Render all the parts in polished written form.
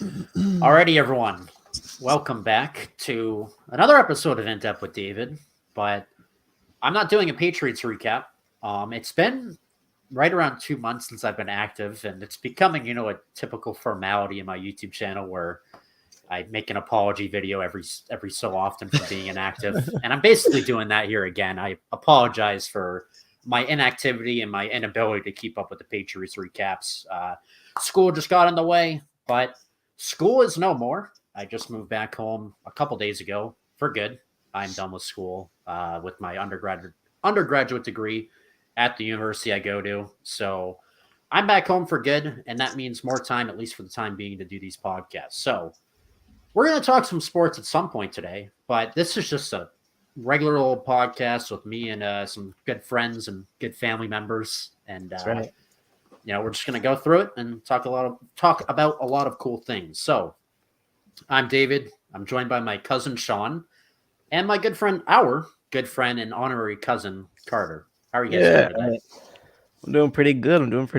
Alrighty, everyone. Welcome back to another episode of In Depth with David. But I'm not doing a Patriots recap. It's been right around 2 months since I've been active, and it's becoming, a typical formality in my YouTube channel where I make an apology video every so often for being inactive, and I'm basically doing that here again. I apologize for my inactivity and my inability to keep up with the Patriots recaps. School just got in the way, but school is no more. I just moved back home a couple days ago for good. I'm done with school with my undergraduate degree at the university I go to. So I'm back home for good, and that means more time, at least for the time being, to do these podcasts. So we're going to talk some sports at some point today, but this is just a regular old podcast with me and some good friends and good family members. And That's right. we're just going to go through it and talk about a lot of cool things. So I'm David. I'm joined by my cousin Sean and my our good friend and honorary cousin Carter. How are you guys doing today? I'm doing pretty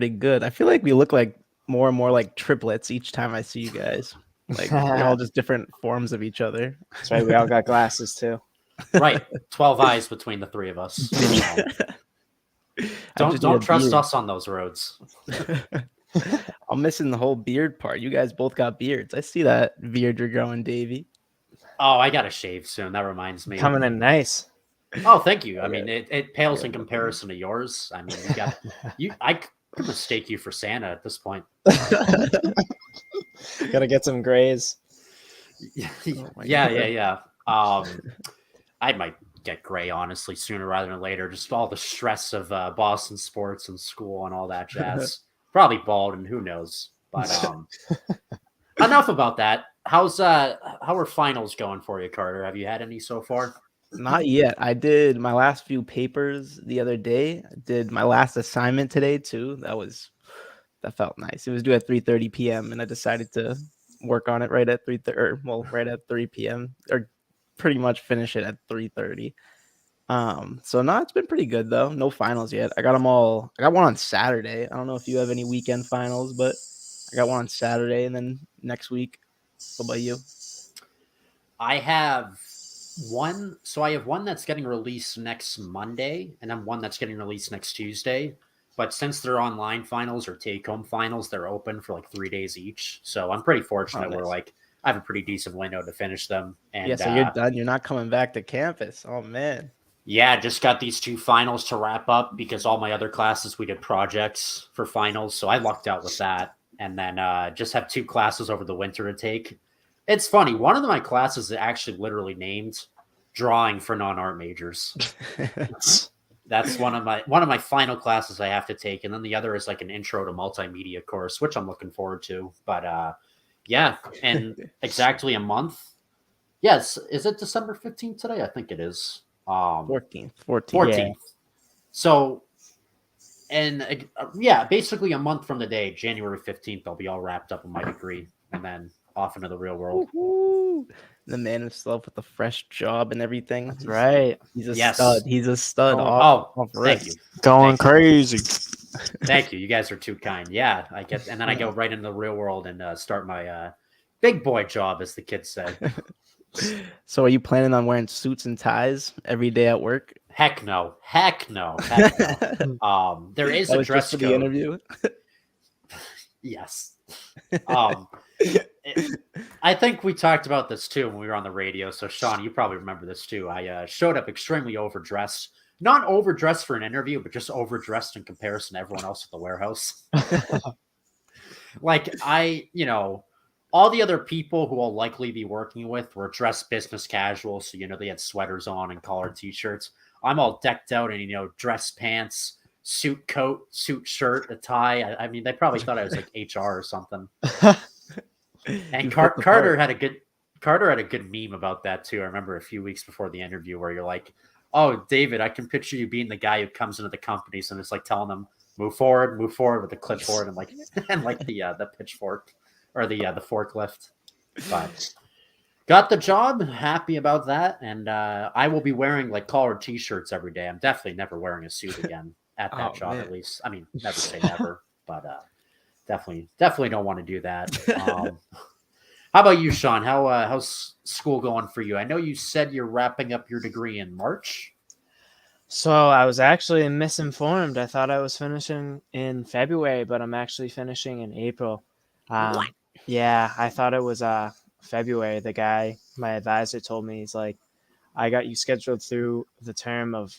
good. I feel like we look like more and more like triplets each time I see you guys. Like we're all just different forms of each other. That's right. We all got glasses too. Right. 12 eyes between the three of us. Don't trust us on those roads. I'm missing the whole beard part. You guys both got beards. I see that beard you're growing, Davey. Oh, I got to shave soon. That reminds me. Coming in nice. Oh, thank you. I mean, it pales in comparison to yours. I mean, I could mistake you for Santa at this point. Gotta get some grays. Yeah. I might get gray, honestly, sooner rather than later. Just all the stress of Boston sports and school and all that jazz. Probably bald, and who knows. But enough about that. How are finals going for you, Carter? Have you had any so far? Not yet. I did my last few papers the other day. I did my last assignment today too. That felt nice. It was due at 3:30 p.m. and I decided to work on it right at 3 p.m. or pretty much finish it at 3:30. So no, it's been pretty good though. No finals yet. I got them all. I got one on Saturday. I don't know if you have any weekend finals, but I got one on Saturday and then next week. What about you? I have one. So I have one that's getting released next Monday, and then one that's getting released next Tuesday. But since they're online finals or take-home finals, they're open for like 3 days each. So I'm pretty fortunate where I have a pretty decent window to finish them. And yeah, so you're done. You're not coming back to campus. Oh man. Yeah, just got these 2 finals to wrap up because all my other classes we did projects for finals, so I lucked out with that. And then just have 2 classes over the winter to take. It's funny. One of my classes is actually literally named drawing for non-art majors. That's one of my final classes I have to take, and then the other is like an intro to multimedia course, which I'm looking forward to. But yeah, and exactly a month. Yes, is it December 15th today? I think it is. 14th. Yeah. So, and yeah, basically a month from the day, January 15th, I'll be all wrapped up in my degree, and then off into the real world. Woo-hoo. The man himself with a fresh job and everything. That's right. He's a stud. He's a stud. Thank you. Going crazy. Thank you. You guys are too kind. Yeah, and then I go right into the real world and start my big boy job, as the kids say. So are you planning on wearing suits and ties every day at work? Heck no. There is a dress code. The interview. Yes. I think we talked about this too when we were on the radio. So Sean, you probably remember this too. I showed up extremely overdressed. Not overdressed for an interview, but just overdressed in comparison to everyone else at the warehouse. Like all the other people who I'll likely be working with were dressed business casual. So, they had sweaters on and collared t-shirts. I'm all decked out in, dress pants, suit coat, suit shirt, a tie. I mean, they probably thought I was like HR or something. And Carter had a good meme about that too. I remember a few weeks before the interview where you're like, "Oh, David, I can picture you being the guy who comes into the companies and it's like telling them move forward with the clipboard and the pitchfork or the forklift." But got the job, happy about that, and I will be wearing like collared t-shirts every day. I'm definitely never wearing a suit again at that job, man. At least. I mean, never say never, but definitely don't want to do that. How about you, Sean? How's school going for you? I know you said you're wrapping up your degree in March. So I was actually misinformed. I thought I was finishing in February, but I'm actually finishing in April. What? Yeah, I thought it was February. The guy, my advisor, told me he's like, I got you scheduled through the term of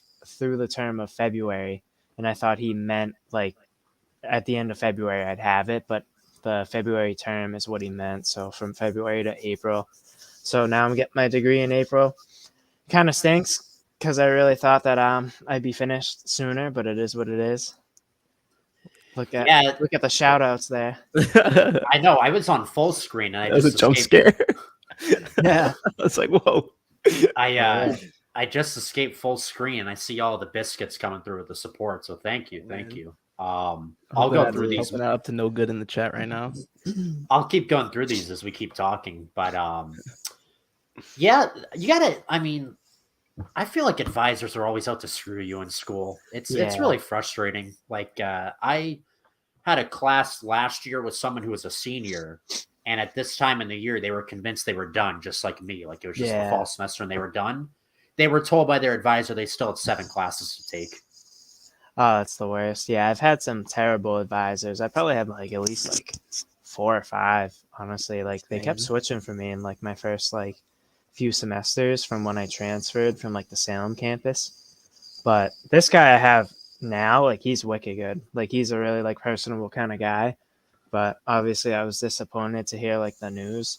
February, and I thought he meant like at the end of February I'd have it, but the February term is what he meant. So from February to April. So now I'm getting my degree in April. Kind of stinks because I really thought that I'd be finished sooner, but it is what it is. Look at Yeah, the shout outs there. That I know. I was on full screen and I was a just jump escaped. scare. Yeah. I was like, whoa. I just escaped full screen. I see all the biscuits coming through with the support. So thank you. I'll go through these. Helping out up to no good in the chat right now. I'll keep going through these as we keep talking. But yeah, you gotta. I mean, I feel like advisors are always out to screw you in school. It's really frustrating. Like I had a class last year with someone who was a senior, and at this time in the year, they were convinced they were done, just like me. Like it was just the fall semester and they were done. They were told by their advisor they still had 7 classes to take. Oh, that's the worst. Yeah, I've had some terrible advisors. I probably had like at least like 4 or 5, honestly. Like they kept switching for me in like my first like few semesters from when I transferred from like the Salem campus. But this guy I have now, like he's wicked good. Like he's a really like personable kind of guy. But obviously I was disappointed to hear like the news.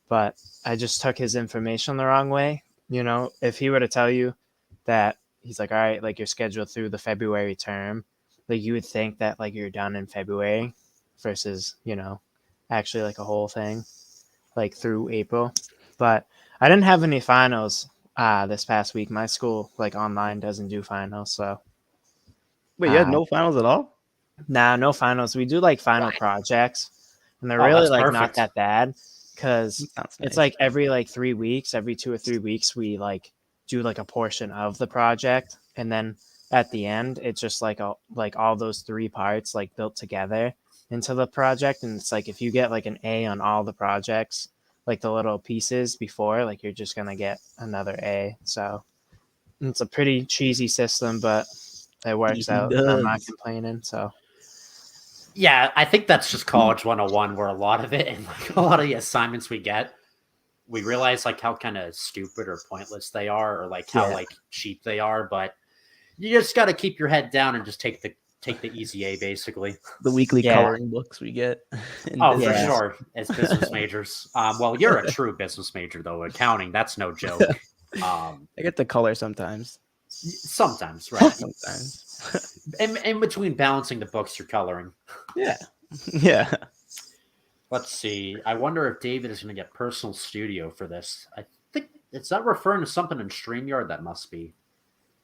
But I just took his information the wrong way. You know, if he were to tell you that he's like, all right, like you're scheduled through the February term, like you would think that like you're done in February versus, you know, actually like a whole thing like through April. But I didn't have any finals this past week. My school like online doesn't do finals, so Wait, you had no finals at all? nah, no finals. We do like final projects, and they're Oh, really that's like not perfect. that bad because Sounds it's nice. like every like 3 weeks, every 2 or 3 weeks, we like do like a portion of the project, and then at the end, it's just like all those 3 parts like built together into the project, and it's like if you get like an A on all the projects, like the little pieces before, like you're just gonna get another A. So it's a pretty cheesy system, but it works out. I'm not complaining. So Yeah, I think that's just college 101 where a lot of it and like a lot of the assignments we get, we realize like how kind of stupid or pointless they are or like how like cheap they are, but you just got to keep your head down and just take the easy A basically. The weekly coloring books we get. For sure, as business majors. Well, you're a true business major though. Accounting, that's no joke. I get to color sometimes. Sometimes, right? Sometimes. In between balancing the books, you're coloring. Yeah. Yeah. Let's see. I wonder if David is going to get personal studio for this. I think it's not referring to something in StreamYard. That must be.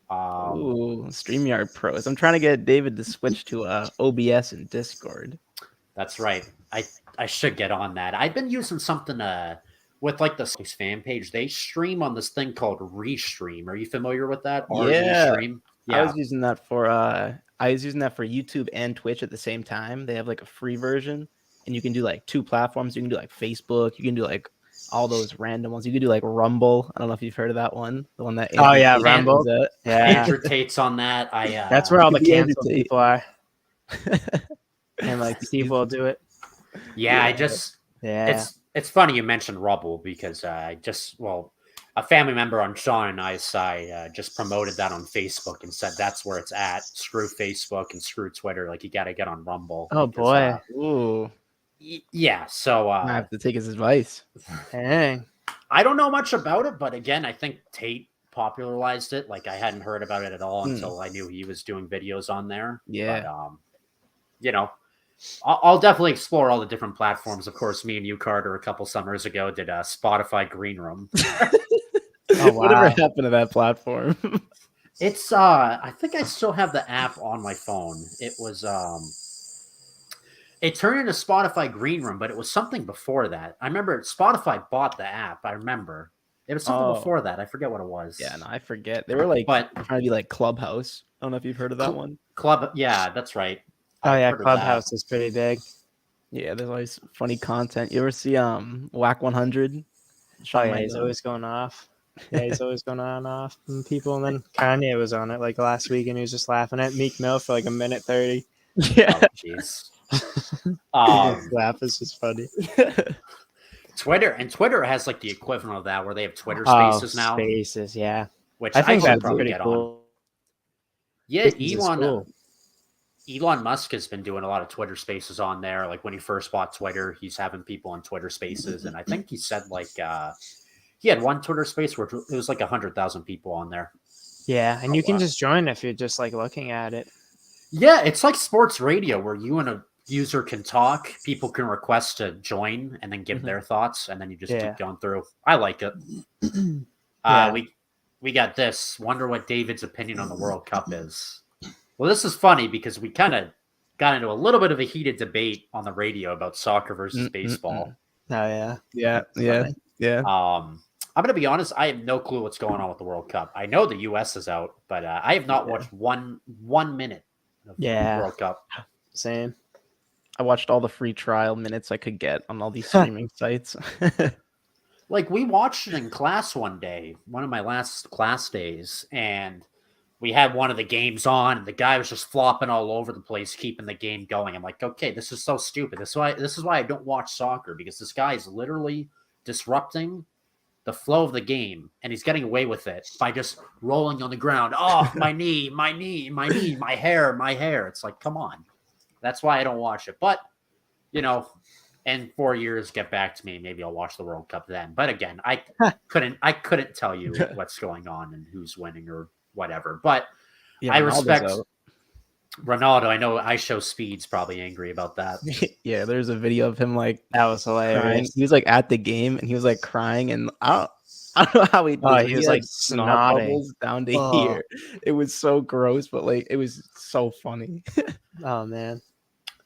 Ooh, StreamYard Pros. I'm trying to get David to switch to OBS and Discord. That's right. I should get on that. I've been using something with like the fan page. They stream on this thing called Restream. Are you familiar with that? Yeah. Restream? I was using that for YouTube and Twitch at the same time. They have like a free version, and you can do like 2 platforms. You can do like Facebook. You can do like all those random ones. You can do like Rumble. I don't know if you've heard of that one. The one that Rumble. Yeah, Andrew Tate's on that. That's where all the canceled people are. And like Steve will do it. Yeah, it's funny you mentioned Rumble because a family member on Sean and I's side just promoted that on Facebook and said that's where it's at. Screw Facebook and screw Twitter. Like you got to get on Rumble. Oh boy. Ooh. Yeah. So I have to take his advice. Hey. I don't know much about it, but again, I think Tate popularized it. Like I hadn't heard about it at all until I knew he was doing videos on there. Yeah. But, you know, I'll definitely explore all the different platforms. Of course, me and you, Carter, a couple summers ago did a Spotify Green Room. Oh, wow. Whatever happened to that platform? It's I think I still have the app on my phone. It was it turned into Spotify Green Room, but it was something before that. I remember Spotify bought the app. I remember it was something before that. I forget what it was. Yeah, no, I forget. They were like trying to be like Clubhouse. I don't know if you've heard of that one. Yeah, that's right. Oh yeah, Clubhouse is pretty big. Yeah, there's always funny content. You ever see Whack 100? Oh yeah, he's always going off. Yeah, he's always going on off on people. And then Kanye was on it like last week, and he was just laughing at Meek Mill for like a minute 30. Yeah. Oh, jeez. His laugh is just funny. Twitter has like the equivalent of that, where they have Twitter Spaces now. Spaces, yeah. Which I think should that's probably pretty get cool. on. Yeah, Spaces is cool. Elon Musk has been doing a lot of Twitter Spaces on there. Like when he first bought Twitter, he's having people on Twitter Spaces, and I think he said like he had one Twitter Space where it was like 100,000 people on there. Yeah, and you can just join if you're just like looking at it. Yeah, it's like sports radio where you and a user can talk. People can request to join and then give their thoughts, and then you just keep going through. I like it. We got this. Wonder what David's opinion on the World Cup is. Well, this is funny because we kind of got into a little bit of a heated debate on the radio about soccer versus baseball. Oh yeah. Yeah. I'm going to be honest. I have no clue what's going on with the World Cup. I know the U.S. is out, but I have not watched one minute of the World Cup. Same. I watched all the free trial minutes I could get on all these streaming sites. Like we watched it in class one day, one of my last class days, and we had one of the games on, and the guy was just flopping all over the place, keeping the game going. I'm like, okay, this is so stupid. This is why I don't watch soccer, because this guy is literally disrupting the flow of the game, and he's getting away with it by just rolling on the ground. Oh, my knee, my hair. It's like, come on. That's why I don't watch it. But, in 4 years, get back to me. Maybe I'll watch the World Cup then. But again, I couldn't tell you what's going on and who's winning or whatever. But I respect Ronaldo. I know I Show Speed's probably angry about that. Yeah, there's a video of him like that was hilarious. Crying. He was like at the game and he was like crying, and I don't know how he did. He was like snot bubbles down to here. It was so gross, but like it was so funny. Oh man.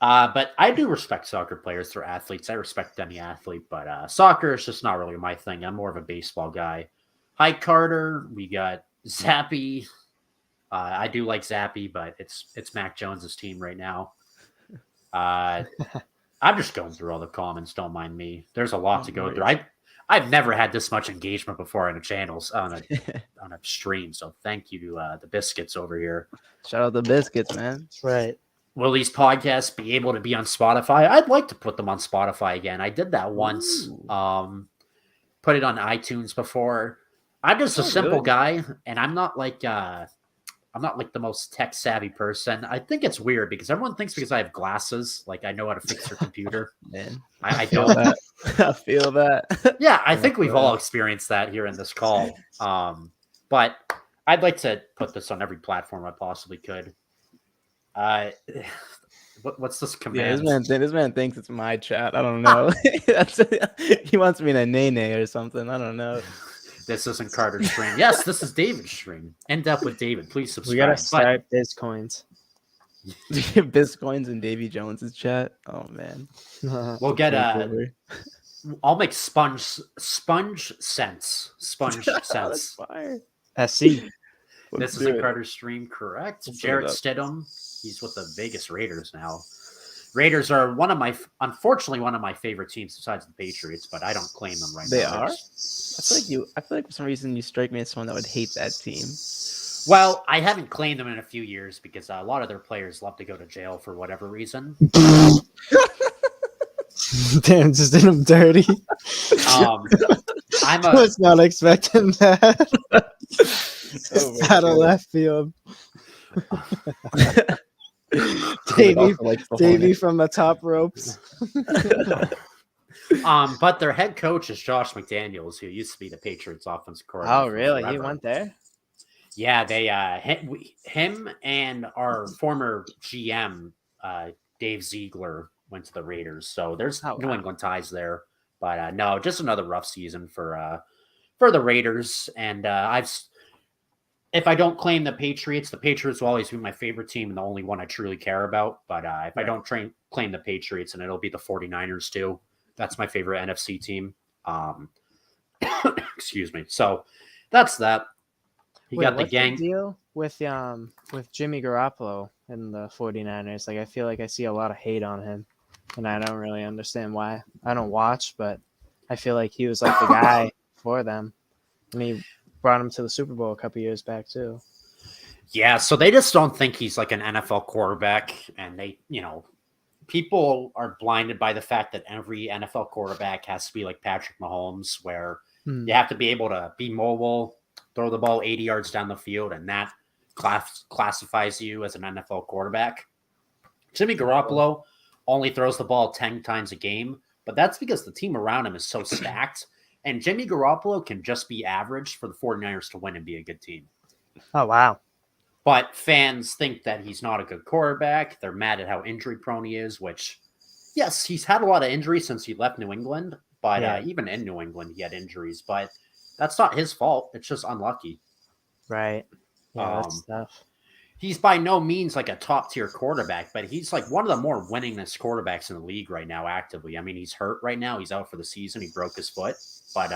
But I do respect soccer players. They're athletes. I respect any athlete, but soccer is just not really my thing. I'm more of a baseball guy. Hi, Carter. We got Zappy. I do like Zappy, but it's Mac Jones's team right now. I'm just going through all the comments. Don't mind me. There's a lot to go through. I've never had this much engagement before on a channels on a stream. So thank you to the biscuits over here. Shout out the biscuits, man. That's right. Will these podcasts be able to be on Spotify? I'd like to put them on Spotify again. I did that once. Put it on iTunes before. I'm just a simple guy, and I'm not like the most tech savvy person. I think it's weird because everyone thinks because I have glasses, like I know how to fix their computer. Man, I don't. I feel that. Yeah, I think we've all experienced that here in this call. But I'd like to put this on every platform I possibly could. What's this command? Yeah, this man thinks it's my chat. I don't know. He wants me to nay or something. I don't know. This isn't Carter's stream. Yes, this is David's stream. End up with David. Please subscribe. We gotta start Bitcoins. Bitcoins in Davy Jones's chat. Oh man. We'll get I'll make sponge sense. Sponge sense. SC. This is a Carter stream, correct? Jarrett Stidham. He's with the Vegas Raiders now. Raiders are unfortunately one of my favorite teams besides the Patriots, but I don't claim them right now. They are? I feel like for some reason you strike me as someone that would hate that team. Well, I haven't claimed them in a few years because a lot of their players love to go to jail for whatever reason. Damn, just did him dirty. I was not expecting that. Out of left field. Davey from the top ropes. But their head coach is Josh McDaniels, who used to be the Patriots offensive coordinator. Oh, really? He went there? Yeah, they him and our former GM Dave Ziegler went to the Raiders. So there's New England ties there. But no, just another rough season for the Raiders. And if I don't claim the Patriots will always be my favorite team and the only one I truly care about. But if I don't claim the Patriots, and it'll be the 49ers too. That's my favorite NFC team. Excuse me. So that's that. You got the gang. The deal with Jimmy Garoppolo and the 49ers? Like, I feel like I see a lot of hate on him. and I don't really understand why. I don't watch, but I feel like he was like the guy for them, and he brought him to the Super Bowl a couple years back too. Yeah, so they just don't think he's like an NFL quarterback, and they, people are blinded by the fact that every NFL quarterback has to be like Patrick Mahomes, where you have to be able to be mobile, throw the ball 80 yards down the field, and that classifies you as an NFL quarterback. Jimmy Garoppolo only throws the ball 10 times a game, but that's because the team around him is so stacked, and Jimmy Garoppolo can just be average for the 49ers to win and be a good team. Oh, wow. But fans think that he's not a good quarterback. They're mad at how injury-prone he is, which, yes, he's had a lot of injuries since he left New England. But even in New England, he had injuries. But that's not his fault. It's just unlucky. Right. Yeah, that's tough. He's by no means like a top-tier quarterback, but he's like one of the more winningest quarterbacks in the league right now actively. I mean, he's hurt right now. He's out for the season. He broke his foot. But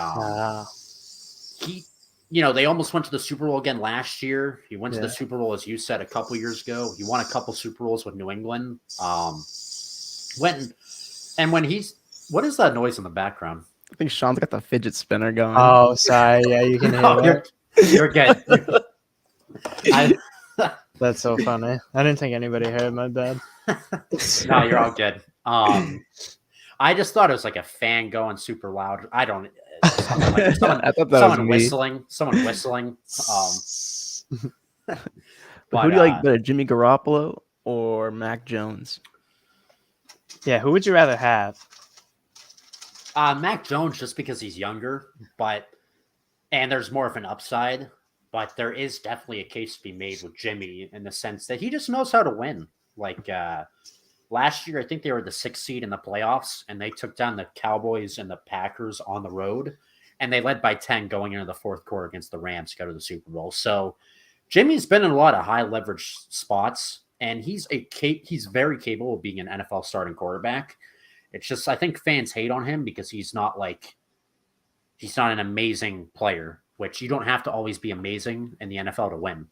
they almost went to the Super Bowl again last year. He went to the Super Bowl, as you said, a couple years ago. He won a couple Super Bowls with New England. What is that noise in the background? I think Sean's got the fidget spinner going. Oh, sorry. Yeah, you can hear it. You're good. That's so funny. I didn't think anybody heard my bad. No, you're all good. I just thought it was like a fan going super loud. I don't. Someone whistling. But who do you like better, Jimmy Garoppolo or Mac Jones? Yeah, who would you rather have? Mac Jones, just because he's younger, and there's more of an upside. But there is definitely a case to be made with Jimmy in the sense that he just knows how to win. Like last year, I think they were the 6th seed in the playoffs, and they took down the Cowboys and the Packers on the road, and they led by 10 going into the fourth quarter against the Rams to go to the Super Bowl. So Jimmy's been in a lot of high leverage spots, and he's very capable of being an NFL starting quarterback. It's just I think fans hate on him because he's not an amazing player, which you don't have to always be amazing in the NFL to win.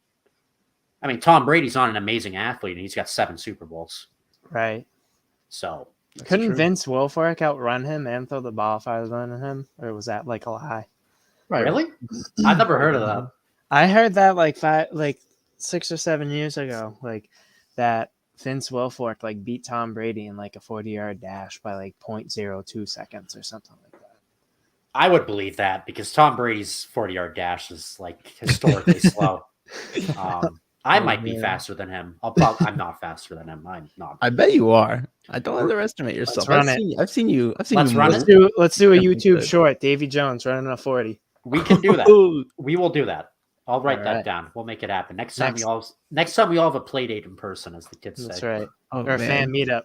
I mean, Tom Brady's not an amazing athlete, and he's got 7 Super Bowls. Right. So couldn't Vince Wilfork outrun him and throw the ball farther than him, or was that like a lie? Right. Really? I've never heard of that. I heard that like 6 or 7 years ago, like that Vince Wilfork like beat Tom Brady in like a 40-yard dash by like 0.02 seconds or something like that. I would believe that because Tom Brady's 40-yard dash is like historically slow. I might be faster than him. I'm not faster than him. I'm not. I bet you are. I don't underestimate yourself. I've seen you. Let's run it. Let's do a YouTube short. Davy Jones running a 40. We can do that. We will do that. I'll write that down. We'll make it happen. Next time we all have a play date in person, as the kids say. That's right. Or a fan meetup.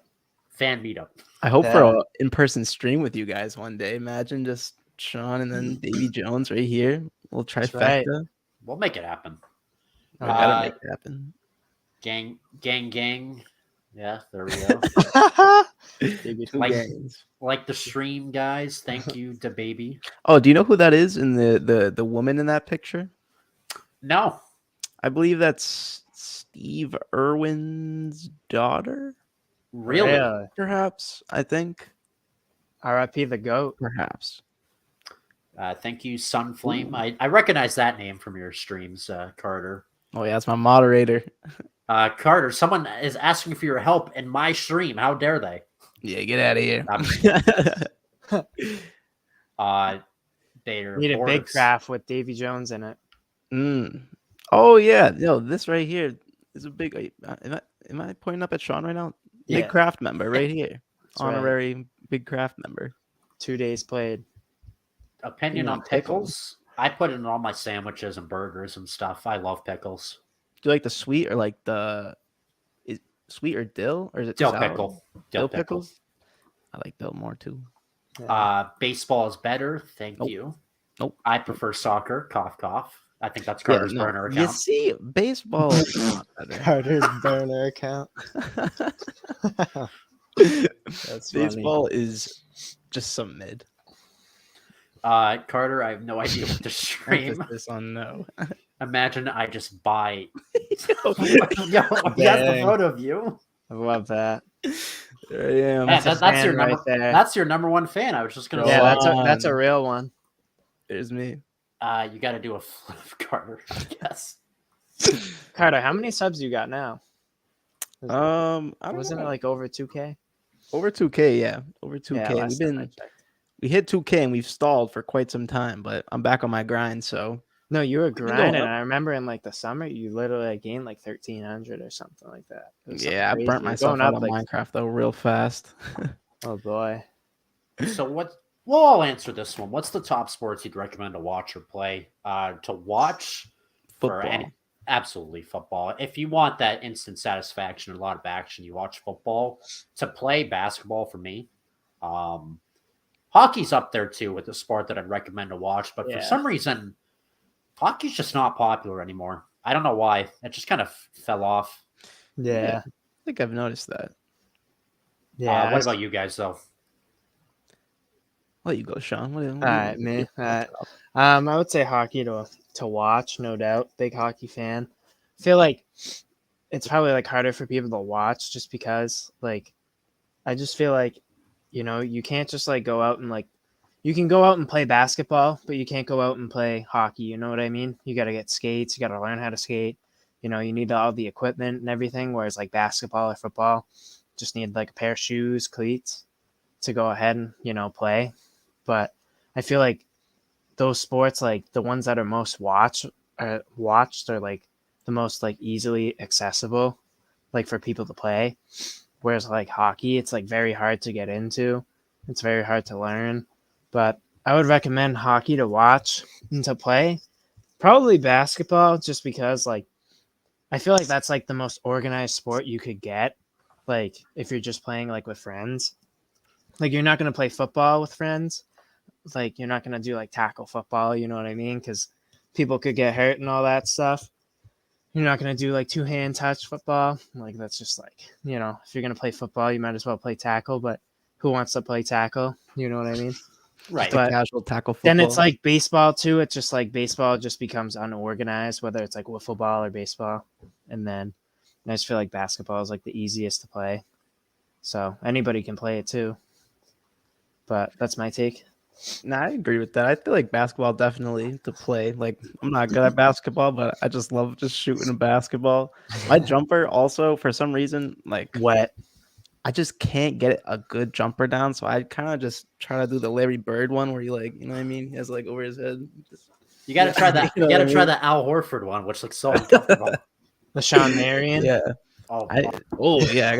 Fan meetup. I hope for an in-person stream with you guys one day. Imagine just Sean and then Davy Jones right here. We'll trifecta. Right. We'll make it happen. We gotta make it happen. Gang. Yeah, there we go. like the stream guys. Thank you, the baby. Oh, do you know who that is in the woman in that picture? No. I believe that's Steve Irwin's daughter. Really? Perhaps. I think. R.I.P. the GOAT. Perhaps. Thank you, Sunflame. I recognize that name from your streams, Carter. Oh, yeah, it's my moderator. Carter, someone is asking for your help in my stream. How dare they? Yeah, get out of here. They need a big craft with Davy Jones in it. Oh, yeah. No, this right here is a big... Am I pointing up at Sean right now? Yeah. Big craft member right here. That's honorary right. Big craft member. 2 days played. Opinion on pickles? I put it in all my sandwiches and burgers and stuff. I love pickles. Do you like the sweet or like sweet or dill? Or is it dill sour? Pickle? Dill pickles? I like dill more too. Baseball is better. Thank you. Nope. I prefer soccer. Cough, cough. I think that's Carter's burner account. You see, baseball is not better. Carter's burner account. That's baseball is just some mid. Carter, I have no idea what to stream. Emphasis on no. Imagine I just buy. Yo, that's the photo of you. I love that. There I am. Yeah, That's a that's your fan right number. there. That's your number one fan. I was just gonna Yeah, say. that's a real one. There's me. You got to do a flip, Carter. I guess. Carter, how many subs you got now? I don't Wasn't it know. like over 2K? Over 2K, yeah. Over 2K. Yeah, last time I checked. We hit 2K and we've stalled for quite some time, but I'm back on my grind, so No, you were been going grinding. up. I remember in like the summer, you literally gained like 1,300 or something like that. It was something yeah, I burnt crazy. myself Going out up on like, Minecraft though real fast. oh boy. So what? We'll all answer this one. What's the top sports you'd recommend to watch or play? To watch for Football. absolutely football. If you want that instant satisfaction and a lot of action, you watch football. To play basketball for me. Hockey's up there too with the sport that I'd recommend to watch, but for some reason, hockey's just not popular anymore. I don't know why. It just kind of fell off. Yeah. I think I've noticed that. Yeah. What about you guys though? I'll let you go, Sean. What do All right, me. All right. I would say hockey to watch, no doubt. Big hockey fan. I feel like it's probably like harder for people to watch just because like I just feel like you can't just like go out and like you can go out and play basketball, but you can't go out and play hockey. You know what I mean? You got to get skates. You got to learn how to skate. You need all the equipment and everything. Whereas like basketball or football, just need like a pair of shoes, cleats to go ahead and play. But I feel like those sports, like the ones that are most watched are like the most like easily accessible, like for people to play. Whereas like hockey, it's like very hard to get into. It's very hard to learn. But I would recommend hockey to watch and to play. Probably basketball, just because like I feel like that's like the most organized sport you could get. Like if you're just playing like with friends. Like you're not gonna play football with friends. Like you're not gonna do like tackle football, you know what I mean? Because people could get hurt and all that stuff. You're not gonna do like two-hand touch football. Like that's just like if you're gonna play football, you might as well play tackle. But who wants to play tackle? You know what I mean? Right. But casual tackle football. Then it's like baseball too. It's just like baseball just becomes unorganized, whether it's like wiffle ball or baseball. And then I just feel like basketball is like the easiest to play. So anybody can play it too. But that's my take. Nah, I agree with that. I feel like basketball definitely to play. Like I'm not good at basketball, but I just love just shooting a basketball. My jumper also, for some reason, like Wet. I just can't get a good jumper down. So I kind of just try to do the Larry Bird one where you like, you know what I mean? He has like over his head. You got to try that. You got to try the Al Horford one, which looks so uncomfortable. The Sean Marion. Yeah. Yeah.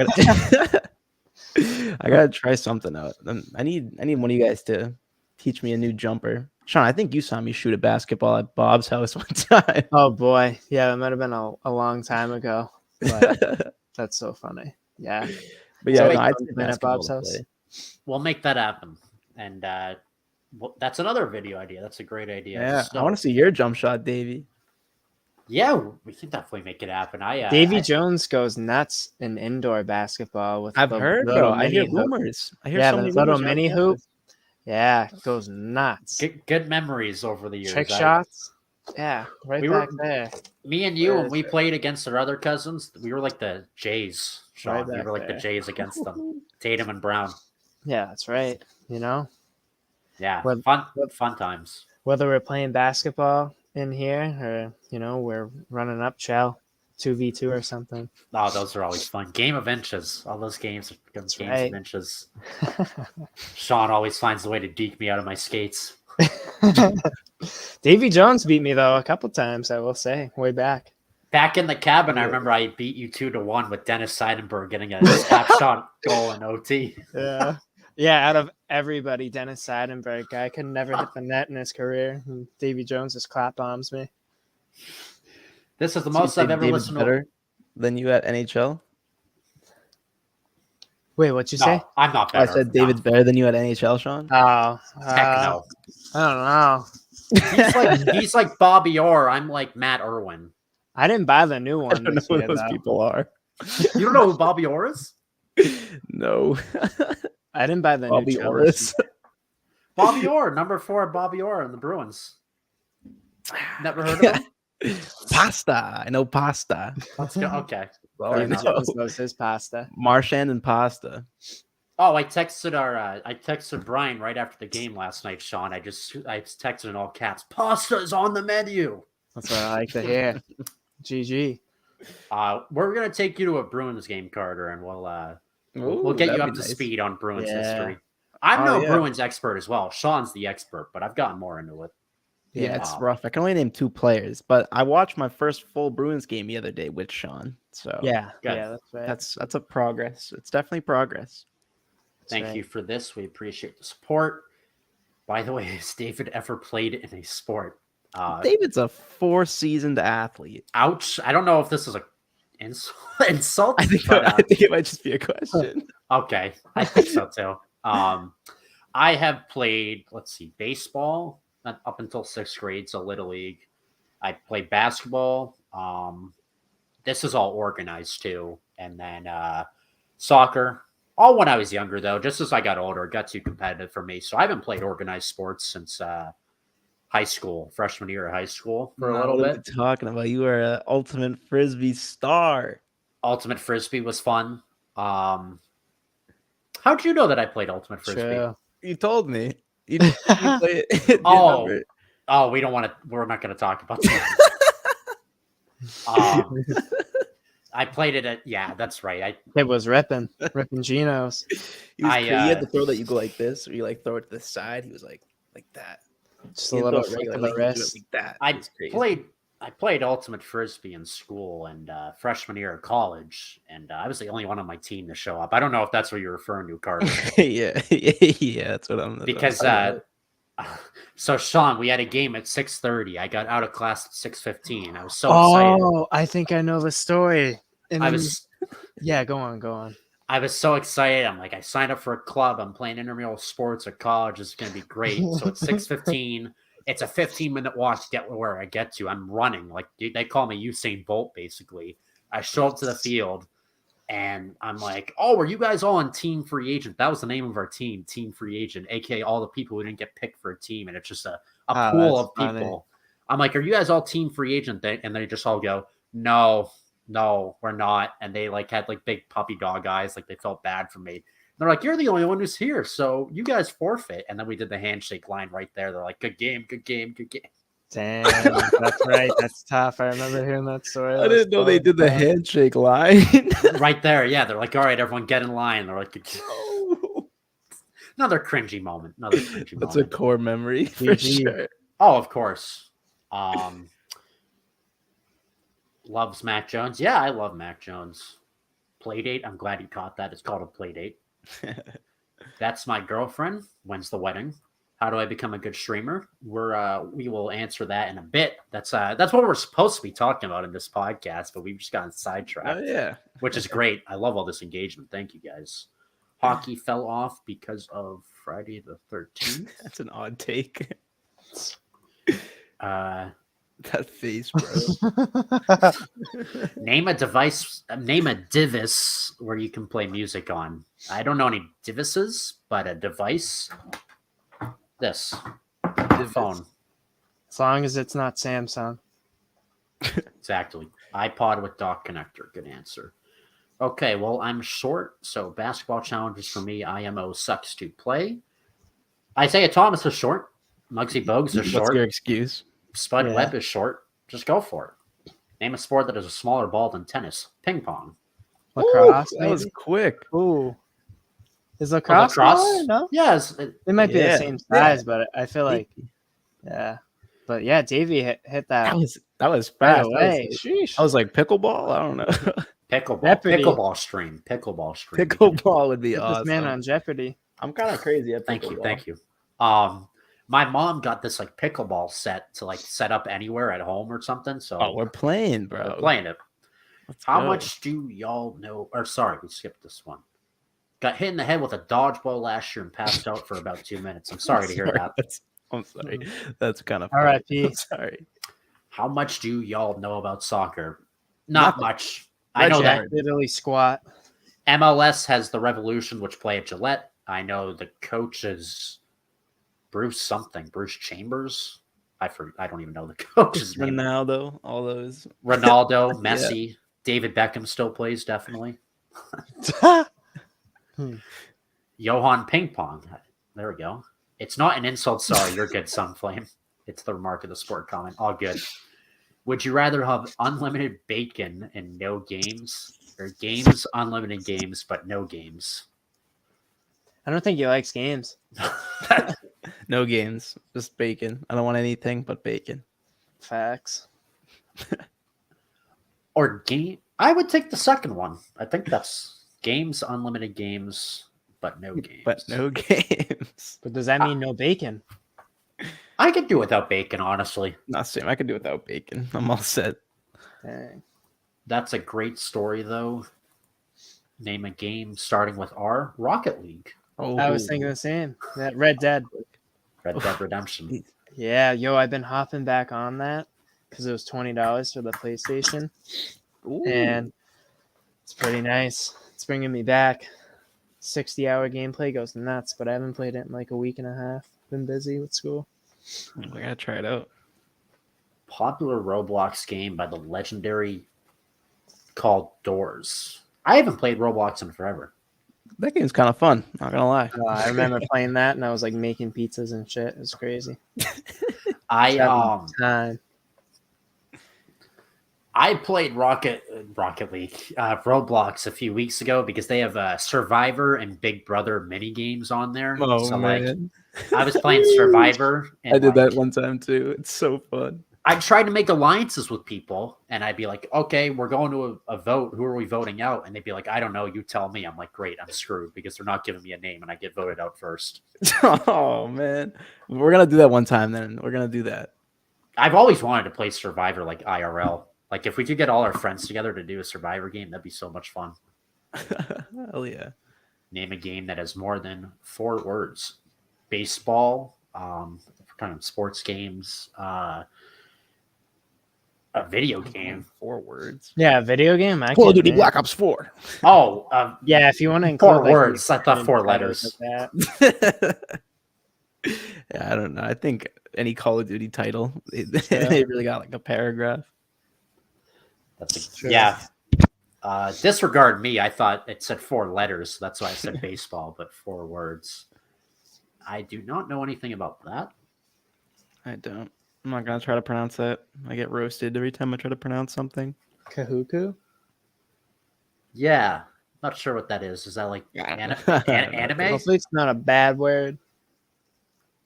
I gotta try something out. I need one of you guys to teach me a new jumper. Sean, I think you saw me shoot a basketball at Bob's house one time. Oh boy, yeah, that might have been a long time ago. But that's so funny. Yeah, but yeah, so I'd say at basketball Bob's to house. play. We'll make that happen, and that's another video idea. That's a great idea. Yeah, So, I want to see your jump shot, Davey. Yeah, we can definitely make it happen. Davy Jones goes nuts in indoor basketball with I've the heard, little bro. I hear mini hoop. rumors. I hear Yeah, so the many little rumors mini on hoop. campus. Yeah, goes nuts. good memories over the years. Trick shots. Yeah, right We back were- there. Me and you, Where when is we it? played against our other cousins, we were like the Jays. Sean. Right We back were like there. the Jays against them. Tatum and Brown. Yeah, that's right. Yeah, Well- fun times. Whether we're playing basketball in here or we're running up shell 2v2 or something. Oh, those are always fun. Game of inches. All those games become games right. of inches. Sean always finds a way to deke me out of my skates. Davy Jones beat me though a couple times, I will say, way back. Back in the cabin, I remember I beat you 2-1 with Dennis Seidenberg getting a slap shot goal in OT. Yeah. Yeah, out of everybody, Dennis Seidenberg, guy could never hit the net in his career. And Davy Jones just clap bombs me. This is the So you most say I've ever David's listened better than you at NHL. Wait, what'd you to. say? No, I'm not I better. said David's better than you at NHL, Sean. Oh, Heck no. I don't know. He's like Bobby Orr. I'm like Matt Irwin. I didn't buy the new I one don't know this who year, those though. people are. You don't know who Bobby Orr is? No. I didn't buy the Bobby new Jones. Orris. Bobby Orr, number 4, Bobby Orr in the Bruins. Never heard of him? Pasta. I know pasta. Let's go. Okay. Well, Fair you enough. know, was his pasta. Marchand and pasta. Oh, I texted Brian right after the game last night, Sean. I texted in all caps, pasta is on the menu. That's what I like to hear. GG. We're gonna take you to a Bruins game, Carter, and we'll Ooh, get you that'd up be to nice. speed on Bruins Yeah. history. I'm Oh, no yeah. Bruins expert as well. Sean's the expert, but I've gotten more into it. Yeah, it's Um, rough. I can only name 2 players, but I watched my first full Bruins game the other day with Sean. So Yeah. Good. Yeah, that's right. that's a progress. It's definitely progress. Thank you for this. We appreciate the support. By the way, has David ever played in a sport? David's a 4-seasoned athlete. Ouch. I don't know if this is a insult. I think but, I think it might just be a question. okay. I think so too. I have played, let's see, baseball up until 6th grade, so Little League. I played basketball. This is all organized too. And then soccer. All when I was younger, though. Just as I got older, it got too competitive for me. So I haven't played organized sports since high school, freshman year of high school for a little What are bit. you talking about? You are an ultimate frisbee star. Ultimate Frisbee was fun. How'd you know that I played Ultimate Frisbee? True. You told me. You play it. Oh, we don't want to. We're not going to talk about that. I played it at. Yeah, that's right. It was ripping Genos. He had the throw that you go like this, or you like throw it to the side. He was like that. Just He a had little throw it flick of regular, the like, he do it wrist. like that. I It was crazy. played Ultimate Frisbee in school and freshman year of college, and I was the only one on my team to show up. I don't know if that's what you're referring to, Carter. yeah, that's what I'm. Because so Sean, we had a game at 6:30. I got out of class at 6:15. I was so excited. Oh, I think I know the story. And I then- was yeah, go on. I was so excited. I'm like, I signed up for a club. I'm playing intramural sports at college. It's going to be great. So it's 6:15. It's a 15-minute walk to get where I get to. I'm running. Like they call me Usain Bolt, basically. I show up to the field, and I'm like, oh, were you guys all on Team Free Agent? That was the name of our team, Team Free Agent, a.k.a. all the people who didn't get picked for a team. And it's just a pool of people. Funny. I'm like, are you guys all Team Free Agent? And they just all go, no, we're not. And they like had like big puppy dog eyes. Like they felt bad for me. And they're like, you're the only one who's here. So you guys forfeit. And then we did the handshake line right there. They're like, good game. Damn, that's right. That's tough. I remember hearing that story. I didn't know they did the handshake line. Right there. Yeah. They're like, all right, everyone get in line. They're like, another cringy moment. That's a core memory for GG. sure. Oh, of course. Loves Mac Jones. Yeah, I love Mac Jones. Playdate. I'm glad you caught that. It's called a playdate. That's my girlfriend. When's the wedding? How do I become a good streamer? We will answer that in a bit. That's what we're supposed to be talking about in this podcast, but we've just gotten sidetracked. Oh yeah, which is great. I love all this engagement. Thank you guys. Hockey fell off because of Friday the 13th. that's an odd take. That face, bro. Name a device where you can play music on. I don't know any devices, but a device. This phone. As long as it's not Samsung. Exactly. iPod with dock connector. Good answer. Okay, well, I'm short, so basketball challenges for me. IMO sucks to play. Isaiah Thomas is short. Muggsy Bogues is short. What's your excuse? Spud Webb is short. Just go for it. Name a sport that has a smaller ball than tennis. Ping pong. Lacrosse. Ooh, that was quick. Ooh. Is lacrosse? Smaller? No? Yes. They might be the same size, but I feel like, yeah. But yeah, Davey hit that. That was fast. Right away. I was like pickleball. I don't know. Pickleball. Jeopardy. Pickleball stream. Pickleball would be Put awesome. this man on Jeopardy. I'm kind of crazy at pickleball. Thank you. My mom got this like pickleball set to like set up anywhere at home or something. So we're playing, bro. We're playing it. How go. much do y'all know? Or sorry, we skipped this one. Got hit in the head with a dodgeball last year and passed out for about 2 minutes. I'm sorry to hear that. I'm sorry. That's kind of R.I.P. Sorry. How much do y'all know about soccer? Not much. I know Jared. Italy squat. that MLS has the Revolution, which play at Gillette. I know the coach is Bruce Chambers. I don't even know the coach's name. Ronaldo, all those. Ronaldo, Messi, David Beckham still plays, definitely. Johan Ping Pong. There we go. It's not an insult. Sorry, you're good, Sunflame. It's the remark of the sport comment. All good. Would you rather have unlimited bacon and no games, or games, unlimited games, but no games? I don't think he likes games. No games, just bacon. I don't want anything but bacon. Facts. Or game? I would take the second one. I think that's games, unlimited games, but no games. But no games. But does that mean no bacon? I could do without bacon, honestly. Not same. I could do without bacon. I'm all set. Dang. That's a great story, though. Name a game starting with R. Rocket League. Oh, I was thinking the same. That Red Dead. Red Dead Redemption. Yeah, I've been hopping back on that because it was $20 for the PlayStation. Ooh. And it's pretty nice. It's bringing me back. 60-hour gameplay goes nuts, but I haven't played it in like a week and a half. Been busy with school. I gotta try it out. Popular Roblox game by the legendary called Doors. I haven't played Roblox in forever. That game's kind of fun. Not gonna lie. I remember playing that, and I was like making pizzas and shit. It was crazy. I Time. I played Rocket League, Roblox a few weeks ago because they have Survivor and Big Brother mini games on there. Oh, so man. I was playing Survivor. And I did that one time too. It's so fun. I tried to make alliances with people, and I'd be like, "Okay, we're going to a vote. Who are we voting out?" And they'd be like, "I don't know. You tell me." I'm like, "Great, I'm screwed because they're not giving me a name, and I get voted out first." Oh man, we're gonna do that one time. Then we're gonna do that. I've always wanted to play Survivor like IRL. Like if we could get all our friends together to do a Survivor game, that'd be so much fun. Hell yeah! Name a game that has more than 4 words. Baseball, kind of sports games, a video game. 4 words. Yeah, video game. Call of Duty Black Ops 4. Oh, yeah. If you want to include 4 words. I thought 4 letters. Like that. Yeah, I don't know. I think any Call of Duty title, they really got like a paragraph. Sure. Yeah. Disregard me. I thought it said 4 letters. So that's why I said baseball, but 4 words. I do not know anything about that. I don't. I'm not gonna try to pronounce that. I get roasted every time I try to pronounce something. Kahuku. Yeah. Not sure what that is. Is that like anime? Hopefully it's not a bad word.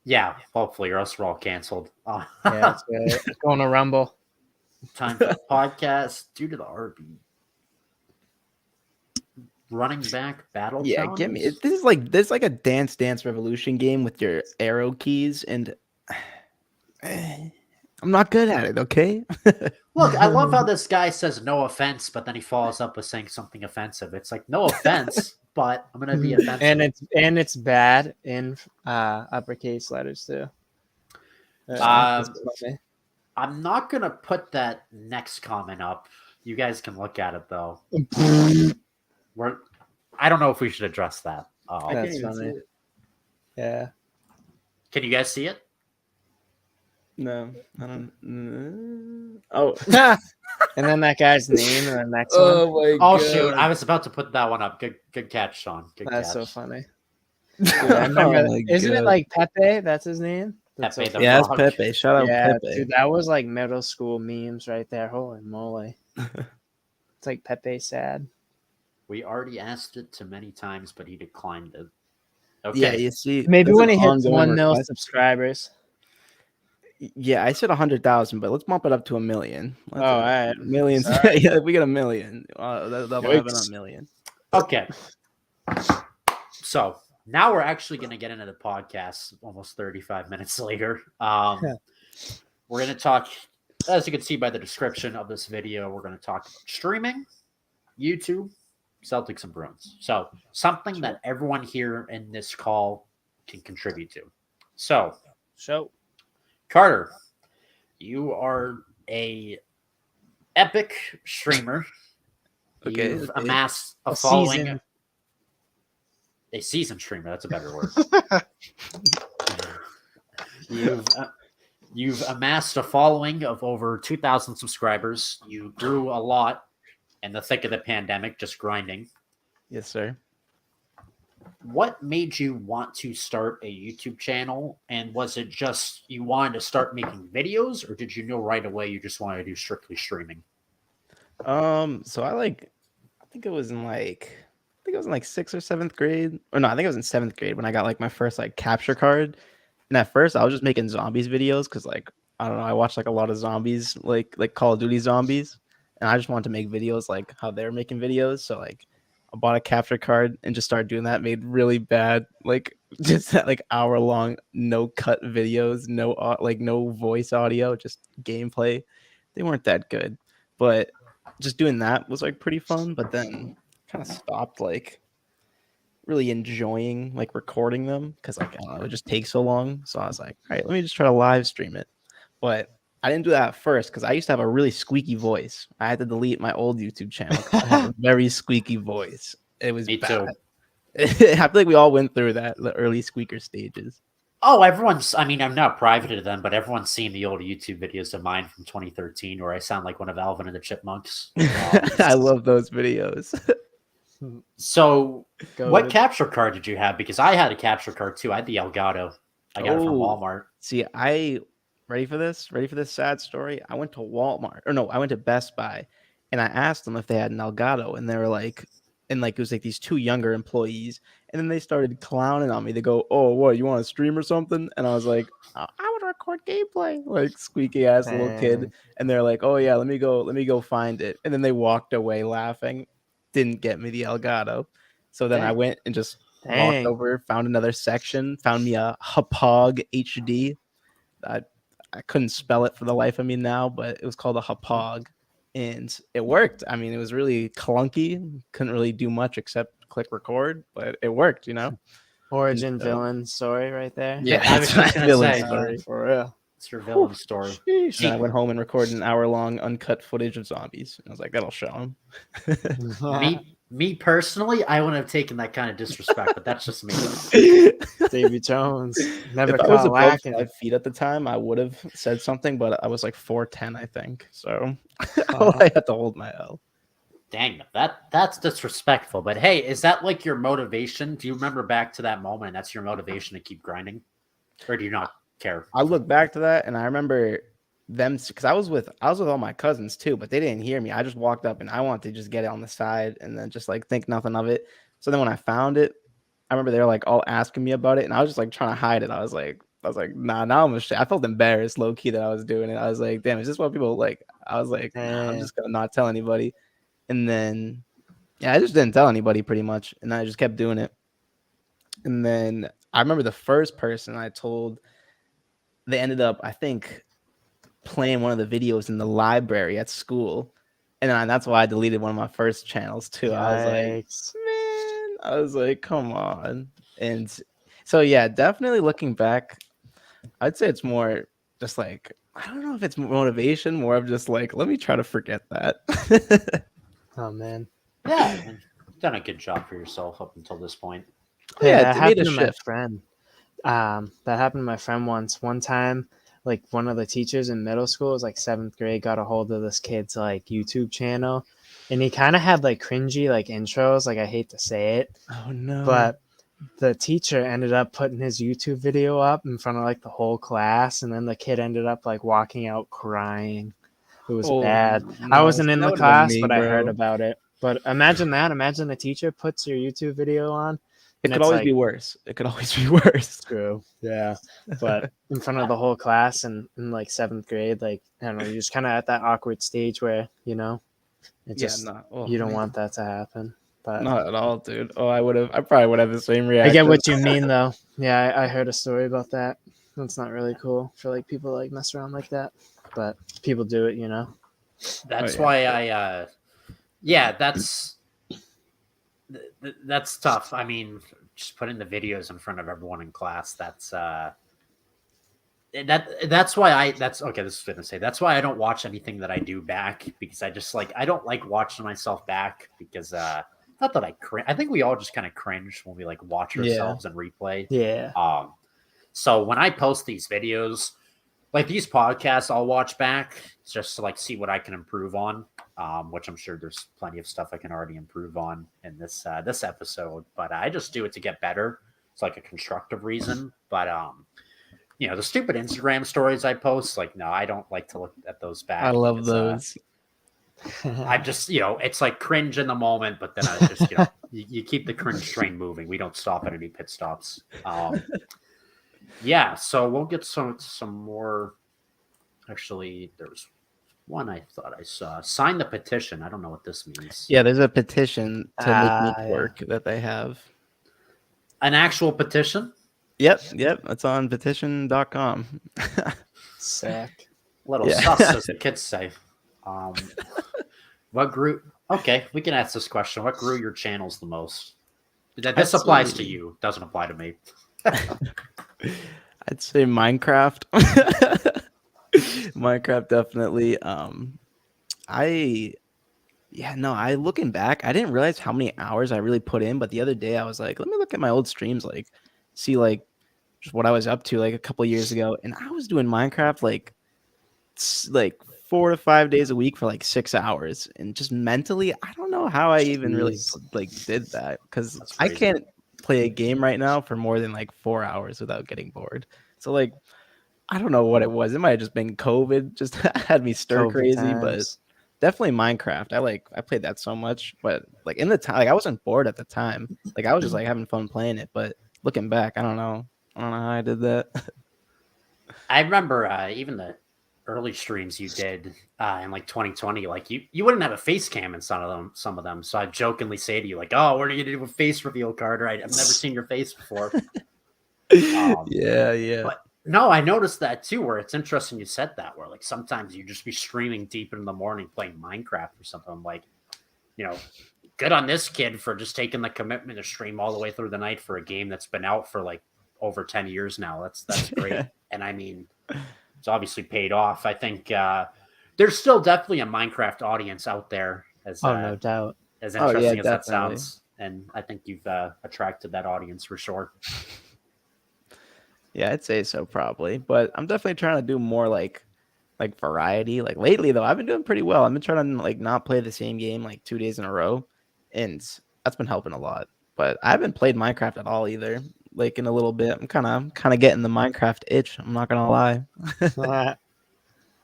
Yeah, hopefully, or else we're all canceled. Yeah, that's right. It's going to Rumble. Time for the podcast due to the RB. Running back battle. Yeah, challenges? give me. This is like a Dance Revolution game with your arrow keys, and I'm not good at it. Okay. Look, I love how this guy says no offense, but then he follows up with saying something offensive. It's like no offense, but I'm gonna be offensive. And it's bad in uppercase letters too. I'm not gonna put that next comment up. You guys can look at it though. I don't know if we should address that. That's funny. Yeah. Can you guys see it? No, I don't. Oh, and then that guy's name and the next oh one. my god! Shoot! I was about to put that one up. Good catch, Sean. That's catch. so funny. Dude, I remember isn't it like Pepe? That's his name. That's Pepe so the yeah, it's Frog. Pepe. Shout out Pepe. Dude, that was like middle school memes right there. Holy moly! It's like Pepe sad. We already asked it to many times, but he declined it. Okay. Yeah, you see, Maybe when he an hits ongoing 1 million request. subscribers. Yeah, I said 100,000, but let's bump it up to 1 million. All right. Millions. Yeah, if we get 1 million, that'll have it on 1 million. Okay. So now we're actually going to get into the podcast almost 35 minutes later. We're going to talk, as you can see by the description of this video, we're going to talk about streaming, YouTube, Celtics and Bruins. So something that everyone here in this call can contribute to. So, Carter, you are a epic streamer. Okay. You've amassed a following. Season. A seasoned streamer. That's a better word. You've amassed a following of over 2,000 subscribers. You grew a lot in the thick of the pandemic, just grinding. Yes, sir. What made you want to start a YouTube channel? And was it just you wanted to start making videos, or did you know right away you just wanted to do strictly streaming? So I think it was in like 6th or 7th grade. Or no, I think it was in 7th grade when I got like my first like capture card. And at first I was just making zombies videos because like I don't know, I watched like a lot of zombies, like Call of Duty zombies. And I just wanted to make videos like how they're making videos. So like I bought a capture card and just started doing that, made really bad, like just that like hour-long no cut videos, no voice audio, just gameplay. They weren't that good. But just doing that was like pretty fun, but then kind of stopped like really enjoying like recording them because like I don't know, it just takes so long. So I was like, all right, let me just try to live stream it. But I didn't do that at first because I used to have a really squeaky voice. I had to delete my old YouTube channel because I had a very squeaky voice. It was Me bad. too. I feel like we all went through that, the early squeaker stages. Oh, everyone's, I mean, I'm not private to them, but everyone's seen the old YouTube videos of mine from 2013 where I sound like one of Alvin and the Chipmunks. I love those videos. So, what Goated. capture card did you have? Because I had a capture card too. I had the Elgato. I got it from Oh. Walmart. See, ready for this? Ready for this sad story? I went to Walmart, or no, I went to Best Buy, and I asked them if they had an Elgato, and they were like, and like it was like these two younger employees, and then they started clowning on me. They go, "Oh, what? You want to stream or something?" And I was like, "I want to record gameplay," like squeaky ass little kid. Dang. And they're like, "Oh yeah, let me go find it." And then they walked away laughing. Didn't get me the Elgato, so then I Dang. went and just walked Dang. over, found another section, found me a Hapog HD. I couldn't spell it for the life of me now, but it was called a Hapog, and it worked. I mean, it was really clunky. Couldn't really do much except click record, but it worked, you know. Origin And, villain story right there. Yeah, I was that's just my gonna villain say, story. For real. It's your villain story. And then I went home and recorded an hour-long uncut footage of zombies. And I was like, that'll show them. Me personally, I wouldn't have taken that kind of disrespect, but that's just me. Davy Jones. Never If I was caught above lacking. 5 feet at the time, I would have said something, but I was like 4'10", I think. So Uh-huh. I had to hold my L. Dang, that's disrespectful. But hey, is that like your motivation? Do you remember back to that moment? And that's your motivation to keep grinding, or do you not care? I look back to that and I remember them because I was with all my cousins too, but they didn't hear me. I just walked up and I wanted to just get it on the side and then just like think nothing of it. So then when I found it, I remember they were like all asking me about it, and I was just like trying to hide it. I was like, nah, now I'm I felt embarrassed, low key, that I was doing it. I was like, damn, is this what people like? I was like, nah, I'm just gonna not tell anybody. And then yeah, I just didn't tell anybody pretty much, and I just kept doing it. And then I remember the first person I told, they ended up, I think, playing one of the videos in the library at school, and then that's why I deleted one of my first channels too. Yikes. I was like, come on. And so yeah, definitely looking back, I'd say it's more just like, I don't know if it's motivation, more of just like, let me try to forget that. Oh man. Yeah, you've done a good job for yourself up until this point. Hey, Yeah, that it made happened a to my shift. friend. That happened to my friend once. One time, like one of the teachers in middle school, it was like 7th grade, got a hold of this kid's like YouTube channel, and he kind of had like cringy like intros. Like I hate to say it, Oh no. but the teacher ended up putting his YouTube video up in front of like the whole class, and then the kid ended up like walking out crying. It was bad. I no. wasn't in That the would've been class, me, but I heard bro. about it. But imagine that. Imagine the teacher puts your YouTube video on. It And could it's always like, be worse. It could always be worse. true. Yeah. But in front of the whole class and in like 7th grade, like, I don't know, you're just kind of at that awkward stage where, you know, it Yeah, just, no. Oh, you don't man. want that to happen. But Not at all, dude. Oh, I probably would have the same I reaction. get what you mean, though. Yeah, I heard a story about that. That's not really cool for like people like mess around like that. But people do it, you know. That's yeah. why yeah, that's tough. I mean, just putting the videos in front of everyone in class, that's why that's okay, this is what I'm gonna say. That's why I don't watch anything that I do back, because I just like, I don't like watching myself back because not that I think we all just kind of cringe when we like watch ourselves and replay. Yeah. So when I post these videos, like these podcasts, I'll watch back just to like see what I can improve on. which I'm sure there's plenty of stuff I can already improve on in this episode. But I just do it to get better. It's like a constructive reason. But the stupid Instagram stories I post, like, no, I don't like to look at those back. I love those. I just, it's like cringe in the moment, but then I just, you keep the cringe train moving. We don't stop at any pit stops. Yeah, so we'll get some more. Actually, there's one I thought I saw. Sign the petition. I don't know what this means. Yeah, there's a petition to make work that they have. An actual petition? Yep. It's on petition.com. Sick. Little sus, as the kids say. What grew? Okay, we can ask this question. What grew your channels the most? This applies to you. Doesn't apply to me. I'd say Minecraft. Minecraft definitely. I looking back, I didn't realize how many hours I really put in, but the other day I was like, let me look at my old streams, like see like just what I was up to like a couple years ago, and I was doing Minecraft like 4 to 5 days a week for like 6 hours, and just mentally I don't know how I even really like did that, because I can't play a game right now for more than like 4 hours without getting bored. So like I don't know what it was. It might have just been COVID, just had me stir crazy, but definitely Minecraft. I played that so much, but like in the time, like I wasn't bored at the time. Like I was just like having fun playing it. But looking back, I don't know how I did that. I remember even the early streams you did in like 2020. Like you wouldn't have a face cam in some of them. So I jokingly say to you like, "Oh, what are you gonna do with face reveal, Carter? I've never seen your face before." Yeah. But no, I noticed that too, where it's interesting you said that, where like sometimes you just be streaming deep in the morning playing Minecraft or something. I'm like, good on this kid for just taking the commitment to stream all the way through the night for a game that's been out for like over 10 years now. That's great. And I mean, it's obviously paid off. I think there's still definitely a Minecraft audience out there, as no doubt. As interesting as that sounds. And I think you've attracted that audience for sure. Yeah, I'd say so probably, but I'm definitely trying to do more like variety. Like lately though, I've been doing pretty well. I've been trying to like not play the same game like 2 days in a row, and that's been helping a lot. But I haven't played Minecraft at all either. Like in a little bit, I'm kind of getting the Minecraft itch. I'm not gonna lie.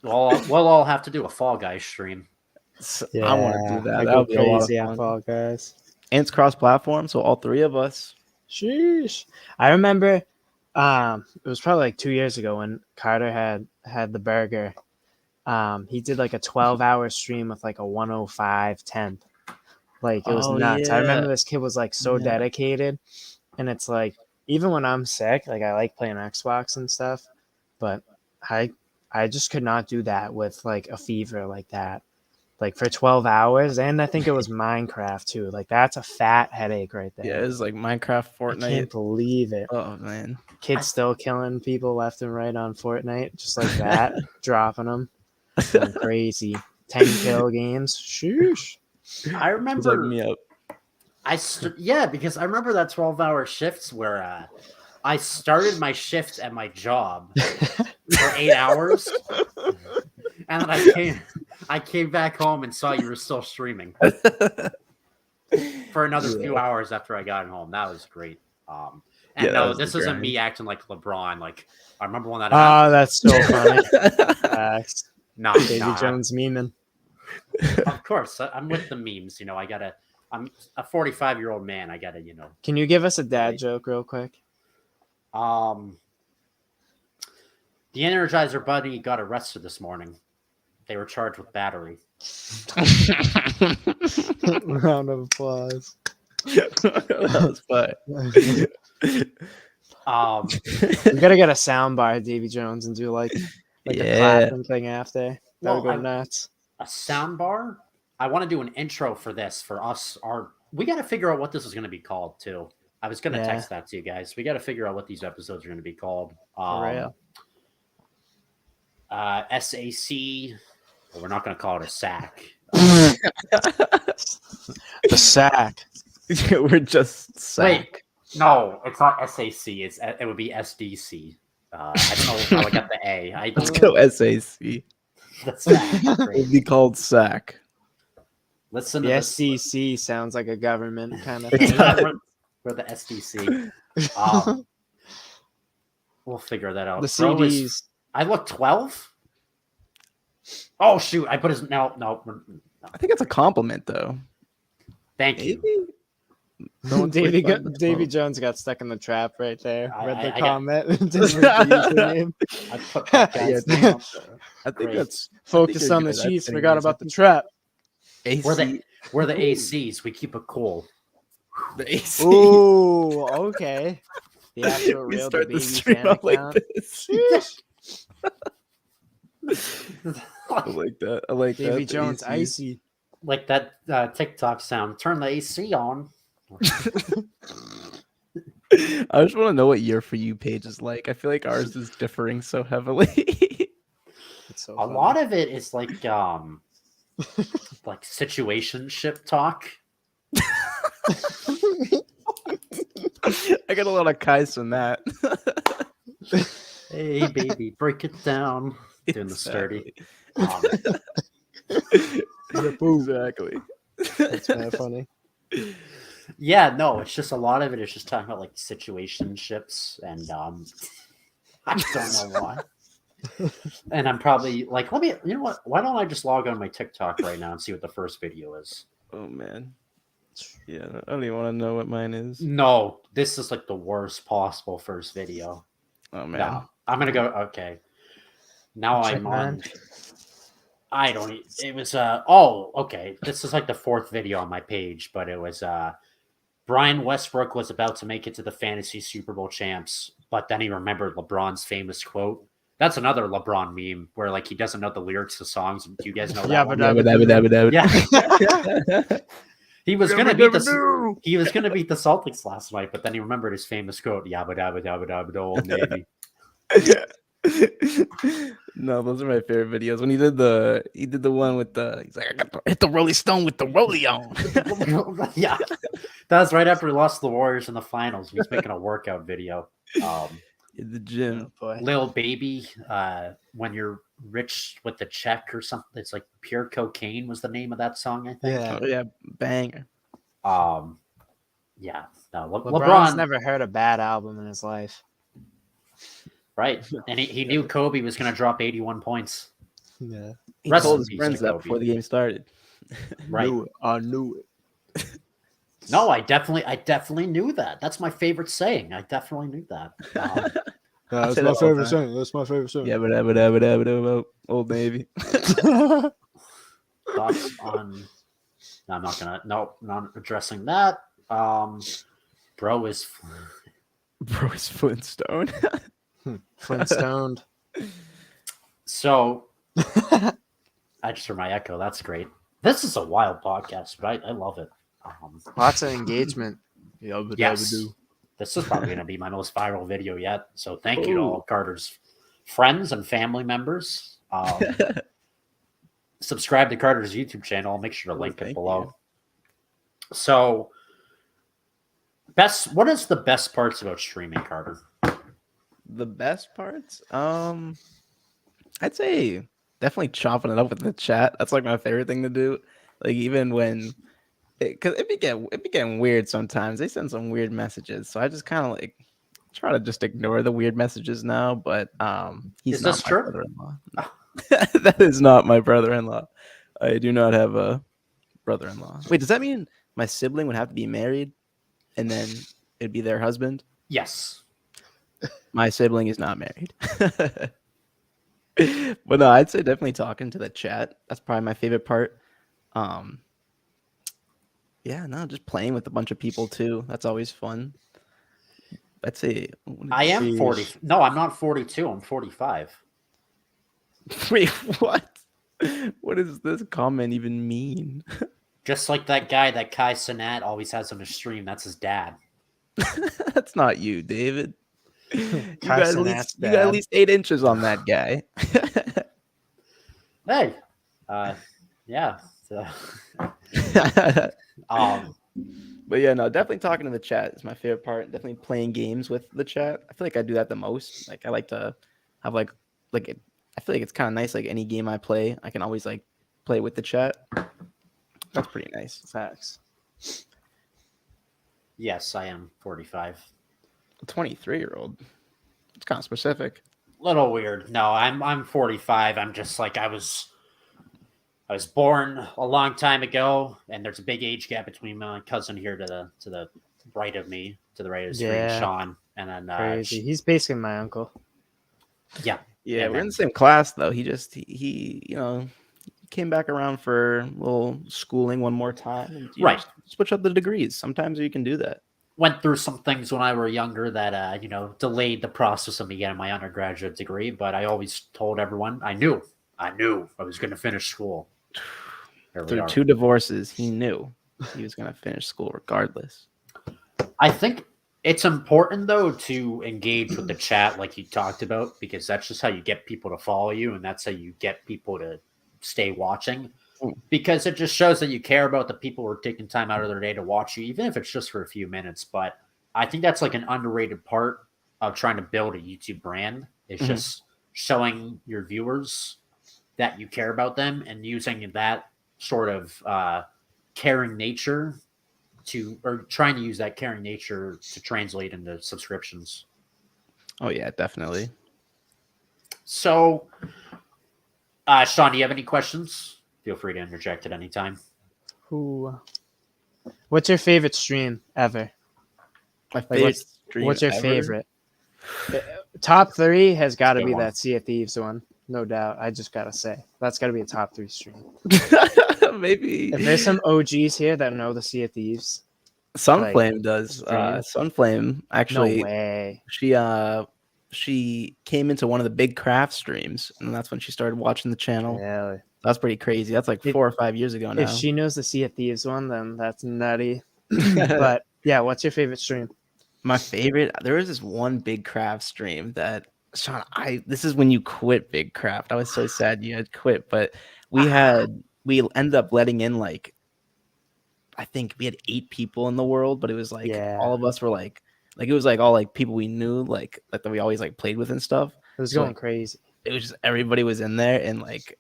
Well, we'll all have to do a Fall Guys stream. Yeah, I want to do that. That would be crazy on Fall Guys. And it's cross-platform, so all three of us. Sheesh. I remember. It was probably like 2 years ago when Carter had the burger. He did like a 12-hour stream with like a 105 temp. Like it was nuts. Yeah. I remember this kid was like so dedicated, and it's like even when I'm sick, like I like playing Xbox and stuff, but I just could not do that with like a fever like that. Like for 12 hours, and I think it was Minecraft too. Like that's a fat headache right there. Yeah, it was like Minecraft, Fortnite. I can't believe it. Oh man, kids still killing people left and right on Fortnite, just like that, dropping them, going crazy. 10-kill games. Shoosh. I remember. Me up. Because I remember that 12-hour shifts where I started my shift at my job for 8 hours, and then I came back home and saw you were still streaming for another few hours after I got home. That was great. This isn't me acting like LeBron. Like I remember when that happened. Oh, that's so funny. Davy Jones memeing. Of course, I'm with the memes. I'm a 45-year-old man. I gotta, Can you give us a dad joke real quick? The Energizer Bunny got arrested this morning. They were charged with battery. Round of applause. That was fun. We gotta get a sound bar, Davy Jones, and do like the clapping thing after. That would go nuts. A sound bar? I want to do an intro for this for us. We got to figure out what this is going to be called too. I was going to text that to you guys. We got to figure out what these episodes are going to be called. SAC. Well, we're not going to call it a sack. The sack. We're just sack. Wait, no, it's not SAC. It would be SDC. I don't know how I got the A. Let's go SAC. The sack. It would be called sack. Listen to The this. SEC sounds like a government kind of thing. Yeah, we're the SDC. We'll figure that out. The Bro CDs. I look 12. Oh shoot! I put his no. I think it's a compliment, though. Thank you. Davy Jones got stuck in the trap right there. Read the I comment. Didn't read the username. I put that guy's name up there. I think Great. that's Focus on the Chiefs. Forgot about the trap. AC. We're the ACs. We keep it cool. The AC. Ooh, okay. The actual We real start the baby stream fan off like account. this. I like that. I like Davy that. Jones, AC. icy. Like that TikTok sound. Turn the AC on. I just want to know what Year For You page is like. I feel like ours is differing so heavily. It's so A funny. lot of it is like situationship talk. I got a lot of Kais in that. Hey baby, break it down. Doing the sturdy. Exactly. It's kind of funny. Yeah, no, it's just a lot of it is just talking about like situationships and I don't know why. And I'm probably like, you know what? Why don't I just log on my TikTok right now and see what the first video is? Oh man. Yeah, I don't even want to know what mine is. No, this is like the worst possible first video. Oh man. No, I'm gonna go. Okay, now Check I'm on. mine. I don't. It was. Oh, okay. This is like the fourth video on my page, but it was. Brian Westbrook was about to make it to the fantasy Super Bowl champs, but then he remembered LeBron's famous quote. That's another LeBron meme where like he doesn't know the lyrics to songs. Do you guys know that? Yeah, one? but Yeah. He was gonna beat the Celtics last night, but then he remembered his famous quote, "Yabba dabba dabba dabba da, Old Navy." No, those are my favorite videos. When he did the one with he's like, I got to hit the Rolling Stone with the rollie on. Yeah, that was right after he lost the Warriors in the finals. He was making a workout video. In the gym. Oh, boy. Lil Baby, when you're rich with the check or something, it's like Pure Cocaine was the name of that song, I think. Yeah. Oh, yeah, banger. Yeah, no, LeBron's LeBron never heard a bad album in his life. right, and he knew Kobe was going to drop 81 points. Yeah. He Rest told in his peace friends to that Kobe. before the game started. Right? I knew it. No, I definitely knew that. That's my favorite saying. I definitely knew that. That's say my that all the favorite time. song. That's my favorite song. Yeah, but Old Navy. Thoughts on? No, I'm not gonna. No, not addressing that. Bro is Flintstone. Flintstone. so. I just heard my echo. That's great. This is a wild podcast, but I love it. Lots of engagement. Yes. This is probably going to be my most viral video yet. So thank you to all Carter's friends and family members. Subscribe to Carter's YouTube channel. I'll make sure to link it below. You. So, what is the best parts about streaming, Carter? The best parts? I'd say definitely chopping it up with the chat. That's like my favorite thing to do. Like even when because it be getting weird sometimes. They send some weird messages, so I just kind of like try to just ignore the weird messages now. But he's Is not this my true? brother-in-law. That is not my brother-in-law. I do not have a brother-in-law. Wait, does that mean my sibling would have to be married, and then it'd be their husband? Yes. My sibling is not married. But no, I'd say definitely talking to the chat. That's probably my favorite part. Yeah, no, just playing with a bunch of people too. That's always fun. I'd say I am 40. No, I'm not 42. I'm 45. Wait, what? What does this comment even mean? Just like that guy that Kai Cenat always has on his stream. That's his dad. That's not you, David. You Kai got, Cenat's you got at dad. least 8 inches on that guy. Hey. Yeah. So, But yeah, no, definitely talking to the chat is my favorite part. Definitely playing games with the chat. I feel like I do that the most. Like I like to have I feel like it's kind of nice. Like any game I play, I can always like play with the chat. That's pretty nice. Facts. Yes, I am 45. A 23-year-old. It's kind of specific. Little weird. No, I'm 45. I'm just like I was born a long time ago, and there's a big age gap between my cousin here to the right of me, to the right of the screen, Yeah. Sean, and then Crazy. He's basically my uncle. yeah, Yeah, and we're in then- the same class though. He came back around for a little schooling one more time. And, Right. Switch up the degrees. Sometimes you can do that. went through some things when I were younger that delayed the process of me getting my undergraduate degree. But I always told everyone I knew I was going to finish school. Here we Through are. 2 divorces, he knew he was going to finish school regardless. I think it's important though to engage with the chat like you talked about, because that's just how you get people to follow you, and that's how you get people to stay watching, because it just shows that you care about the people who are taking time out of their day to watch you, even if it's just for a few minutes. But I think that's like an underrated part of trying to build a YouTube brand. It's just showing your viewers that you care about them and using that sort of caring nature or trying to use that caring nature to translate into subscriptions. Oh yeah, definitely. So, Sean, do you have any questions? Feel free to interject at any time. What's your favorite stream ever? My favorite stream What's your ever? favorite? Top 3 has got to Good be one. that Sea of Thieves one. No doubt. I just got to say. That's got to be a top 3 stream. Maybe If there's some OGs here that know the Sea of Thieves. Sunflame does. stream. Sunflame actually. No way. She came into one of the big craft streams, and that's when she started watching the channel. Really? That's pretty crazy. That's like 4 or 5 years ago now. If she knows the Sea of Thieves one, then that's nutty. But yeah, what's your favorite stream? My favorite, there was this one big craft stream that Sean, this is when you quit big craft. I was so sad you had quit, but we ended up letting in like, I think we had 8 people in the world, but it was like all of us were like it was like all like people we knew, like that we always like played with and stuff. It was So, going like, crazy. it was just everybody was in there, and like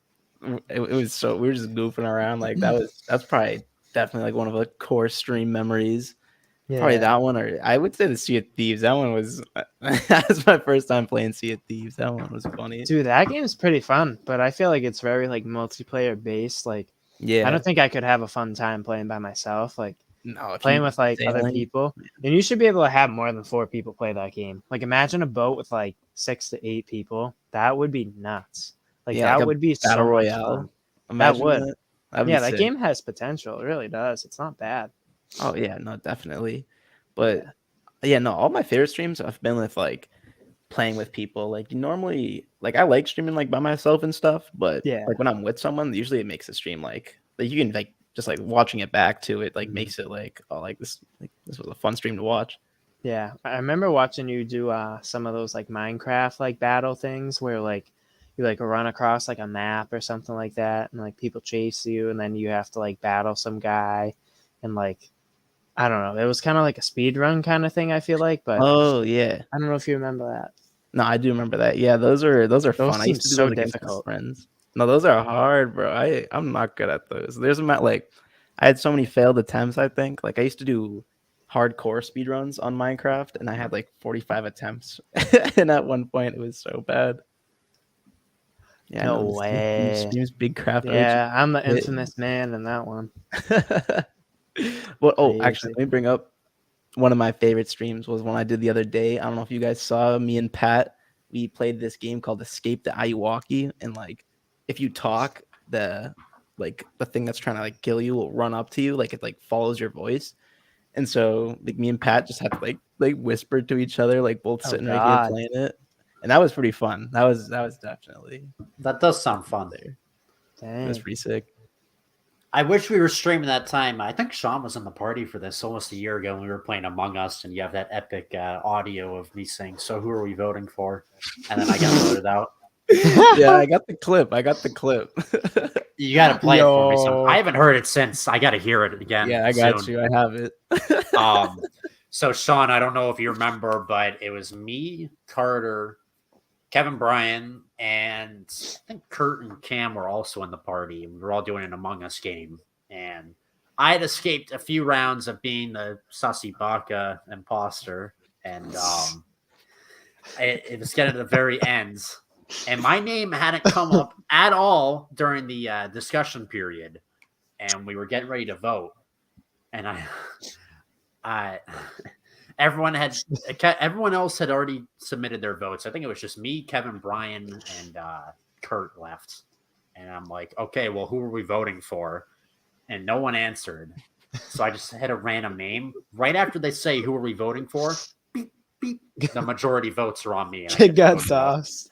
it was so we were just goofing around. Like that's probably definitely like one of the core stream memories. Yeah. Probably that one, or I would say the Sea of Thieves. That one was that was my first time playing Sea of Thieves. That one was funny. Dude, that game is pretty fun, but I feel like it's very like multiplayer based. Like, Yeah, I don't think I could have a fun time playing by myself. Like no, if playing you with like other sailing- people, and you should be able to have more than 4 people play that game. Like, imagine a boat with like 6 to 8 people. That would be nuts. Like Yeah, that like a would be battle so much royale. fun. Imagine would. that. That'd be Yeah, that sick. game has potential. It really does. It's not bad. Oh yeah, no, definitely. But yeah, no, all my favorite streams I've been with like playing with people. Like normally, like I like streaming like by myself and stuff, but Yeah. like when I'm with someone, usually it makes the stream like you can like just like watching it back to it like makes it like this was a fun stream to watch. Yeah, I remember watching you do some of those like Minecraft like battle things where like you like run across like a map or something like that, and like people chase you, and then you have to like battle some guy, and like I don't know, it was kind of like a speed run kind of thing. I feel like, but Oh yeah, I don't know if you remember that. no, I do remember that. Yeah, those are fun. I seem used to do so those against my difficult. friends. No, those are hard, bro. I'm not good at those. There's about like I had so many failed attempts. I think like I used to do hardcore speedruns on Minecraft, and I had like 45 attempts, and at one point it was so bad. Yeah, No the way. streams big craft. Yeah, I'm the infamous man in that one. Well, Crazy. actually, let me bring up one of my favorite streams was one I did the other day. I don't know if you guys saw me and Pat. We played this game called Escape the Ayuwaki, and like if you talk, the thing that's trying to like kill you will run up to you, like it like follows your voice. And so like me and Pat just had to like whisper to each other, like both Oh, sitting right God. here playing it. And that was pretty fun. That was definitely That does sound fun. there. Dang. It was pretty sick. I wish we were streaming that time. I think Sean was in the party for this almost a year ago when we were playing Among Us, and you have that epic audio of me saying, "So who are we voting for?" And then I got voted out. Yeah, I got the clip. You got to play it for me. Yo. So I haven't heard it since. I got to hear it again. Yeah, I got soon. you. I have it. So Sean, I don't know if you remember, but it was me, Carter, Kevin Bryan, and I think Kurt and Cam were also in the party. We were all doing an Among Us game, and I had escaped a few rounds of being the Sussy Baka imposter, and it was getting to the very ends, and my name hadn't come up at all during the discussion period, and we were getting ready to vote, and I everyone else had already submitted their votes. I think it was just me, Kevin, Brian, and Kurt left, and I'm like, okay, well, who are we voting for? And no one answered. So I just hit a random name. Right after they say, who are we voting for? Beep, beep. The majority votes are on me. And It got sauce.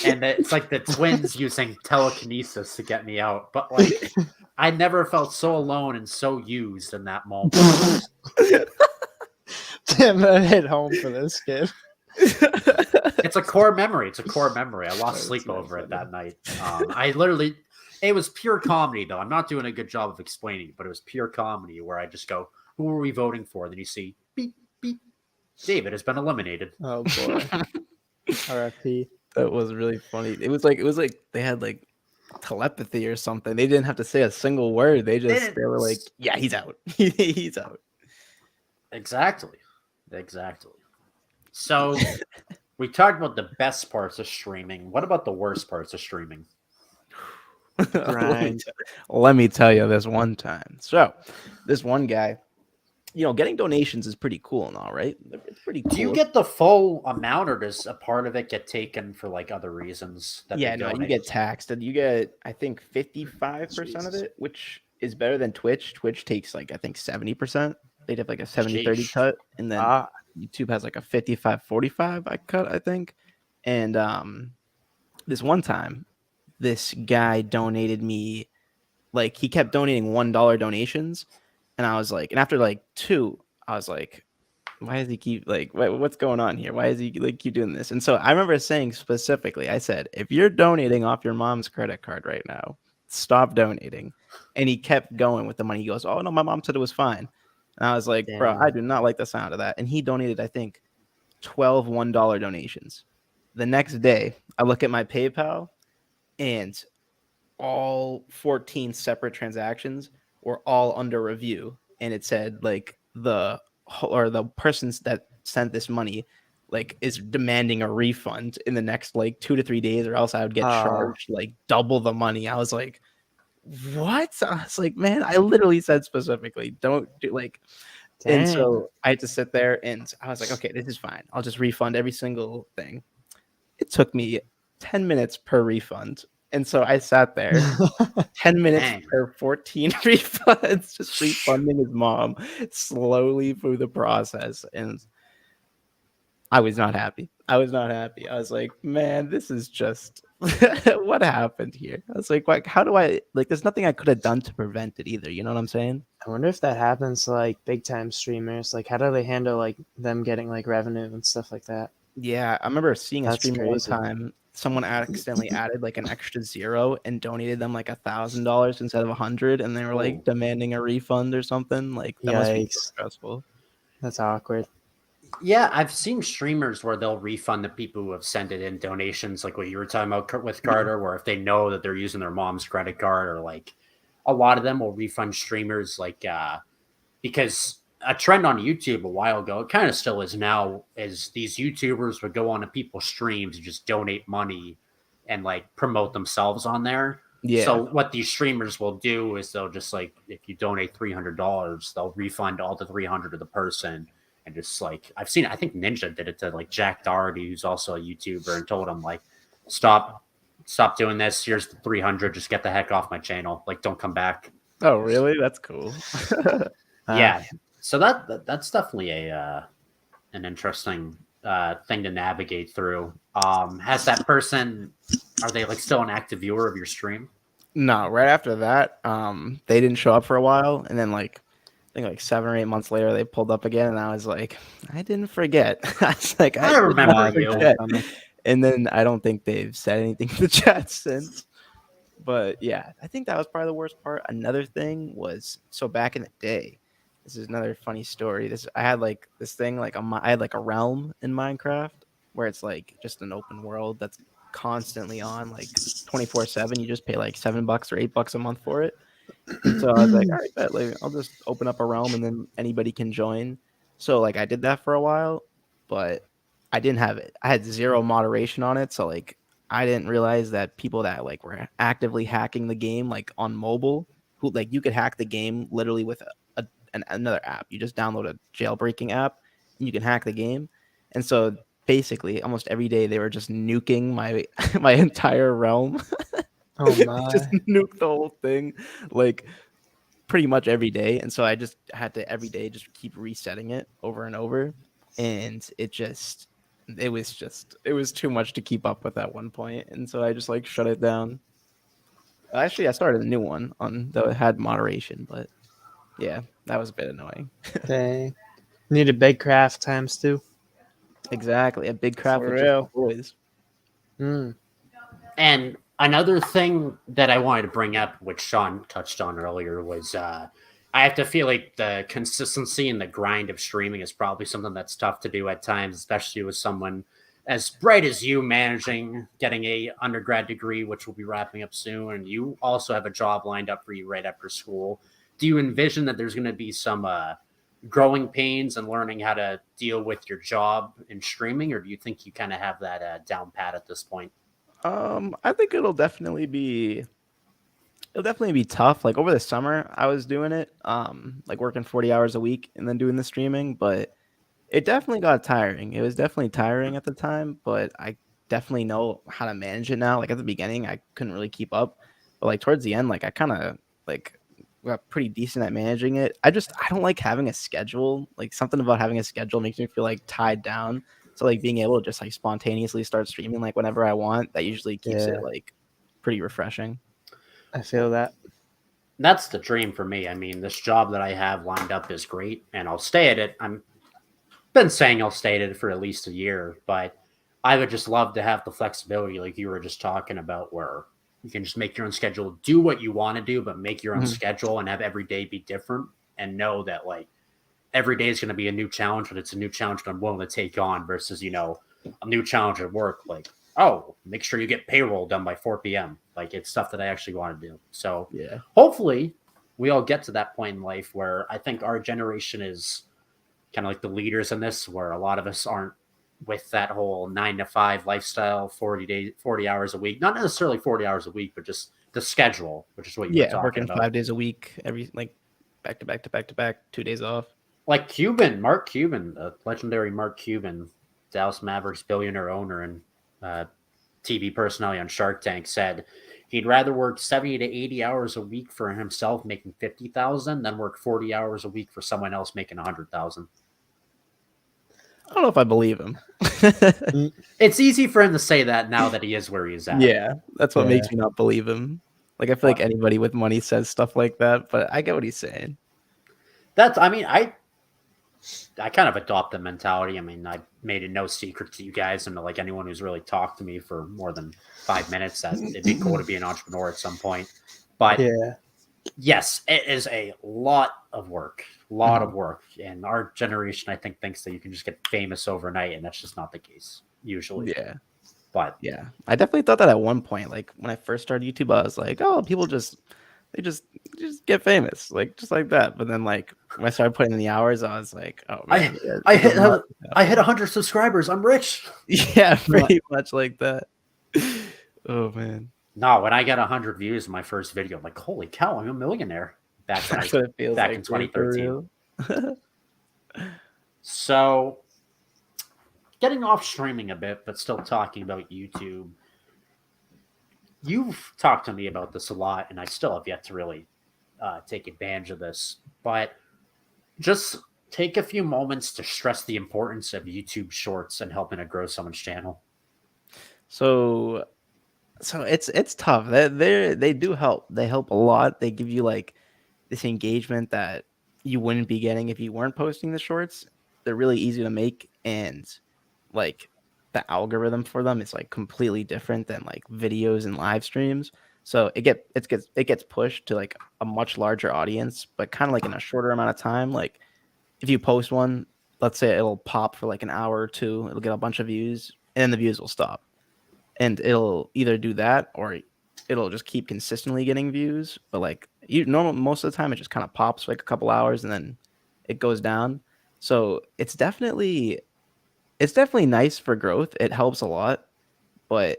And it's like the twins using telekinesis to get me out. But like, I never felt so alone and so used in that moment. Damn, I hit home for this kid. It's a core memory. I lost sleep over it that night. It was pure comedy, though. I'm not doing a good job of explaining, but it was pure comedy where I just go, who are we voting for? Then you see, beep, beep. David has been eliminated. Oh, boy. RFP. That was really funny. It was like they had like telepathy or something. They didn't have to say a single word. They were like, yeah, he's out. He's out. Exactly. So we talked about the best parts of streaming. What about the worst parts of streaming? Let me tell you this one time. So this one guy, getting donations is pretty cool and all, right? It's pretty cool. Do you get the full amount, or does a part of it get taken for like other reasons? You get taxed, and you get, I think, 55% of it, which is better than Twitch. Twitch takes like, I think, 70%. They'd have like a 70-30 cut, and then YouTube has like a 55-45 cut, I think. And this one time, this guy donated me, like, he kept donating $1 donations, and I was like, and after like 2, I was like, why does he keep, like, what's going on here? Why does he like keep doing this? And so I remember saying specifically, I said, if you're donating off your mom's credit card right now, stop donating. And he kept going with the money. He goes, oh no, my mom said it was fine. And I was like, Damn. bro, I do not like the sound of that. And he donated, I think, 12 $1 donations. The next day, I look at my PayPal, and all 14 separate transactions were all under review. And it said, like, the persons that sent this money, like, is demanding a refund in the next, like, 2 to 3 days, or else I would get charged, like, double the money. I was like, what? I was like, man, I literally said specifically, don't do, like. Dang. And so I had to sit there, and I was like, okay, this is fine. I'll just refund every single thing. It took me 10 minutes per refund. And so I sat there 10 minutes per 14 refunds, just refunding his mom slowly through the process. And I was not happy. I was like, man, this is just what happened here? I was like, how do I, like, there's nothing I could have done to prevent it either. You know what I'm saying? I wonder if that happens to like big time streamers. Like, how do they handle like them getting like revenue and stuff like that? Yeah, I remember seeing a streamer one time. Someone accidentally added like an extra 0 and donated them like $1,000 instead of 100, and they were like demanding a refund or something. Like, that must be so stressful. That's awkward. Yeah, I've seen streamers where they'll refund the people who have sent it in donations, like what you were talking about with Carter, where if they know that they're using their mom's credit card, or like a lot of them will refund streamers, like because a trend on YouTube a while ago, it kind of still is now, is these YouTubers would go on to people's streams and just donate money and like promote themselves on there. Yeah. So what these streamers will do is they'll just, like, if you donate $300, they'll refund all the $300 to the person. And just, like, I've seen, I think Ninja did it to like Jack Doherty, who's also a YouTuber, and told him, like, stop doing this. Here's the $300. Just get the heck off my channel. Like, don't come back. Oh, really? That's cool. Yeah. So that's definitely an interesting thing to navigate through. Has that person, are they like still an active viewer of your stream? No, right after that, they didn't show up for a while, and then like I think like 7 or 8 months later they pulled up again, and I was like, I didn't forget. I was like, I remember you. And then I don't think they've said anything in the chat since. But yeah, I think that was probably the worst part. Another thing was, so back in the day, this is another funny story. I had like this thing, like I had like a realm in Minecraft where it's like just an open world that's constantly on, like 24/7. You just pay like $7 or $8 a month for it. And so I was like, all right, bet, like, I'll just open up a realm and then anybody can join. So like I did that for a while, but I didn't have it. I had zero moderation on it. So like I didn't realize that people that like were actively hacking the game like on mobile, who like you could hack the game literally with another app. You just download a jailbreaking app and you can hack the game. And so basically almost every day they were just nuking my my entire realm. Oh Just my. nuke the whole thing. Like pretty much every day. And so I just had to every day just keep resetting it over and over. And it was too much to keep up with at one point. And so I just like shut it down. Actually, I started a new one on that had moderation, but yeah, that was a bit annoying. Dang. Need a big craft times 2. Exactly. A big craft For with real. just boys. And another thing that I wanted to bring up, which Sean touched on earlier, was I have to feel like the consistency and the grind of streaming is probably something that's tough to do at times, especially with someone as bright as you managing getting a undergrad degree, which will be wrapping up soon, and you also have a job lined up for you right after school. Do you envision that there's going to be some growing pains and learning how to deal with your job and streaming, or do you think you kind of have that down pat at this point? I think it'll definitely be tough. Like over the summer, I was doing it, like working 40 hours a week and then doing the streaming, but it definitely got tiring. It was definitely tiring at the time, but I definitely know how to manage it now. Like at the beginning, I couldn't really keep up, but like towards the end, like I kind of like got pretty decent at managing it. I don't like having a schedule. Like something about having a schedule makes me feel like tied down. So like being able to just like spontaneously start streaming like whenever I want, that usually keeps it Yeah. like pretty refreshing. I feel that. That's the dream for me. I mean, this job that I have lined up is great, and I'll stay at it. I'm been saying I'll stay at it for at least a year, but I would just love to have the flexibility, like you were just talking about, where you can just make your own schedule, do what you want to do, but make your own Mhm. schedule and have every day be different, and know that like every day is going to be a new challenge, but it's a new challenge that I'm willing to take on versus a new challenge at work, like make sure you get payroll done by 4 p.m. Like it's stuff that I actually want to do. So Yeah. hopefully we all get to that point in life where I think our generation is kind of like the leaders in this, where a lot of us aren't with that whole 9 to 5 lifestyle, 40 hours a week, not necessarily 40 hours a week, but just the schedule, which is what you were Yeah, talking working about. 5 days a week, every like back to back to back to back, 2 days off. Like Mark Cuban, legendary Mark Cuban, Dallas Mavericks billionaire owner and TV personality on Shark Tank, said he'd rather work 70 to 80 hours a week for himself making 50,000 than work 40 hours a week for someone else making 100,000. I don't know if I believe him. It's easy for him to say that now that he is where he is at. Yeah, that's what Yeah. makes me not believe him. Like I feel like anybody with money says stuff like that, but I get what he's saying. I kind of adopt the mentality. I mean, I made it no secret to you guys and to like anyone who's really talked to me for more than 5 minutes that it'd be cool to be an entrepreneur at some point. But Yeah. yes, it is a lot of work. And our generation, I think, thinks that you can just get famous overnight, and that's just not the case usually. Yeah. But Yeah. I definitely thought that at one point. Like when I first started YouTube, I was like, oh, people just get famous, like just like that. But then like when I started putting in the hours, I was like, oh man, I hit 100 subscribers. I'm rich. yeah, pretty much like that. Oh man. No, when I got 100 views in my first video, I'm like, holy cow, I'm a millionaire. Back That's what it feels back like in 2013. real. So, getting off streaming a bit, but still talking about YouTube. You've talked to me about this a lot, and I still have yet to really take advantage of this. But just take a few moments to stress the importance of YouTube Shorts and helping to grow someone's channel. So it's tough. They do help. They help a lot. They give you like this engagement that you wouldn't be getting if you weren't posting the shorts. They're really easy to make, and like the algorithm for them is like completely different than like videos and live streams. So it gets pushed to like a much larger audience, but kind of like in a shorter amount of time. Like if you post one, let's say it'll pop for like an hour or two, it'll get a bunch of views, and then the views will stop. And it'll either do that or it'll just keep consistently getting views, but like Most of the time it just kind of pops for like a couple hours and then it goes down. So it's definitely nice for growth. It helps a lot, but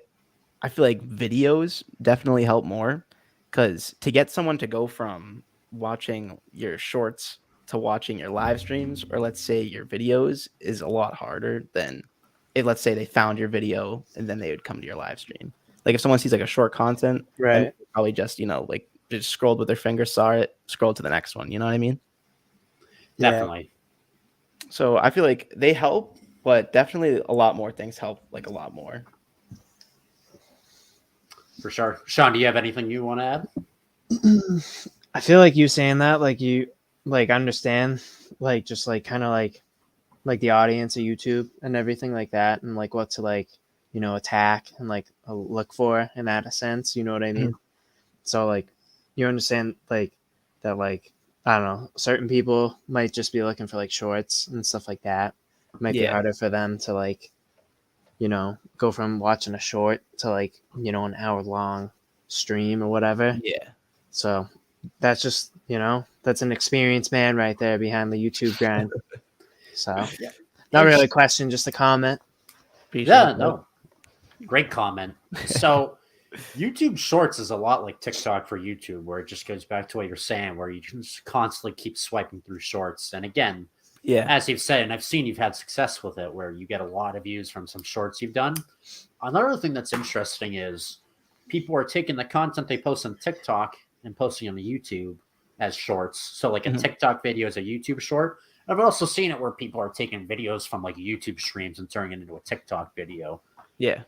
I feel like videos definitely help more, because to get someone to go from watching your shorts to watching your live streams, or let's say your videos, is a lot harder than if, let's say, they found your video and then they would come to your live stream. Like if someone sees like a short content, then Right. they probably just, like just scrolled with their finger, saw it, scrolled to the next one. You know what I mean? Yeah. Definitely. So I feel like they help, but definitely a lot more things help, like a lot more. For sure. Sean, do you have anything you want to add? I feel like you saying that, like you like understand, like just like kind of like the audience of YouTube and everything like that, and like what to like attack and like look for in that sense. You know what I mean? So like you understand like that, like I don't know, certain people might just be looking for like shorts and stuff like that. It might be Yeah. harder for them to like go from watching a short to like an hour long stream or whatever. Yeah. So that's just that's an experienced man right there behind the YouTube grind. So Yeah. not really a question, just a comment. Appreciate Yeah, that. no. Great comment. So YouTube Shorts is a lot like TikTok for YouTube, where it just goes back to what you're saying, where you can just constantly keep swiping through shorts. And again, Yeah. as you've said, and I've seen you've had success with it, where you get a lot of views from some shorts you've done. Another thing that's interesting is people are taking the content they post on TikTok and posting on the YouTube as shorts. So like a TikTok video is a YouTube short. I've also seen it where people are taking videos from like YouTube streams and turning it into a TikTok video. Yeah.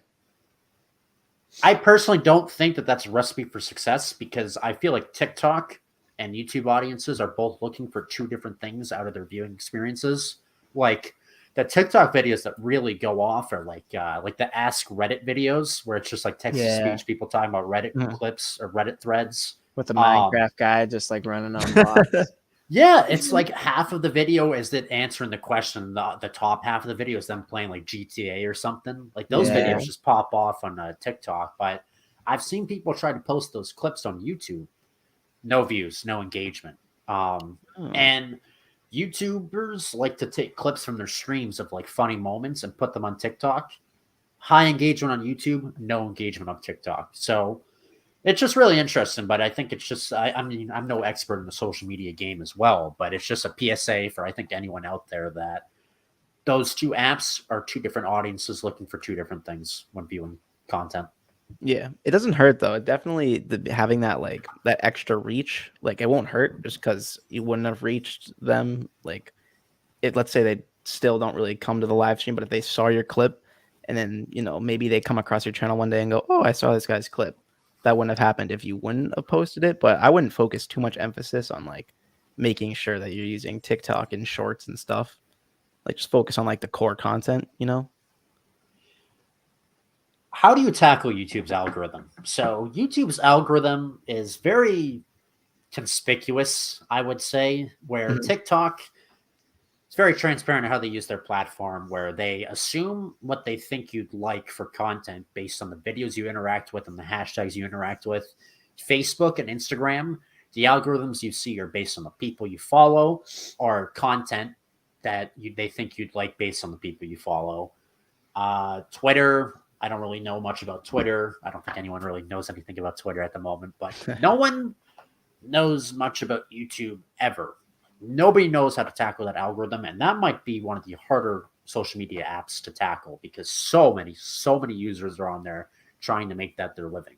I personally don't think that that's a recipe for success, because I feel like TikTok and YouTube audiences are both looking for two different things out of their viewing experiences. Like the TikTok videos that really go off are like the Ask Reddit videos, where it's just like text to speech, people talking about Reddit clips or Reddit threads. With the Minecraft guy just like running on blocks. Yeah, it's like half of the video is that answering the question. The top half of the video is them playing like GTA or something. Like those videos just pop off on TikTok. But I've seen people try to post those clips on YouTube. No views, no engagement. And YouTubers like to take clips from their streams of like funny moments and put them on TikTok. High engagement on YouTube, no engagement on TikTok. So it's just really interesting, but I think it's just, I mean, I'm no expert in the social media game as well, but it's just a PSA for, I think, anyone out there that those two apps are two different audiences looking for two different things when viewing content. Yeah, it doesn't hurt though. It definitely, having that like that extra reach, like it won't hurt just because you wouldn't have reached them. Like, let's say they still don't really come to the live stream, but if they saw your clip and then maybe they come across your channel one day and go, "Oh, I saw this guy's clip." That wouldn't have happened if you wouldn't have posted it. But I wouldn't focus too much emphasis on like making sure that you're using TikTok and shorts and stuff. Like just focus on like the core content, How do you tackle YouTube's algorithm? So YouTube's algorithm is very conspicuous, I would say, where TikTok, it's very transparent on how they use their platform, where they assume what they think you'd like for content based on the videos you interact with and the hashtags you interact with. Facebook and Instagram, the algorithms you see are based on the people you follow or content that they think you'd like based on the people you follow. Twitter, I don't really know much about Twitter. I don't think anyone really knows anything about Twitter at the moment, but no one knows much about YouTube ever. Nobody knows how to tackle that algorithm, and that might be one of the harder social media apps to tackle, because so many users are on there trying to make that their living.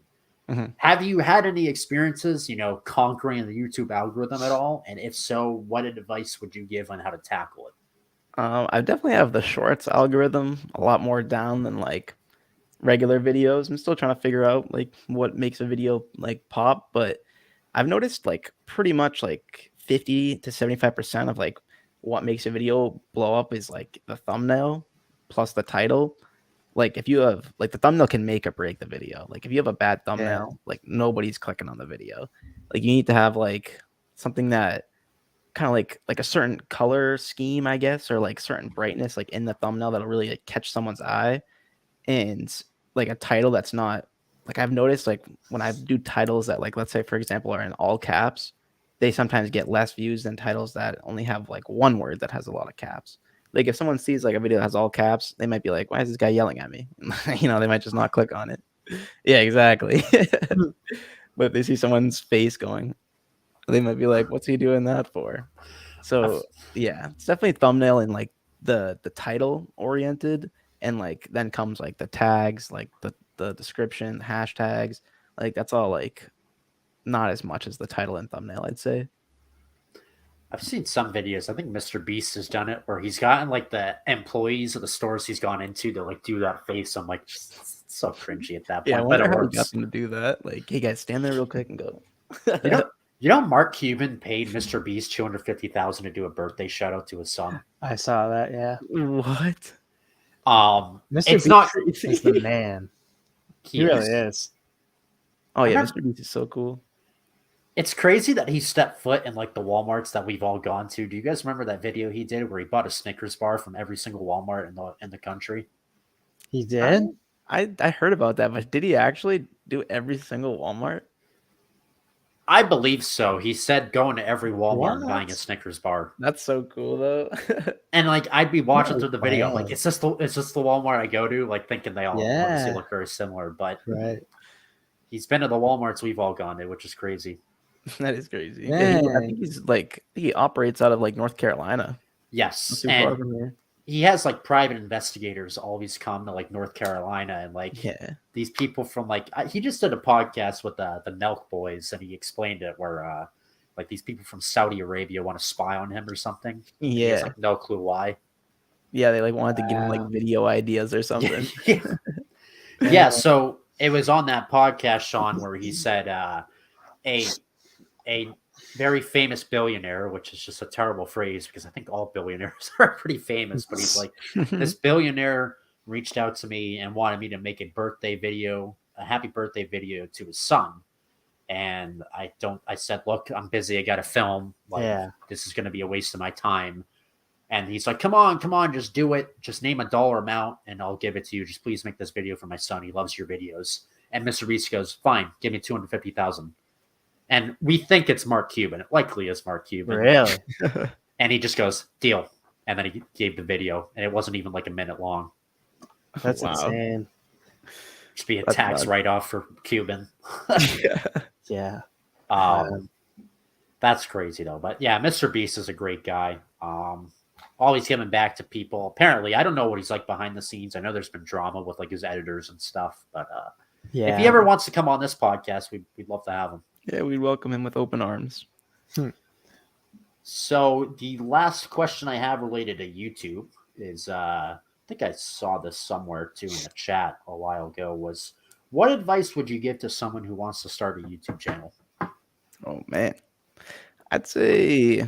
Have you had any experiences, conquering the YouTube algorithm at all? And if so, what advice would you give on how to tackle it? I definitely have the shorts algorithm a lot more down than like regular videos. I'm still trying to figure out like what makes a video like pop, but I've noticed like pretty much like 50 to 75% of like what makes a video blow up is like the thumbnail plus the title. Like if you have like the thumbnail can make or break the video. Like if you have a bad thumbnail, like nobody's clicking on the video. Like you need to have like something that kind of like a certain color scheme, I guess, or like certain brightness like in the thumbnail that'll really like, catch someone's eye. And like a title that's not like, I've noticed like when I do titles that like, let's say for example, are in all caps, they sometimes get less views than titles that only have like one word that has a lot of caps. Like if someone sees like a video that has all caps, they might be like, "Why is this guy yelling at me?" They might just not click on it. Yeah, exactly. But if they see someone's face going, they might be like, "What's he doing that for?" So yeah, it's definitely thumbnail and like the title oriented, and like then comes like the tags, like the description, hashtags, like that's all like not as much as the title and thumbnail, I'd say. I've seen some videos. I think Mr. Beast has done it where he's gotten like the employees of the stores he's gone into to like do that face. I'm like, just so cringy at that point. Yeah, I but wonder it how he works. got them to do that. Like, hey guys, stand there real quick and go. You know, Mark Cuban paid Mr. Beast $250,000 to do a birthday shout out to his son. I saw that. Yeah, What? Mr. It's Beast not. is the man. He really is. Oh yeah, Mr. Beast is so cool. It's crazy that he stepped foot in like the Walmarts that we've all gone to. Do you guys remember that video he did where he bought a Snickers bar from every single Walmart in the country? He did? I heard about that, but did he actually do every single Walmart? I believe so. He said going to every Walmart and buying a What? Snickers bar. That's so cool though. And like I'd be watching No through the video, way. like it's just the Walmart I go to, like thinking they all obviously Yeah. look very similar. But Right. he's been to the Walmarts we've all gone to, which is crazy. That is crazy. Yeah, I think he operates out of like North Carolina. Yes, Not too far and from here. he has like private investigators always come to like North Carolina, and like these people from like he just did a podcast with the Nelk Boys, and he explained it where like these people from Saudi Arabia want to spy on him or something. Yeah, he has like no clue why. Yeah, they like wanted to give him like video ideas or something. Yeah, so it was on that podcast, Sean, where he said a very famous billionaire, which is just a terrible phrase because I think all billionaires are pretty famous, but he's like, this billionaire reached out to me and wanted me to make a happy birthday video to his son. And I said, look, I'm busy. I got to film. This is going to be a waste of my time. And he's like, come on, just do it. Just name a dollar amount and I'll give it to you. Just please make this video for my son. He loves your videos. And Mr. Beast goes, fine, give me $250,000. And we think it's Mark Cuban. It likely is Mark Cuban. Really? And he just goes, deal. And then he gave the video. And it wasn't even like a minute long. That's insane. Just be a tax write-off for Cuban. Yeah. That's crazy, though. But yeah, Mr. Beast is a great guy. Always giving back to people. Apparently, I don't know what he's like behind the scenes. I know there's been drama with like his editors and stuff. But if he ever wants to come on this podcast, we'd love to have him. Yeah, we'd welcome him with open arms. So the last question I have related to YouTube is, I think I saw this somewhere too in the chat a while ago, was what advice would you give to someone who wants to start a YouTube channel? Oh, man. I'd say,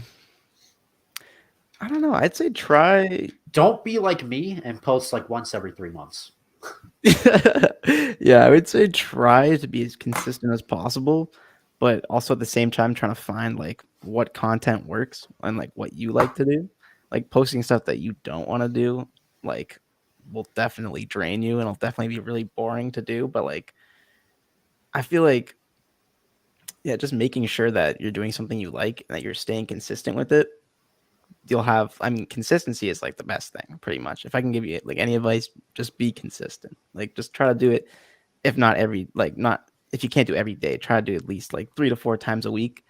I don't know. I'd say try. Don't be like me and post like once every 3 months. Yeah, I would say try to be as consistent as possible, but also at the same time trying to find like what content works and like what you like to do. Like posting stuff that you don't want to do, like will definitely drain you and it'll definitely be really boring to do. But like, I feel like, yeah, just making sure that you're doing something you like and that you're staying consistent with it. Consistency is like the best thing, pretty much. If I can give you like any advice, just be consistent. Like just try to do it. If you can't do every day, try to do at least like 3 to 4 times a week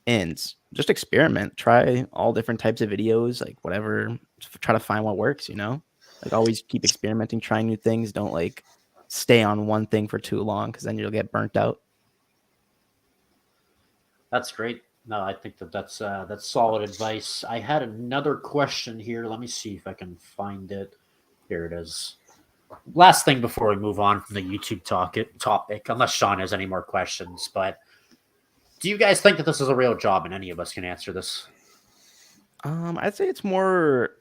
and just experiment. Try all different types of videos, like whatever, try to find what works, like always keep experimenting, trying new things. Don't like stay on one thing for too long because then you'll get burnt out. That's great. No, I think that's solid advice. I had another question here. Let me see if I can find it. Here it is. Last thing before we move on from the YouTube topic, unless Sean has any more questions, but do you guys think that this is a real job and any of us can answer this? I'd say it's more,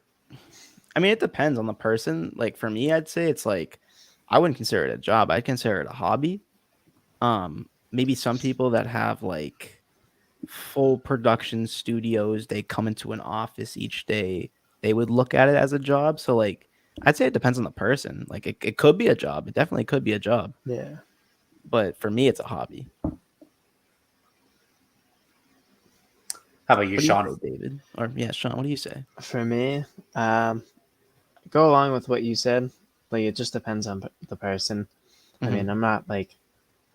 it depends on the person. Like for me, I'd say it's like, I wouldn't consider it a job. I'd consider it a hobby. Maybe some people that have like full production studios, they come into an office each day, they would look at it as a job. So like, I'd say it depends on the person. Like it could be a job. It definitely could be a job. Yeah. But for me, it's a hobby. How about you, What do you Sean? say, David? Or yeah, Sean, what do you say? For me, go along with what you said. Like it just depends on the person. I mean, I'm not like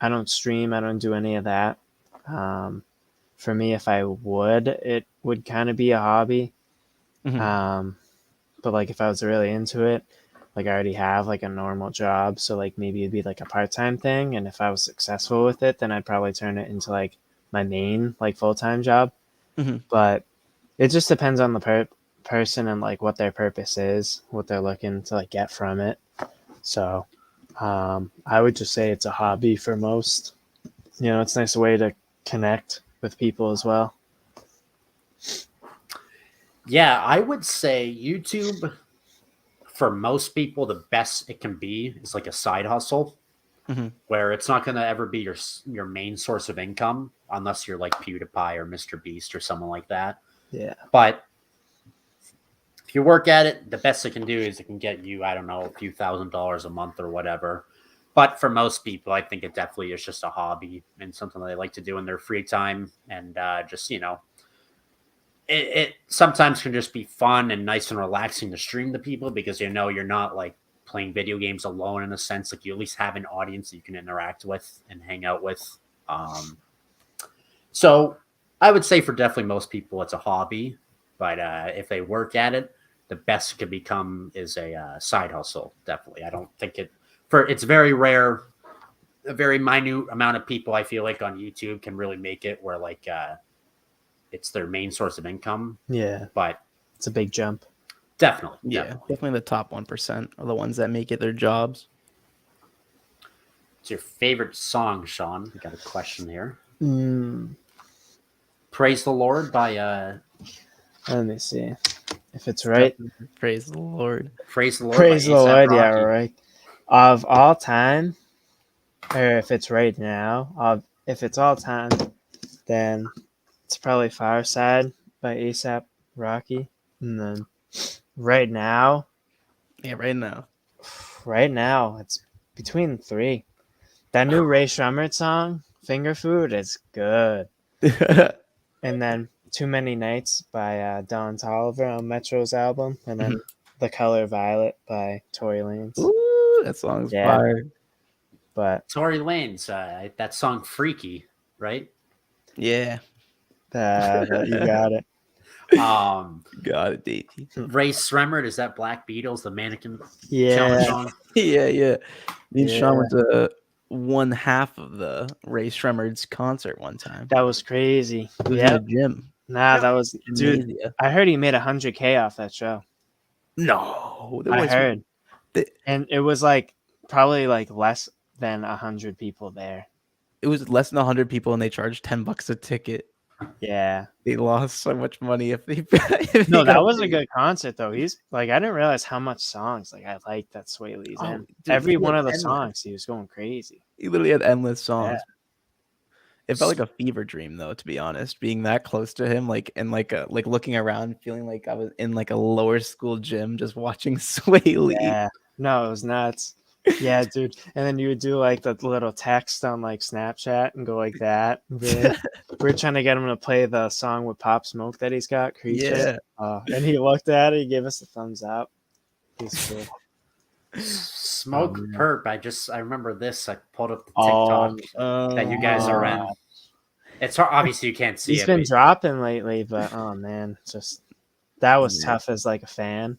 I don't stream. I don't do any of that. For me, if I would, it would kind of be a hobby. But like if I was really into it, like I already have like a normal job, so like maybe it'd be like a part-time thing. And if I was successful with it, then I'd probably turn it into like my main like full-time job. But it just depends on the person and like what their purpose is, what they're looking to like get from it. So I would just say it's a hobby for most. You know, it's a nice way to connect with people as well. Yeah, I would say YouTube, for most people, the best it can be is like a side hustle, where it's not going to ever be your main source of income unless you're like PewDiePie or Mr. Beast or someone like that. Yeah. But if you work at it, the best it can do is it can get you, I don't know, a few $1,000s a month or whatever. But for most people, I think it definitely is just a hobby and something they like to do in their free time. And just, you know, it sometimes can just be fun and nice and relaxing to stream to people because, you know, you're not like playing video games alone in a sense. Like you at least have an audience that you can interact with and hang out with. So I would say for definitely most people, it's a hobby. But if they work at it, the best it could become is a side hustle. Definitely. I don't think it's very rare. A very minute amount of people I feel like on YouTube can really make it where like it's their main source of income. Yeah. But it's a big jump. Definitely. Yeah, definitely the top 1% are the ones that make it their jobs. What's your favorite song, Sean? I got a question here. Mm. Praise the Lord by Let me see if it's right. Praise the Lord. Praise the Lord. Praise by the Lord. A$AP Yeah, Rocky. right. Of all time, or if it's right now, if it's all time, then it's probably Fireside by A$AP Rocky. And then right now, it's between three. That new Ray Shremmerd song, Finger Food, is good. And then Too Many Nights by Don Toliver on Metro's album. And then The Color Violet by Tory Lanez. Ooh, that song's fire. But Tory Lanez, that song Freaky, right? Yeah. You got it. Got it, Davey. Ray Shremmerd, is that Black Beatles, the mannequin Yeah. song? Yeah. Me and Sean went to one half of the Ray Shremmerd's concert one time. That was crazy. It was in the gym. Nah, that was dude. Gymnasia. I heard he made $100K off that show. No, I heard, and it was like probably like less than 100 people there. It was less than 100 people, and they charged $10 a ticket. Yeah, they lost so much money if they. No, that was a good concert though. He's like, I didn't realize how much songs like I like that Sway Lee's in. Dude, every one of the songs, he was going crazy. He literally had endless songs. Yeah. It felt like a fever dream, though, to be honest. Being that close to him, like and like looking around, feeling like I was in like a lower school gym, just watching Sway Lee. Yeah, no, it was nuts. Yeah, dude. And then you would do like the little text on like Snapchat and go like that. We're trying to get him to play the song with Pop Smoke that he's got, Creature. Yeah. And he looked at it, he gave us a thumbs up. He's cool. Smoke Perp. I remember this. I pulled up the TikTok that you guys are in. It's hard, obviously you can't see He's been dropping lately, but oh man, just that was tough as like a fan.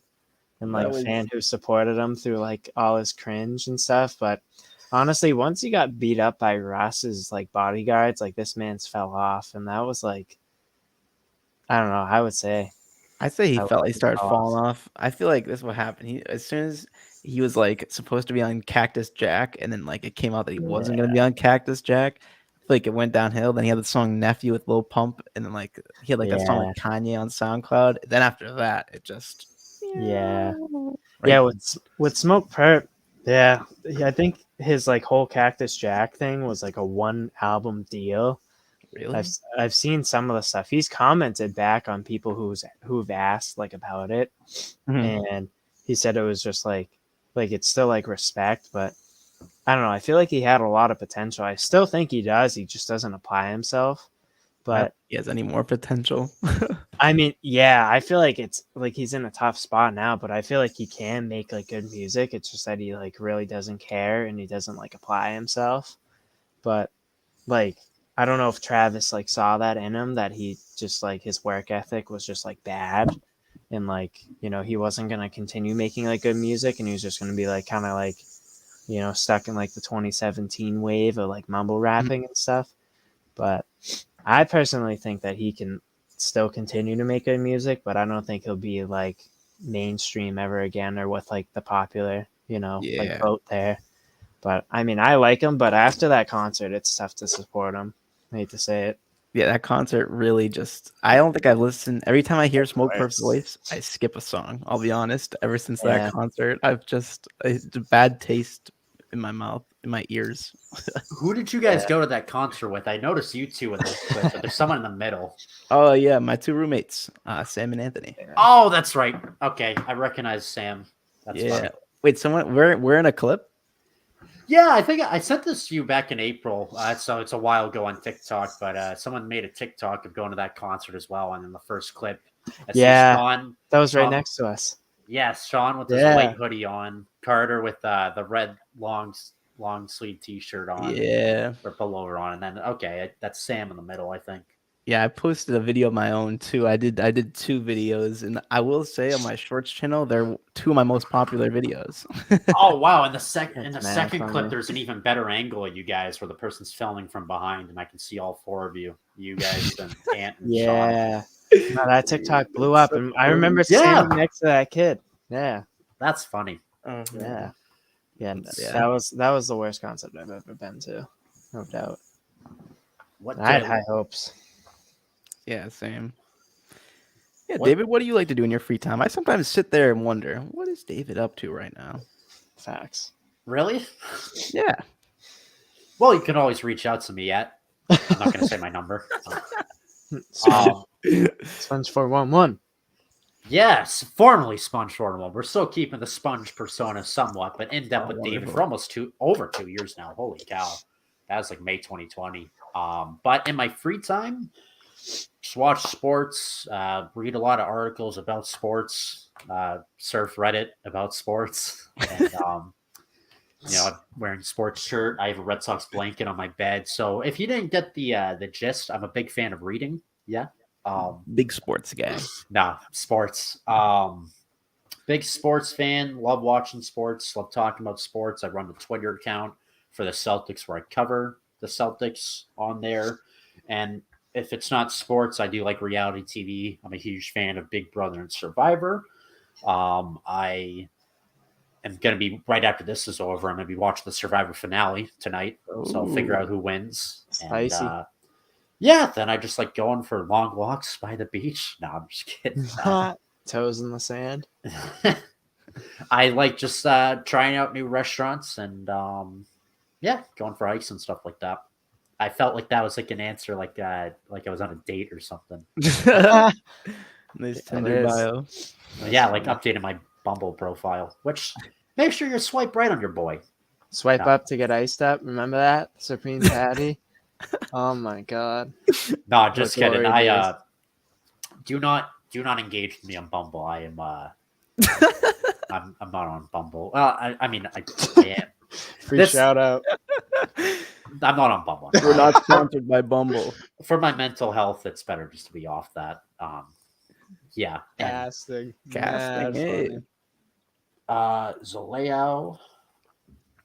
And like a fan who supported him through like all his cringe and stuff. But honestly, once he got beat up by Ross's like bodyguards, like this man's fell off. And that was like, I don't know. I'd say he felt he started falling off. I feel like this is what happened. As soon as he was like supposed to be on Cactus Jack, and then like it came out that he wasn't going to be on Cactus Jack. I feel like it went downhill. Then he had the song Nephew with Lil Pump. And then like he had like that song with Kanye on SoundCloud. Then after that, it just... with Smoke Perp, I think his like whole Cactus Jack thing was like a 1 album deal. Really? I've seen some of the stuff. He's commented back on people who've asked like about it, and he said it was just like it's still like respect, but I don't know. I feel like he had a lot of potential. I still think he does. He just doesn't apply himself. but he has any more potential. I mean, yeah, I feel like it's like he's in a tough spot now, but I feel like he can make like good music. It's just that he like really doesn't care and he doesn't like apply himself. But like, I don't know if Travis like saw that in him, that he just like his work ethic was just like bad, and like, you know, he wasn't gonna continue making like good music, and he was just gonna be like kind of like, you know, stuck in like the 2017 wave of like mumble rapping and stuff. But I personally think that he can still continue to make good music, but I don't think he'll be like mainstream ever again, or with like the popular, you know, like vote there. But I mean, I like him, but after that concert, it's tough to support him. I hate to say it. Yeah, that concert really just, I don't think I've listened. Every time I hear Smoke Perf's voice, I skip a song. I'll be honest. Ever since that concert, I've just, it's a bad taste in my mouth, in my ears. Who did you guys go to that concert with? I noticed you two in the clip, but there's someone in the middle. Oh, yeah, my two roommates, Sam and Anthony. Oh, that's right. Okay, I recognize Sam. That's funny. Wait, someone, we're in a clip? Yeah, I think I sent this to you back in April. So it's a while ago on TikTok, but someone made a TikTok of going to that concert as well. And in the first clip, Sean, that was right next to us. Yes, Sean with his white hoodie on, Carter with the red long sleeve T-shirt on, or pullover on, and then that's Sam in the middle, I think. Yeah, I posted a video of my own too. I did 2 videos, and I will say on my Shorts channel, they're 2 of my most popular videos. Oh wow! In the second clip, there's an even better angle of you guys where the person's filming from behind, and I can see all 4 of you guys and Ant and Sean. No, that TikTok blew up, and I remember standing next to that kid. Yeah, that's funny. Yeah, that was the worst concert I've ever been to, no doubt. I had high hopes. Yeah, same. Yeah, David, what do you like to do in your free time? I sometimes sit there and wonder, what is David up to right now? Facts. Really? Yeah. Well, you can always reach out to me I'm not going to say my number. Sponge 411. Yes, formerly Sponge 411. We're still keeping the Sponge persona somewhat, but in depth with David for almost over 2 years now. Holy cow. That was like May 2020. But in my free time, just watch sports, read a lot of articles about sports, surf Reddit about sports, and I'm wearing a sports shirt. I have a Red Sox blanket on my bed. So if you didn't get the gist, I'm a big fan of reading. Yeah. Big sports guy. Nah, sports. Big sports fan. Love watching sports. Love talking about sports. I run the Twitter account for the Celtics where I cover the Celtics on there. And if it's not sports, I do like reality TV. I'm a huge fan of Big Brother and Survivor. I am going to be, right after this is over, I'm going to be watching the Survivor finale tonight. So I'll figure out who wins. Spicy. And, then I just like going for long walks by the beach. No, I'm just kidding. Toes in the sand. I like just trying out new restaurants and going for hikes and stuff like that. I felt like that was like an answer, like I was on a date or something. Nice Tinder bio. Yeah, like updating my Bumble profile. Which make sure you swipe right on your boy. Swipe up to get iced up. Remember that Supreme Patty? Oh my god. No, just kidding. I do not engage with me on Bumble. I am I'm not on Bumble. I am. Free shout out. I'm not on Bumble. We're not sponsored by Bumble. For my mental health, it's better just to be off that. Yeah. Casting. Hey. Zaleo.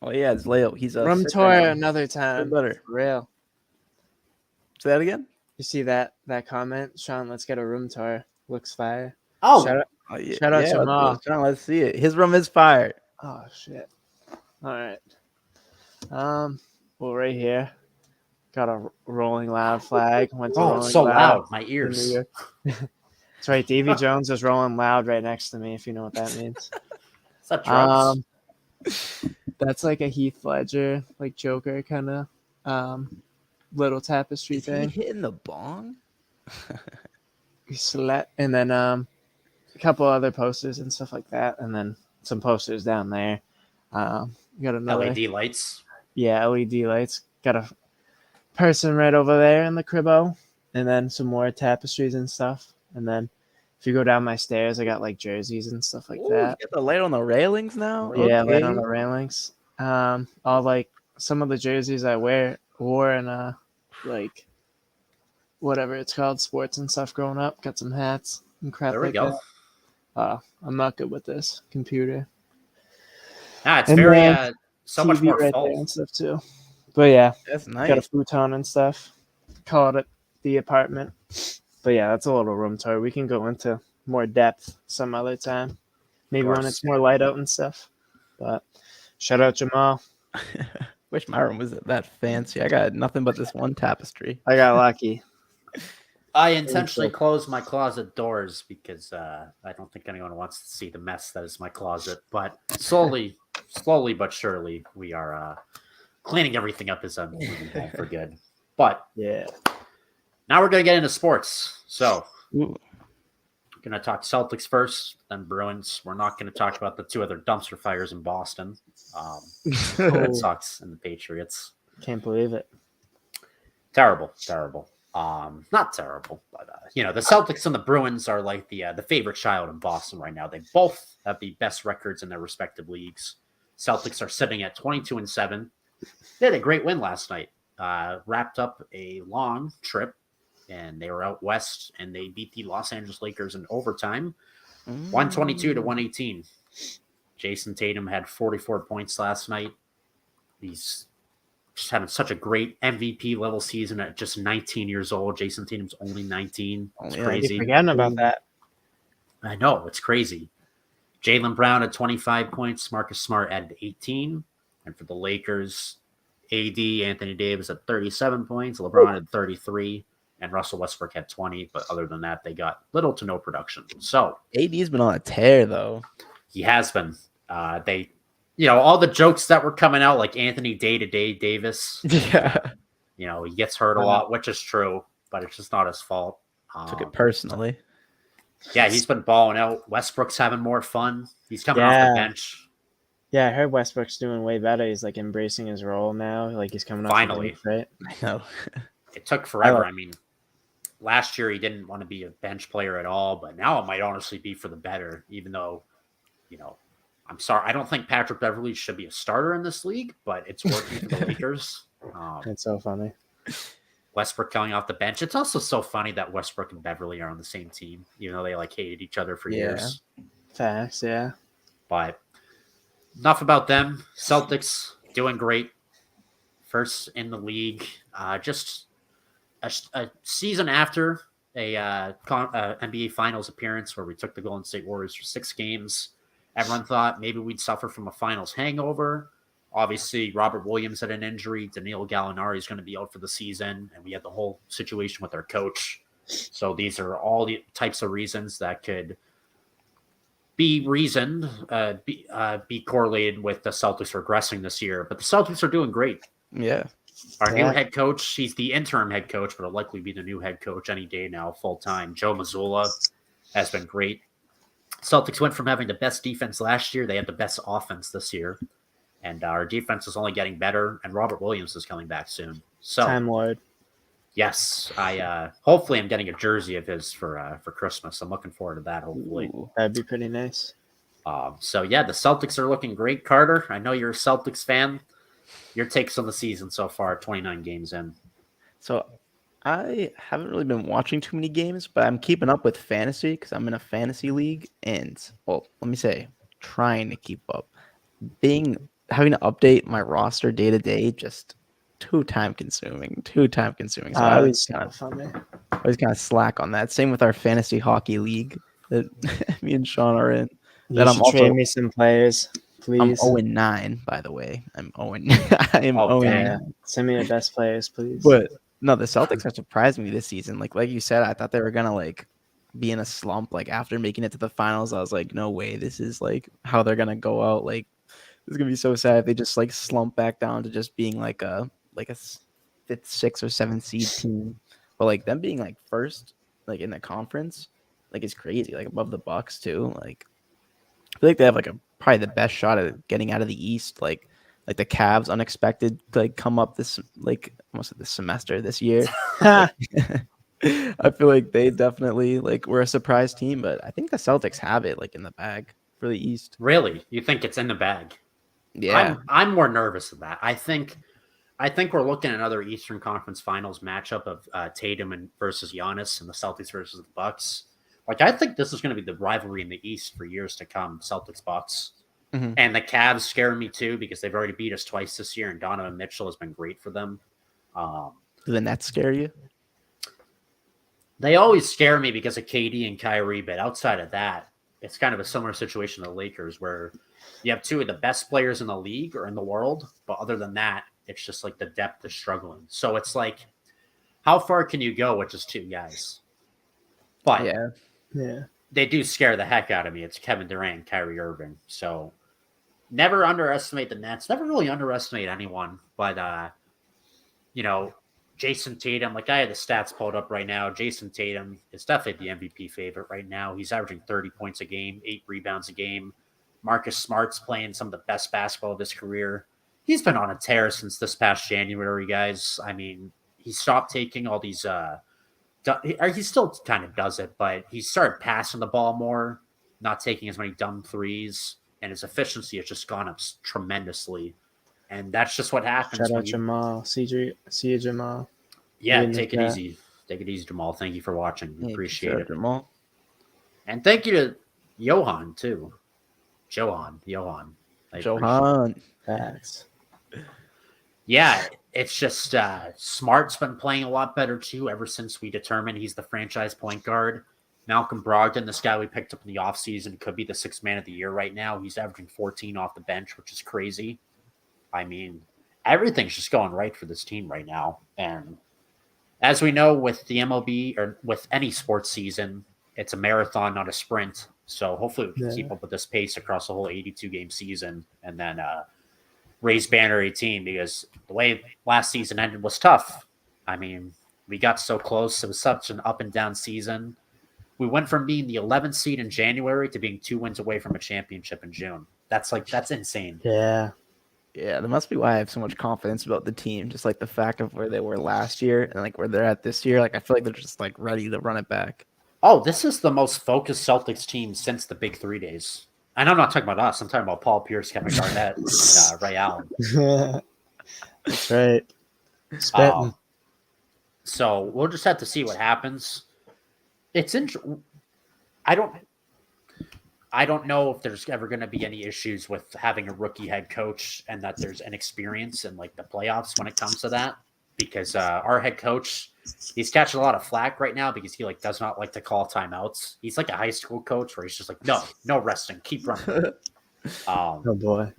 Oh yeah, it's Leo. He's a room tour another time. Better. For real. Say that again? You see that comment? Sean, let's get a room tour. Looks fire. Oh, shout out to Ma. Sean, let's see it. His room is fire. Oh shit. All right. Well, right here, got a Rolling Loud flag. It's so loud, my ears. That's right. Davy Jones is Rolling Loud right next to me. If you know what that means. Is that drugs? That's like a Heath Ledger, like Joker kind of little tapestry thing. Hitting the bong. And then a couple other posters and stuff like that, and then some posters down there. Got another LED lights. Yeah, LED lights. Got a person right over there in the cribbo. and then some more tapestries and stuff. And then if you go down my stairs, I got like jerseys and stuff like Ooh, that. you got the light on the railings now. Yeah, Okay. right on the railings. All like some of the jerseys I wore in like whatever it's called, sports and stuff growing up. Got some hats and crap There we like go. that. I'm not good with this computer. It's And very then so TV much more right full. there and stuff too. But yeah, That's got a nice. futon and stuff. Call it the apartment. But yeah, that's a little room tour. We can go into more depth some other time. Maybe when course. it's more light out and stuff. But shout out Jamal. Wish my room was that fancy. I got nothing but this one tapestry. I got lucky. I intentionally closed my closet doors because I don't think anyone wants to see the mess that is my closet. But slowly but surely, we are cleaning everything up as I'm moving home for good. But Yeah. now we're going to get into sports. So Ooh. we're going to talk Celtics first, then Bruins. We're not going to talk about the two other dumpster fires in Boston. Red Sox and the Patriots. Can't believe it. Terrible. Not terrible, but the Celtics and the Bruins are like the favorite child in Boston right now. They both have the best records in their respective leagues. Celtics are sitting at 22-7. They had a great win last night. Wrapped up a long trip, and they were out west, and they beat the Los Angeles Lakers in overtime, 122-118. Jason Tatum had 44 points last night. He's just having such a great MVP level season at just 19 years old. Jason Tatum's only 19. It's crazy. Forgetting about that. I know, it's crazy. Jaylen Brown had 25 points. Marcus Smart had 18. And for the Lakers, AD, Anthony Davis had 37 points. LeBron had 33. And Russell Westbrook had 20. But other than that, they got little to no production. So AD's been on a tear, though. He has been. All the jokes that were coming out, like Anthony Day-to-Day Davis. Yeah. He gets hurt a lot, which is true, but it's just not his fault. Took it personally. Yeah, he's been balling out. Westbrook's having more fun. He's coming off the bench. Yeah, I heard Westbrook's doing way better. He's like embracing his role now. Like he's coming off Finally. the bench, right? I know. It took forever. I mean, last year he didn't want to be a bench player at all, but now it might honestly be for the better, even though, I'm sorry. I don't think Patrick Beverley should be a starter in this league, but it's working for the Lakers. It's so funny. Westbrook coming off the bench. It's also so funny that Westbrook and Beverley are on the same team, even though they hated each other for years. Facts, yeah. But enough about them. Celtics doing great. First in the league. Just a season after a NBA Finals appearance where we took the Golden State Warriors for 6 games. Everyone thought maybe we'd suffer from a finals hangover. Obviously, Robert Williams had an injury. Danilo Gallinari is going to be out for the season. And we had the whole situation with our coach. So these are all the types of reasons that could be reasoned, be correlated with the Celtics regressing this year. But the Celtics are doing great. Yeah. Our new head coach, he's the interim head coach, but will likely be the new head coach any day now, full-time. Joe Mazzulla has been great. Celtics went from having the best defense last year. They had the best offense this year. And our defense is only getting better. And Robert Williams is coming back soon. So, Time Lord. Yes. Hopefully I'm getting a jersey of his for Christmas. I'm looking forward to that, hopefully. Ooh, that'd be pretty nice. The Celtics are looking great, Carter. I know you're a Celtics fan. Your takes on the season so far, 29 games in. So I haven't really been watching too many games, but I'm keeping up with fantasy because I'm in a fantasy league. And, trying to keep up. Having to update my roster day to day, just too time consuming. So I was kind of slack on that. Same with our fantasy hockey league that me and Sean are in. You should trade me some players, please. I'm 0-9, by the way. I'm 0-9. I am 0-9. Yeah. Send me your best players, please. But no, the Celtics have surprised me this season. Like you said, I thought they were gonna be in a slump. After making it to the finals, I was like, no way, this is how they're gonna go out. It's gonna be so sad if they just slump back down to just being a 5th, 6th, or 7th seed team. But them being first, in the conference, it's crazy. Above the Bucks too. I feel like they have probably the best shot at getting out of the East. Like the Cavs unexpected come up this almost this semester this year. I feel like they definitely like were a surprise team, but I think the Celtics have it like in the bag for the East. Really? You think it's in the bag? Yeah. I'm more nervous of that. I think we're looking at another Eastern Conference Finals matchup of Tatum and versus Giannis and the Celtics versus the Bucks. Like, I think this is going to be the rivalry in the East for years to come. Celtics Bucks. Mhm. And the Cavs scare me too because they've already beat us twice this year, and Donovan Mitchell has been great for them. Do the Nets scare you? They always scare me because of KD and Kyrie, but outside of that, it's kind of a similar situation to the Lakers where you have two of the best players in the league or in the world, but other than that, it's just like the depth is struggling. So it's like, how far can you go with just two guys? But Yeah. they do scare the heck out of me. It's Kevin Durant, Kyrie Irving. So never underestimate the Nets. Never really underestimate anyone. But, Jason Tatum, like I had the stats pulled up right now. Jason Tatum is definitely the MVP favorite right now. He's averaging 30 points a game, 8 rebounds a game. Marcus Smart's playing some of the best basketball of his career. He's been on a tear since this past January, guys. I mean, he stopped taking all these he still kind of does it, but he started passing the ball more, not taking as many dumb threes, and his efficiency has just gone up tremendously. And that's just what happens. Shout out Jamal. See you, Jamal. Yeah, take it easy. Take it easy, Jamal. Thank you for watching. We appreciate it. Jamal. And thank you to Johan, too. Johan. Thanks. Yeah, it's just Smart's been playing a lot better, too, ever since we determined he's the franchise point guard. Malcolm Brogdon, this guy we picked up in the offseason, could be the sixth man of the year right now. He's averaging 14 off the bench, which is crazy. I mean, everything's just going right for this team right now. And as we know with the MLB or with any sports season, it's a marathon, not a sprint. So hopefully we can keep up with this pace across the whole 82-game season and then raise banner 18 because the way last season ended was tough. I mean, we got so close. It was such an up and down season. We went from being the 11th seed in January to being 2 wins away from a championship in June. That's insane. Yeah. Yeah, that must be why I have so much confidence about the team. Just like the fact of where they were last year and like where they're at this year. Like I feel like they're just like ready to run it back. Oh, this is the most focused Celtics team since the Big 3 days. And I'm not talking about us. I'm talking about Paul Pierce, Kevin Garnett, and Ray Allen. That's right. So we'll just have to see what happens. It's I don't know if there's ever going to be any issues with having a rookie head coach and that there's inexperience in like the playoffs when it comes to that, because our head coach, he's catching a lot of flack right now because he like does not like to call timeouts. He's like a high school coach where he's just like, no resting, keep running. Oh boy.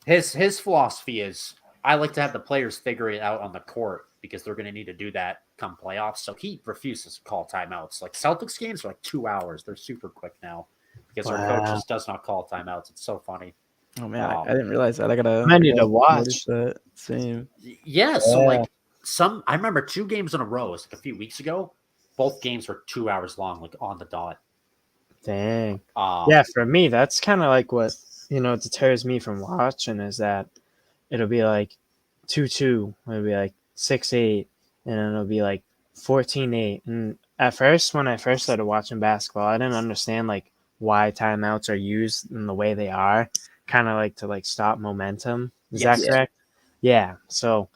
His philosophy is I like to have the players figure it out on the court because they're going to need to do that come playoffs. So he refuses to call timeouts. Like Celtics games are like 2 hours. They're super quick now. Because our coach just does not call timeouts. It's so funny. Oh man, I didn't realize that. I need to watch that. Same. Yeah, so like I remember 2 games in a row. It's like a few weeks ago. Both games were 2 hours long, like on the dot. Dang. Yeah, for me, that's kind of like what deters me from watching is that it'll be like 2-2, it'll be like 6-8, and then it'll be like 14-8. And at first, when I first started watching basketball, I didn't understand like why timeouts are used in the way they are, kind of like to like stop momentum. Is that correct? Yeah. So,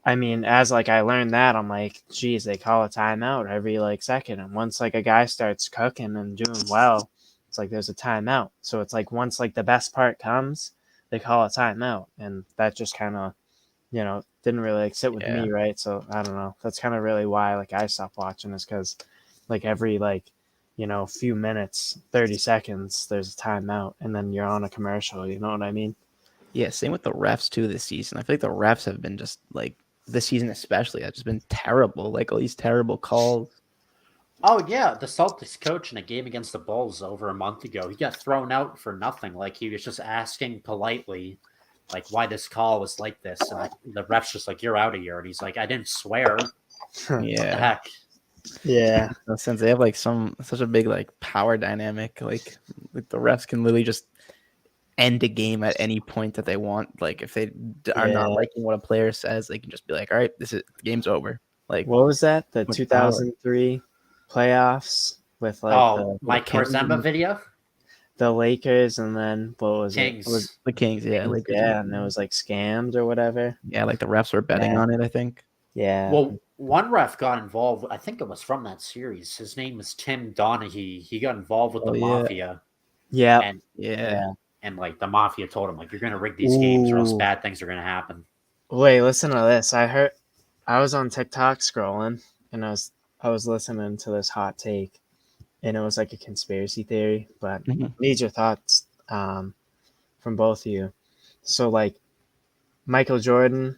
I mean, as like I learned that, I'm like, geez, they call a timeout every like second. And once like a guy starts cooking and doing well, it's like there's a timeout. So it's like once like the best part comes, they call a timeout. And that just kind of, didn't really like sit with me, right? So I don't know. That's kind of really why like I stopped watching is because like every like, few minutes, 30 seconds, there's a timeout, and then you're on a commercial. You know what I mean? Yeah, same with the refs too this season. I feel like the refs have been just like this season especially have just been terrible. Like all these terrible calls. Oh yeah, the Celtics coach in a game against the Bulls over a month ago, he got thrown out for nothing. Like he was just asking politely, like why this call was like this, and like, the ref's just like, "You're out of here," and he's like, "I didn't swear." Yeah. What the heck? Yeah. Since they have like such a big like power dynamic, like the refs can literally just end a game at any point that they want. Like if they are not liking what a player says, they can just be like, "All right, the game's over." Like, what was that? The much 2003 playoffs with like Oh, the Mike Kings Korzemba and video? the Lakers, and then what was it? It was Kings. the Kings, yeah, Kings, Lakers, yeah, and it was like scammed or whatever. yeah, like the refs were betting Yeah. on it. I think. Yeah. Well, one ref got involved. I think it was from that series. His name was Tim Donaghy. He got involved with Oh, the yeah. mafia, Yeah. and Yeah. like the mafia told him like you're gonna rig these games or else Ooh. bad things are gonna happen. Wait, listen to this. I was on TikTok scrolling, and I was listening to this hot take, and it was like a conspiracy theory, but Mhm. need your thoughts from both of you. So like Michael Jordan,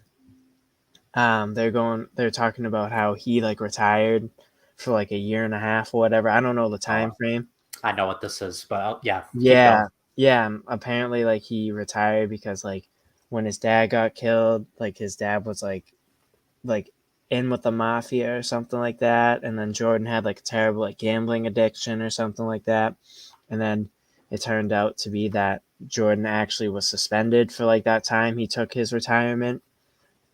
they're talking about how he like retired for like a year and a half or whatever. I don't know the time frame. I know what this is, but yeah, keep Yeah, going. yeah. Apparently, like he retired because like when his dad got killed, like his dad was like in with the mafia or something like that, and then Jordan had like a terrible like gambling addiction or something like that, and then it turned out to be that Jordan actually was suspended for like that time he took his retirement,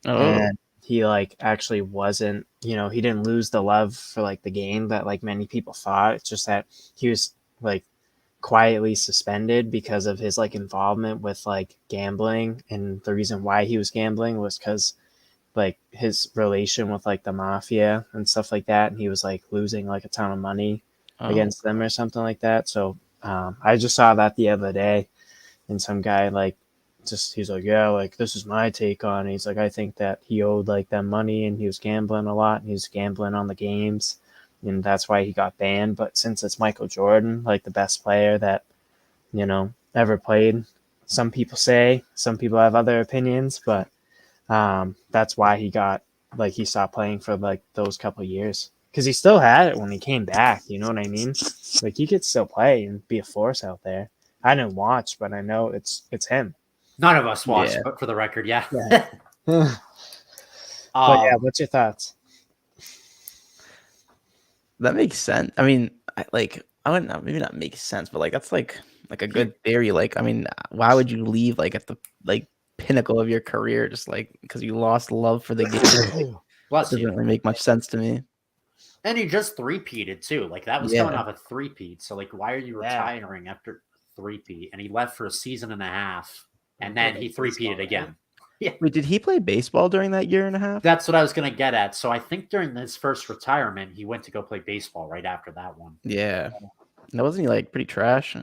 Oh, and he like actually wasn't, he didn't lose the love for like the game that like many people thought. It's just that he was like quietly suspended because of his like involvement with like gambling, and the reason why he was gambling was because like his relation with like the mafia and stuff like that, and he was like losing like a ton of money against them or something like that. So I just saw that the other day, and some guy like he's like, yeah, like this is my take on it. He's like, I think that he owed like them money and he was gambling a lot and he was gambling on the games, and that's why he got banned. But since it's Michael Jordan, like the best player that ever played, some people say, some people have other opinions, but that's why he stopped playing for like those couple of years, because he still had it when he came back. You know what I mean? Like he could still play and be a force out there. I didn't watch, but I know it's him. None of us watched, Yeah. but for the record, yeah. Yeah. But yeah, what's your thoughts? that makes sense. I mean, I wouldn't maybe not make sense, but like that's like a good theory. Like, I mean, why would you leave like at the like pinnacle of your career just like because you lost love for the game? Like, Bless doesn't you. really make much sense to me. And he just three-peated too. Like that was coming off a three-peat. So like, why are you retiring after three-peat? And he left for a season and a half, and then he three-peated again. Yeah. Wait, did he play baseball during that year and a half? That's what I was gonna get at. So I think during his first retirement, he went to go play baseball right after that one. Yeah. No, wasn't he like pretty trash?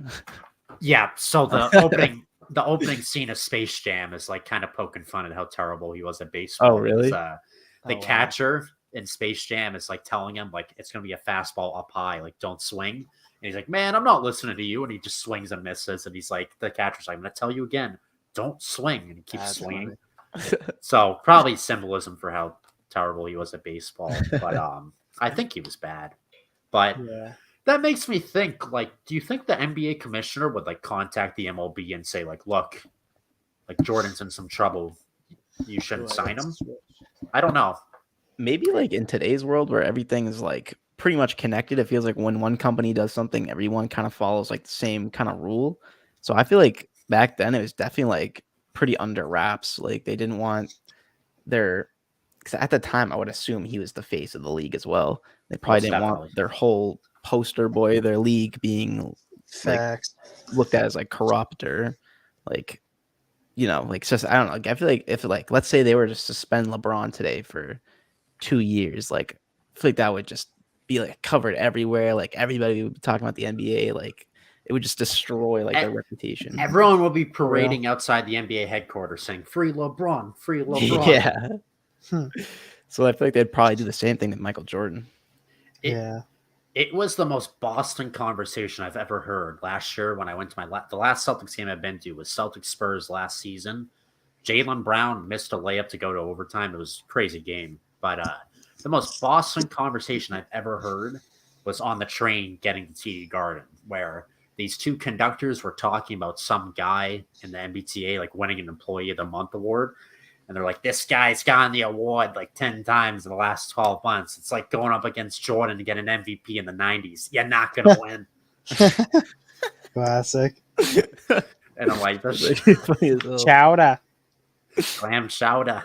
Yeah. So the opening scene of Space Jam is like kind of poking fun at how terrible he was at baseball. Oh, really? The catcher in Space Jam is like telling him like it's gonna be a fastball up high, like don't swing. And he's like, man, I'm not listening to you. And he just swings and misses. And he's like, the catcher's like, I'm gonna tell you again, don't swing. And he keeps swinging. So probably symbolism for how terrible he was at baseball. But I think he was bad. But that makes me think, like, do you think the NBA commissioner would like contact the MLB and say, like, look, like Jordan's in some trouble. You shouldn't sign him? I don't know. Maybe like in today's world where everything is like pretty much connected, it feels like when one company does something, everyone kind of follows like the same kind of rule. So I feel like back then it was definitely like pretty under wraps. Like they didn't want because at the time I would assume he was the face of the league as well. They probably didn't want their whole poster boy, their league being like looked at as like corrupt or like, like just I don't know. Like I feel like if like let's say they were to suspend LeBron today for 2 years, like I feel like that would just be like covered everywhere. Like everybody would be talking about the NBA. Like it would just destroy like their reputation. Everyone will be parading outside the NBA headquarters saying "Free LeBron, free LeBron." Yeah. So I feel like they'd probably do the same thing with Michael Jordan. It was the most Boston conversation I've ever heard last year when I went to the last Celtics game I've been to was Celtics Spurs last season. Jaylen Brown missed a layup to go to overtime. It was a crazy game. But the most Boston conversation I've ever heard was on the train getting to TD Garden, where these two conductors were talking about some guy in the MBTA, like winning an Employee of the Month award. And they're like, this guy's gotten the award like 10 times in the last 12 months. It's like going up against Jordan to get an MVP in the 90s. You're not going to win. Classic. And I'm like, Chowder. Clam chowder.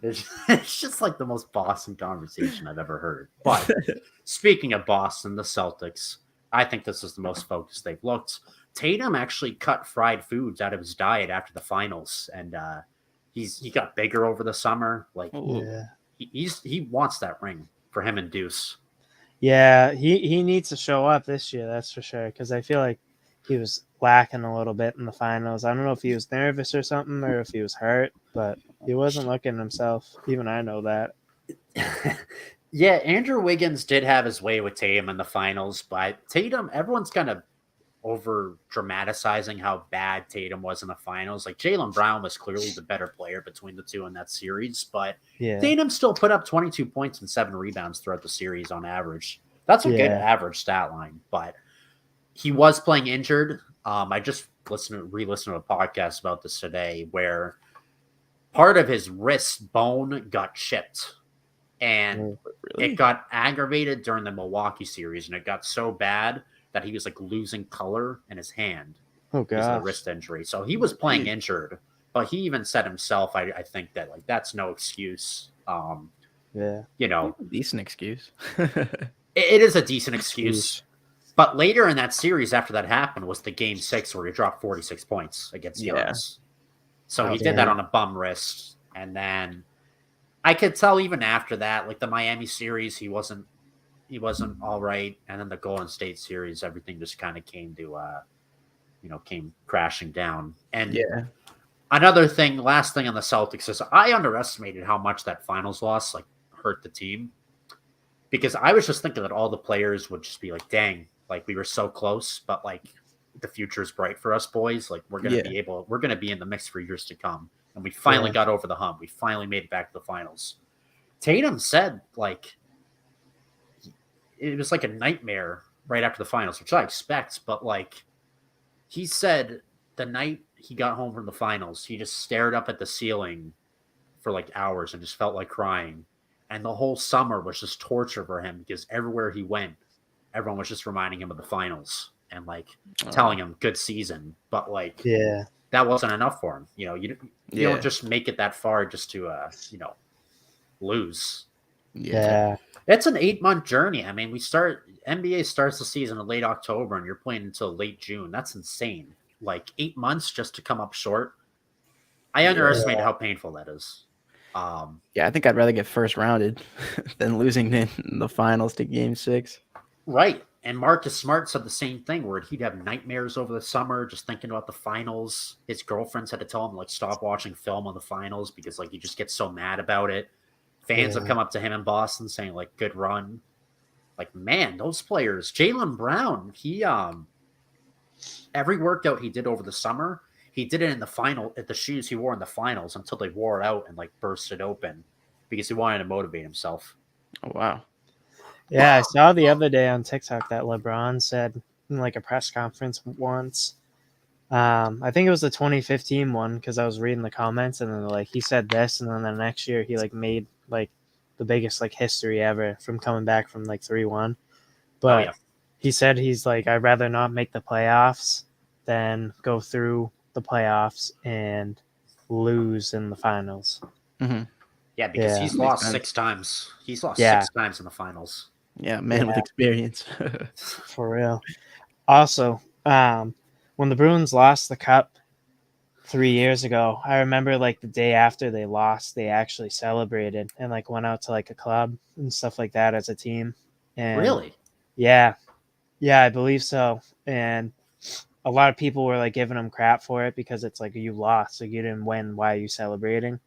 It's just like the most Boston conversation I've ever heard. But speaking of Boston, the Celtics, I think this is the most focused they've looked. Tatum actually cut fried foods out of his diet after the finals, and he got bigger over the summer. Like he wants that ring for him and Deuce. Yeah, he needs to show up this year, that's for sure, because I feel like he was lacking a little bit in the finals. I don't know if he was nervous or something or if he was hurt, but he wasn't looking himself. Even I know that. Yeah, Andrew Wiggins did have his way with Tatum in the finals, but Tatum, everyone's kind of over dramatizing how bad Tatum was in the finals. Like Jaylen Brown was clearly the better player between the two in that series, but Tatum still put up 22 points and 7 rebounds throughout the series on average. That's a good average stat line, but he was playing injured. I just re-listened to a podcast about this today where part of his wrist bone got chipped and it got aggravated during the Milwaukee series, and it got so bad that he was like losing color in his hand because of the wrist injury. So he was playing injured, but he even said himself, I think that like that's no excuse. Decent excuse. It is a decent excuse. But later in that series, after that happened, was the game 6 where he dropped 46 points against Giannis. So he did that on a bum wrist. And then I could tell even after that, like the Miami series, he wasn't all right. And then the Golden State series, everything just kind of came crashing down. And another thing, last thing on the Celtics is I underestimated how much that finals loss like hurt the team. Because I was just thinking that all the players would just be like, dang, like we were so close, but like the future is bright for us boys. Like we're going to be in the mix for years to come. And we finally got over the hump. We finally made it back to the finals. Tatum said like, it was like a nightmare right after the finals, which I expect, but like he said the night he got home from the finals, he just stared up at the ceiling for like hours and just felt like crying. And the whole summer was just torture for him because everywhere he went, everyone was just reminding him of the finals and like telling him good season. But like, that wasn't enough for him. You know, you don't just make it that far just to, lose. Yeah. It's an 8-month journey. I mean, NBA starts the season in late October and you're playing until late June. That's insane. Like 8 months just to come up short. I underestimated how painful that is. I think I'd rather get first rounded than losing in the finals to game 6. Right. And Marcus Smart said the same thing where he'd have nightmares over the summer just thinking about the finals. His girlfriends had to tell him like stop watching film on the finals because like he just gets so mad about it. Fans have come up to him in Boston saying like good run. Like, man, those players, Jaylen Brown, he every workout he did over the summer, he did it in the final at the shoes he wore in the finals until they wore out and like bursted open because he wanted to motivate himself. Oh wow. Yeah, I saw the other day on TikTok that LeBron said in like a press conference once. I think it was the 2015 one because I was reading the comments and then like he said this and then the next year he like made like the biggest like history ever from coming back from like 3-1. But he said he's like, I'd rather not make the playoffs than go through the playoffs and lose in the finals. Mm-hmm. Yeah, because he's lost 6 times. He's lost 6 times in the finals. Yeah, man with experience. For real. Also, when the Bruins lost the cup 3 years ago, I remember like the day after they lost, they actually celebrated and like went out to like a club and stuff like that as a team. And really? Yeah, I believe so. And a lot of people were like giving them crap for it because it's like you lost, so you didn't win. Why are you celebrating?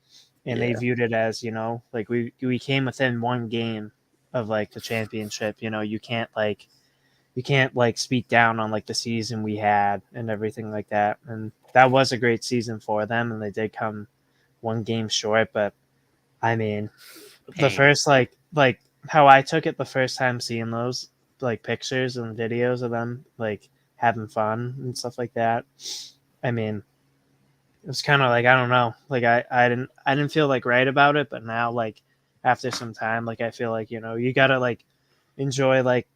And they viewed it as, like we came within 1 game of like the championship. You can't speak down on like the season we had and everything like that. And that was a great season for them, and they did come 1 game short. But I mean, the first like how I took it the first time seeing those like pictures and videos of them like having fun and stuff like that. I mean, it was kind of like, I don't know, like I didn't feel like right about it, but now like after some time, like I feel like, you gotta like enjoy like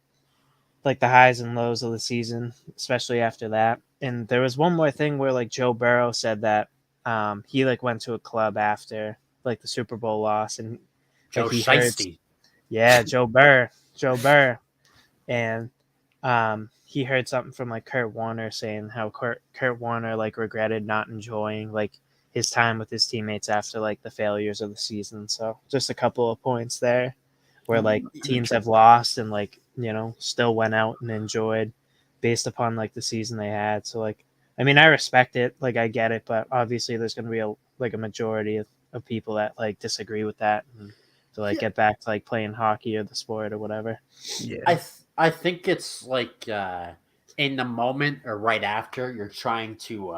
the highs and lows of the season, especially after that. And there was one more thing where like Joe Burrow said that he like went to a club after like the Super Bowl loss, and Joe like, he heard, Shiesty. yeah, Joe Burr, and he heard something from like Kurt Warner saying how Kurt Warner like regretted not enjoying like his time with his teammates after like the failures of the season. So just a couple of points there where like teams have lost and like, you know, still went out and enjoyed based upon like the season they had. So like, I mean, I respect it, like I get it, but obviously there's going to be a majority of people that like disagree with that and to like get back to like playing hockey or the sport or whatever. Yeah. I think it's like in the moment or right after you're trying to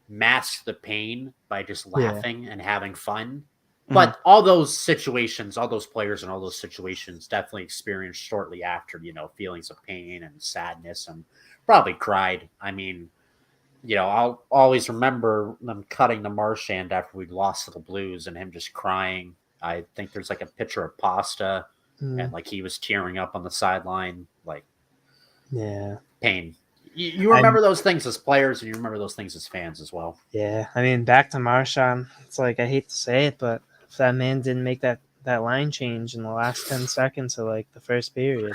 mask the pain by just laughing and having fun. But all those situations, all those players and all those situations definitely experienced shortly after, you know, feelings of pain and sadness and probably cried. I mean, you know, I'll always remember them cutting the Marchand after we lost to the Blues and him just crying. I think there's like a picture of pasta and like he was tearing up on the sideline, like pain. You remember those things as players, and you remember those things as fans as well. Yeah, I mean, back to Marchand. It's like I hate to say it, but if that man didn't make that line change in the last 10 seconds of like the first period,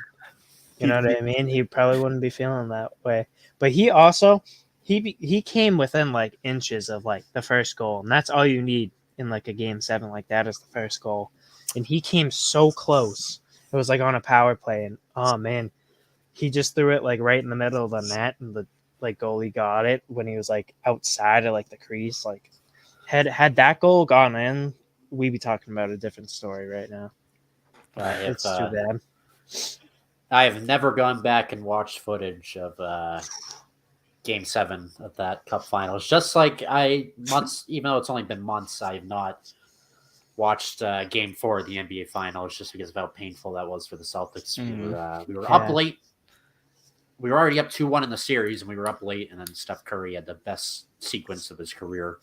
you know what I mean? He probably wouldn't be feeling that way. But he also he came within like inches of like the first goal, and that's all you need in like a game 7 like that is the first goal. And he came so close. It was like on a power play, and oh man, he just threw it like right in the middle of the net, and the like goalie got it when he was like outside of like the crease. Like had that goal gone in, we'd be talking about a different story right now. But it's too bad. I have never gone back and watched footage of Game 7 of that Cup Finals. Just like even though it's only been months, I have not watched Game 4 of the NBA Finals just because of how painful that was for the Celtics. We were up late. We were already up 2-1 in the series, and we were up late, and then Steph Curry had the best sequence of his career.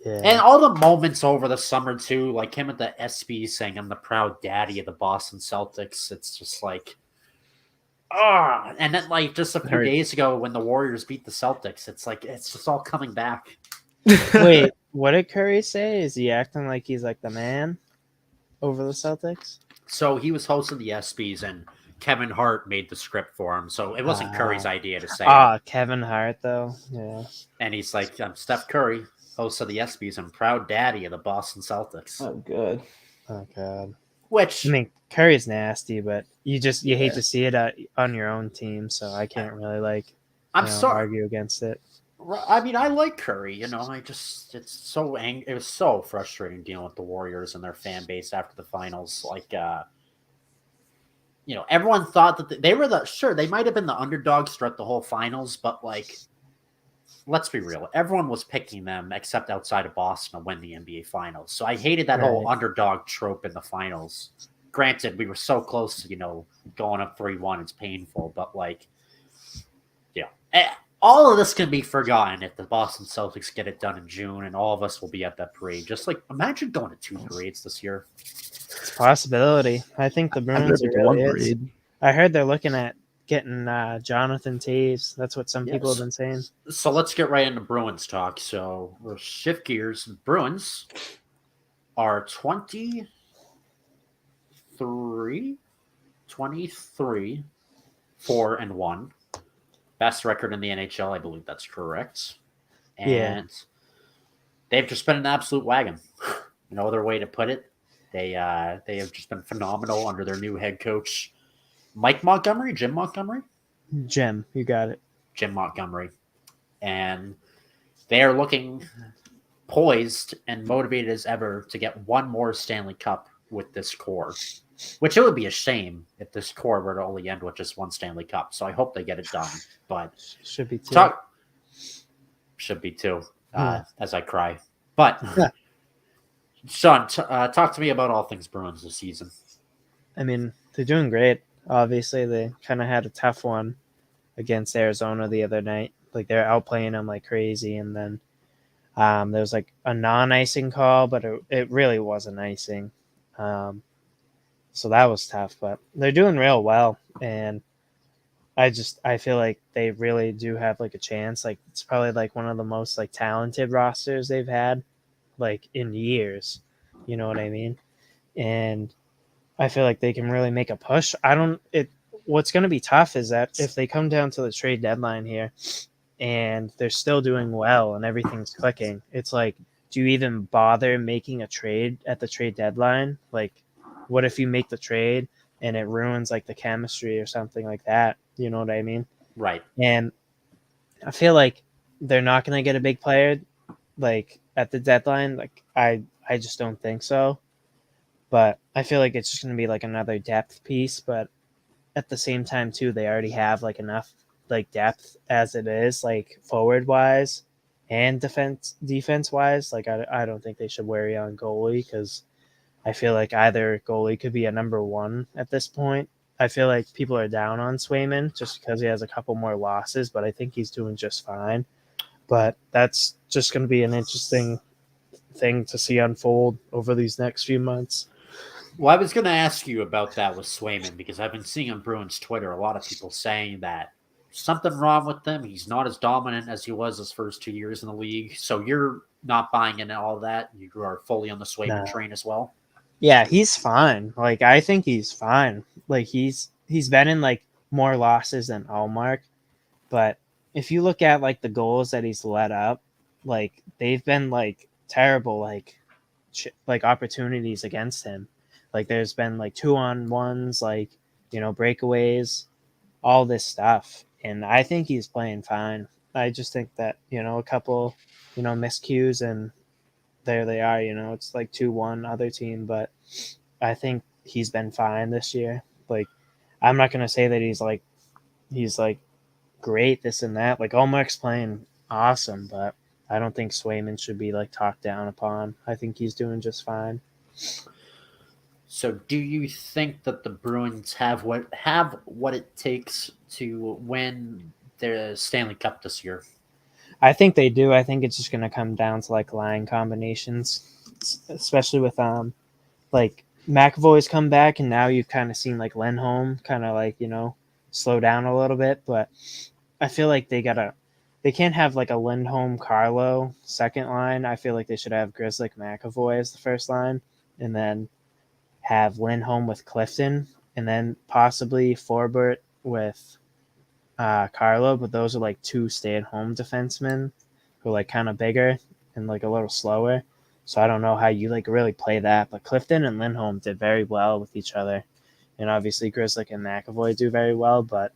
And all the moments over the summer, too, like him at the SB saying, "I'm the proud daddy of the Boston Celtics." It's just like, and then like just a few days ago when the Warriors beat the Celtics, it's like, it's just all coming back. Wait, what did Curry say? Is he acting like he's like the man over the Celtics? So he was hosting the ESPYs, and Kevin Hart made the script for him. So it wasn't Curry's idea to say it. Kevin Hart, though. Yeah. And he's like, "I'm Steph Curry, host of the ESPYs, and proud daddy of the Boston Celtics." Oh, good. Oh, God. Which, I mean, Curry's nasty, but you hate to see it on your own team, so I can't really like argue against it. I mean, I like Curry, you know. It's so it was so frustrating dealing with the Warriors and their fan base after the finals. Like, you know, everyone thought that they were they might have been the underdogs throughout the whole finals, but like, let's be real. Everyone was picking them except outside of Boston to win the NBA Finals. So I hated that whole underdog trope in the finals. Granted, we were so close to, you know, going up 3-1. It's painful, but like, you know, all of this can be forgotten if the Boston Celtics get it done in June, and all of us will be at that parade. Just like, imagine going to 2 parades this year. It's a possibility. I think the Bruins are really I heard they're looking at getting Jonathan Taves. That's what some people have been saying. So let's get right into Bruins talk. So we'll shift gears. Bruins are 23, 4-1. Best record in the NHL, I believe that's correct. And they've just been an absolute wagon. No other way to put it. They have just been phenomenal under their new head coach, Jim Montgomery? Jim, you got it. Jim Montgomery. And they are looking poised and motivated as ever to get one more Stanley Cup with this core, which it would be a shame if this core were to only end with just one Stanley Cup. So I hope they get it done. But should be two. As I cry. But Sean, talk to me about all things Bruins this season. I mean, they're doing great. Obviously, they kind of had a tough one against Arizona the other night. Like, they're outplaying them like crazy. And then there was like a non-icing call, but it really wasn't icing. So that was tough. But they're doing real well. And I feel like they really do have like a chance. Like, it's probably like one of the most like talented rosters they've had like in years. You know what I mean? And I feel like they can really make a push. What's going to be tough is that if they come down to the trade deadline here and they're still doing well and everything's clicking, it's like, do you even bother making a trade at the trade deadline? Like, what if you make the trade and it ruins like the chemistry or something like that? You know what I mean? Right. And I feel like they're not going to get a big player like at the deadline. Like, I just don't think so. But I feel like it's just going to be like another depth piece. But at the same time, too, they already have like enough like depth as it is, like forward wise and defense wise. Like I don't think they should worry on goalie because I feel like either goalie could be a number one at this point. I feel like people are down on Swayman just because he has a couple more losses, but I think he's doing just fine. But that's just going to be an interesting thing to see unfold over these next few months. Well, I was going to ask you about that with Swayman because I've been seeing on Bruins Twitter a lot of people saying that something wrong with him. He's not as dominant as he was his first 2 years in the league. So you're not buying into all that. You are fully on the Swayman train as well. Yeah, he's fine. Like I think he's fine. Like he's been in like more losses than Allmark, but if you look at like the goals that he's let up, like they've been like terrible like opportunities against him. Like there's been like 2-on-1s, like breakaways, all this stuff, and I think he's playing fine. I just think that a couple miscues and there they are. It's like 2-1 other team, but I think he's been fine this year. Like I'm not gonna say that he's like great this and that. Like Olmark's playing awesome, but I don't think Swayman should be like talked down upon. I think he's doing just fine. So, do you think that the Bruins have what it takes to win the Stanley Cup this year? I think they do. I think it's just going to come down to like line combinations, especially with like McAvoy's come back, and now you've kind of seen like Lindholm kind of like slow down a little bit. But I feel like they can't have like a Lindholm Carlo second line. I feel like they should have Grizzlick McAvoy as the first line, and then have Lindholm with Clifton, and then possibly Forbert with Carlo. But those are like two stay-at-home defensemen who are like kind of bigger and like a little slower. So I don't know how you like really play that. But Clifton and Lindholm did very well with each other, and obviously Grizzlick and McAvoy do very well. But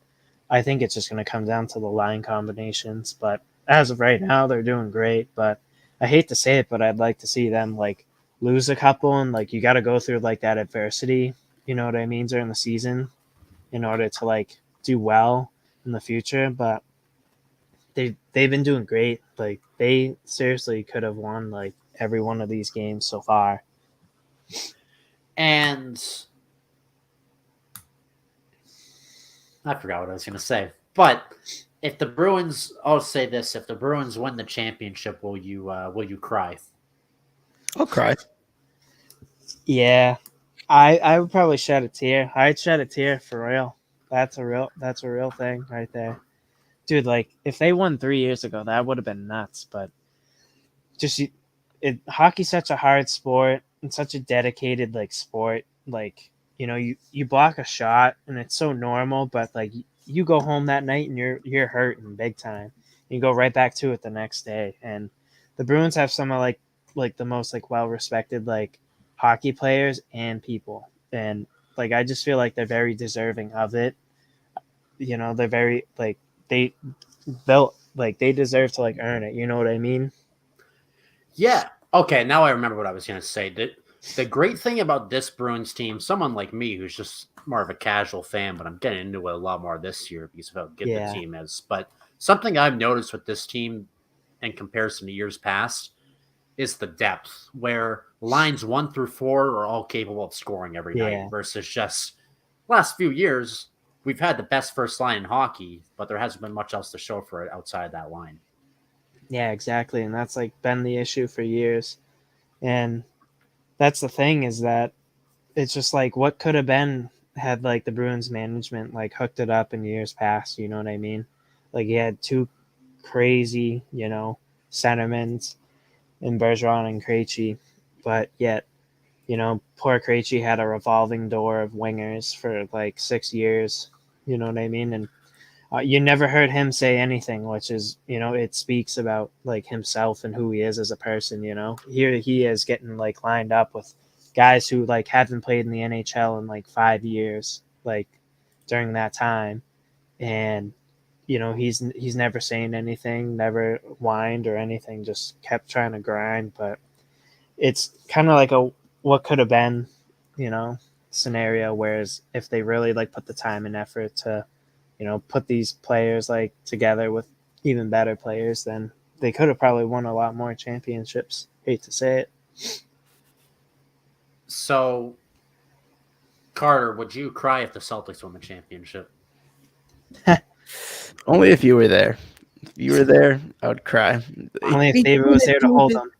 I think it's just going to come down to the line combinations. But as of right now, they're doing great. But I hate to say it, but I'd like to see them like lose a couple, and like you got to go through like that adversity, you know what I mean, during the season in order to like do well in the future. But they've been doing great. Like they seriously could have won like every one of these games so far. And I forgot what I was going to say. But if the Bruins, I'll say this: if the Bruins win the championship, will you cry? I'll cry. Yeah, I would probably shed a tear. I'd shed a tear for real. That's a real thing right there, dude. Like if they won 3 years ago, that would have been nuts. But hockey's such a hard sport and such a dedicated like sport. Like you block a shot and it's so normal, but like you go home that night and you're hurting big time. You go right back to it the next day. And the Bruins have some of like the most like well respected like hockey players and people, and like I just feel like they're very deserving of it. They're very like they'll like they deserve to like earn it. You know what I mean? Yeah. Okay, now I remember what I was going to say. The great thing about this Bruins team, someone like me who's just more of a casual fan, but I'm getting into it a lot more this year because of how good the team is. But something I've noticed with this team in comparison to years past is the depth, where lines 1 through 4 are all capable of scoring every night versus just last few years, we've had the best first line in hockey, but there hasn't been much else to show for it outside that line. Yeah, exactly. And that's like been the issue for years. And that's the thing is that it's just like what could have been had like the Bruins management like hooked it up in years past. You know what I mean? Like you had two crazy, centermen, in Bergeron and Krejci, but yet, poor Krejci had a revolving door of wingers for like 6 years. You know what I mean? And you never heard him say anything, which is, it speaks about like himself and who he is as a person. Here he is getting like lined up with guys who like haven't played in the NHL in like 5 years, like during that time, and he's never saying anything, never whined or anything, just kept trying to grind. But it's kind of like a what could have been, scenario. Whereas if they really like put the time and effort to, put these players like together with even better players, then they could have probably won a lot more championships. Hate to say it. So, Carter, would you cry if the Celtics won the championship? Only if you were there. If you were there, I would cry. Only if David was there to hold them.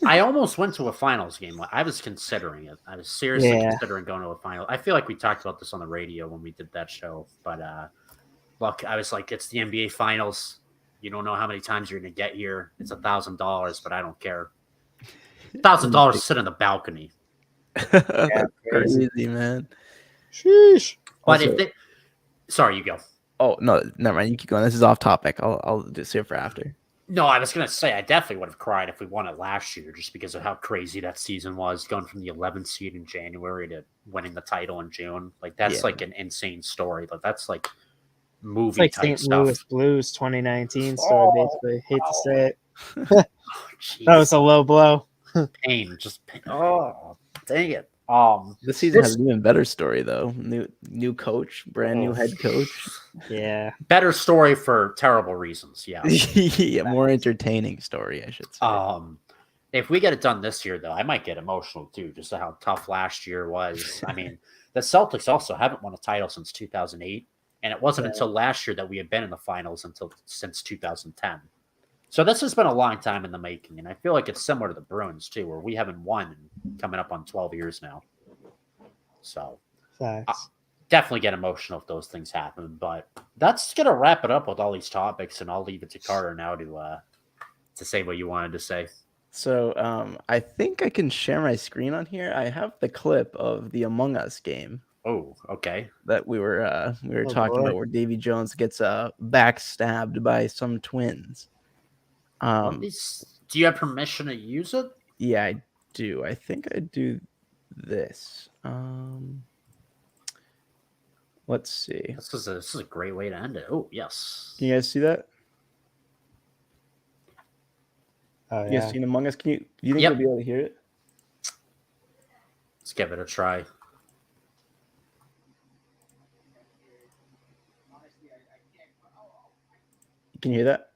I almost went to a finals game. I was considering it. I was seriously considering going to a final. I feel like we talked about this on the radio when we did that show. But look, I was like, it's the NBA finals. You don't know how many times you're going to get here. It's $1,000, but I don't care. $1,000 to sit on the balcony. Yeah, crazy, man. Sheesh. But if they, sorry, you go. Oh no, never mind. You keep going. This is off topic. I'll just hear for after. No, I was going to say I definitely would have cried if we won it last year, just because of how crazy that season was, going from the 11th seed in January to winning the title in June. Like that's like an insane story. Like that's like movie it's like type St. stuff. Louis Blues 2019 story, basically. Hate to say it. That was a low blow. Pain, just pain. Oh, dang it. This season has an even better story though. New coach, brand new head coach. Yeah. Better story for terrible reasons. Yeah. Yeah, more entertaining story, I should say. If we get it done this year though, I might get emotional too, just how tough last year was. I mean, the Celtics also haven't won a title since 2008, and it wasn't until last year that we had been in the finals since 2010. So this has been a long time in the making, and I feel like it's similar to the Bruins too, where we haven't won coming up on 12 years now. So definitely get emotional if those things happen. But that's going to wrap it up with all these topics, and I'll leave it to Carter now to say what you wanted to say. So I think I can share my screen on here. I have the clip of the Among Us game. Oh, okay. That we were talking about, where Davy Jones gets backstabbed by some twins. Do you have permission to use it? Yeah, I do. I think I do this. Let's see. This is a great way to end it. Oh, yes. Can you guys see that? Oh, you guys seen Among Us? Do you think you'll be able to hear it? Let's give it a try. Can you hear that?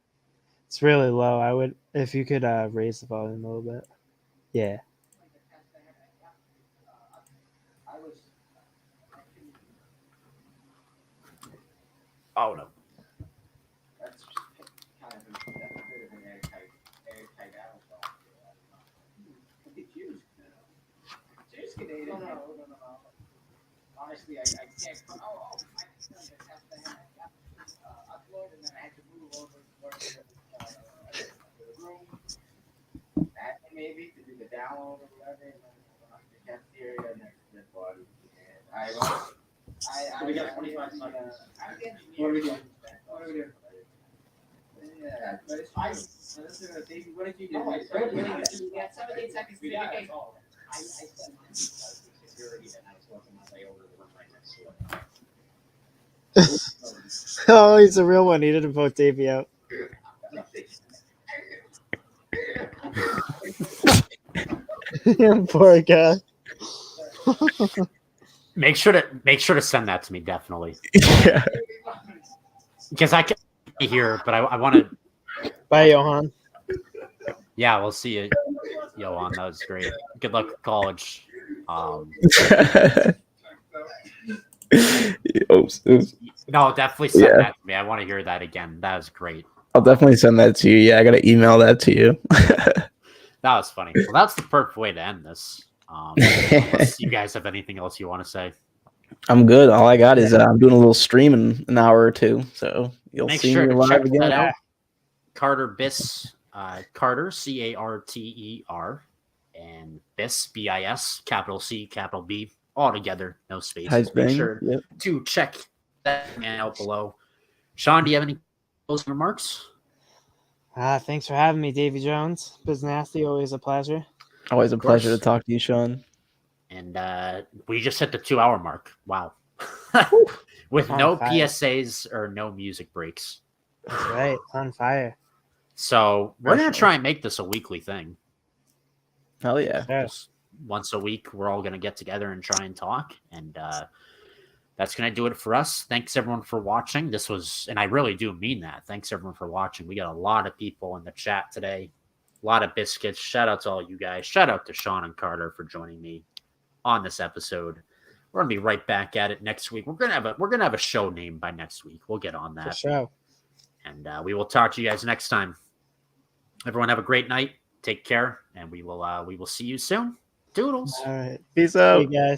It's really low. I would, if you could raise the volume a little bit. Yeah. Oh no. That's kind of a bit of an airtight alcohol. Get used. Just get it. No. Honestly, I can't. I just have to upload, and then I had to move over to the room. That maybe to do the download or whatever, and then the cafeteria and then body. And we got 25 seconds. What are we doing? Yeah, but it's fine. So this is Davey. What did you do? You got 17 seconds to get it. I said mine because the security and I was walking my way over to the room right next to it. Oh, he's a real one. He didn't vote Davey out. Poor guy. Make sure to send that to me, definitely. Yeah. Because I can't hear, but I want to. Bye, Johan. Yeah, we'll see you, Johan. That was great. Good luck at college. Oops. No, definitely send that to me. I want to hear that again. That was great. I'll definitely send that to you. Yeah, I gotta email that to you. That was funny. Well, that's the perfect way to end this. Unless you guys have anything else you want to say. I'm good. All I got is I'm doing a little stream in an hour or two, so you'll see me live again. That out. Carter Biss Carter, Carter, and Bis, BIS, capital C, capital B, all together, no spaces. Heisman, Make sure yep. to check that man out below. Sean, do you have any closing remarks? Thanks for having me, Davy Jones. Biz Nasty, always a pleasure. Always a Of course. pleasure to talk to you, Sean. And we just hit the 2-hour mark. Wow. With On no fire. PSAs or no music breaks. That's right. It's on fire. So we're going Pressure. to try and make this a weekly thing. Hell yeah. Sure. Just once a week, we're all going to get together and try and talk. And that's going to do it for us. Thanks, everyone, for watching. This was, and I really do mean that. Thanks, everyone, for watching. We got a lot of people in the chat today. A lot of biscuits. Shout out to all you guys. Shout out to Sean and Carter for joining me on this episode. We're gonna be right back at it next week. We're gonna have a show name by next week. We'll get on For that, sure. and we will talk to you guys next time. Everyone have a great night. Take care, and we will see you soon. Doodles. All right. Peace out. Hey, guys.